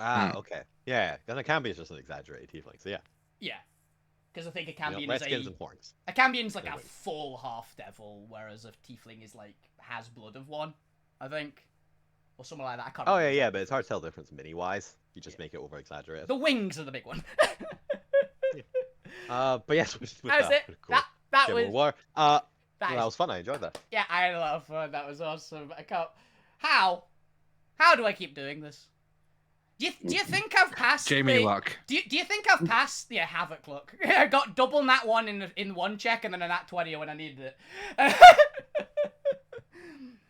Ah, okay. Yeah, and a Cambion is just an exaggerated tiefling, so yeah. Yeah, because I think a You know, Cambion red is skins a and horns. Cambion's like Yeah, a wait. full half devil, whereas a tiefling is like has blood of one, I think, or something like that. I can't. Oh, remember yeah, exactly. but it's hard to tell the difference mini-wise. You just Yeah. make it over-exaggerated. The wings are the big one. But yes, with That was that, it. cool. That Civil was War. that Well, is- that was fun. I enjoyed that. Yeah, I had a lot of fun. That was awesome. I can't. How do I keep doing this? Do you think I've passed? Jamie the... Luck. Do you think I've passed? Yeah, Havoc luck. I got double nat one in one check and then a nat 20 when I needed it.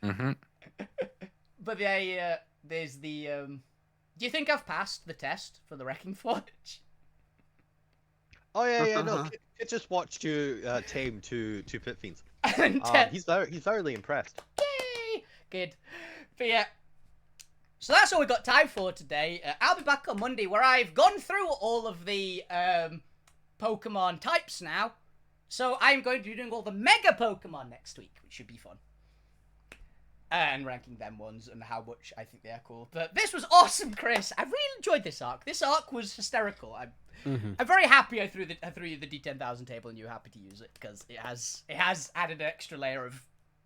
Mm-hmm. But there's the Do you think I've passed the test for the Wrecking Forge? Oh, yeah, no. Kit just watched you tame two pit fiends. And, He's thoroughly impressed. Yay! Good. But yeah. So that's all we got time for today. I'll be back on Monday where I've gone through all of the Pokemon types now. So I'm going to be doing all the Mega Pokemon next week, which should be fun. And ranking them ones and how much I think they are cool. But this was awesome, Chris. I really enjoyed this arc. This arc was hysterical. I'm very happy I threw you the D10,000 table and you were happy to use it because it has added an extra layer of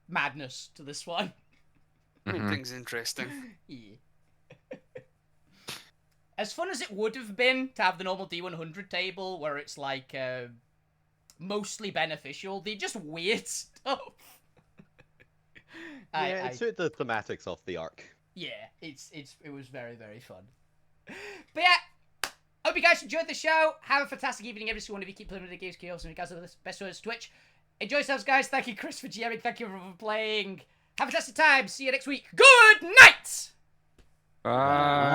madness to this one. Mhm. Things interesting. Yeah. As fun as it would have been to have the normal D100 table where it's like mostly beneficial, they're just weird stuff. Yeah, it suited the thematics of the arc. Yeah, it was very, very fun. But yeah, hope you guys enjoyed the show. Have a fantastic evening, every single one of you. Keep playing with the games, chaos, and you guys are the best words Twitch. Enjoy yourselves, guys. Thank you, Chris, for GMing. Thank you for playing. Have a fantastic time. See you next week. Good night! Bye.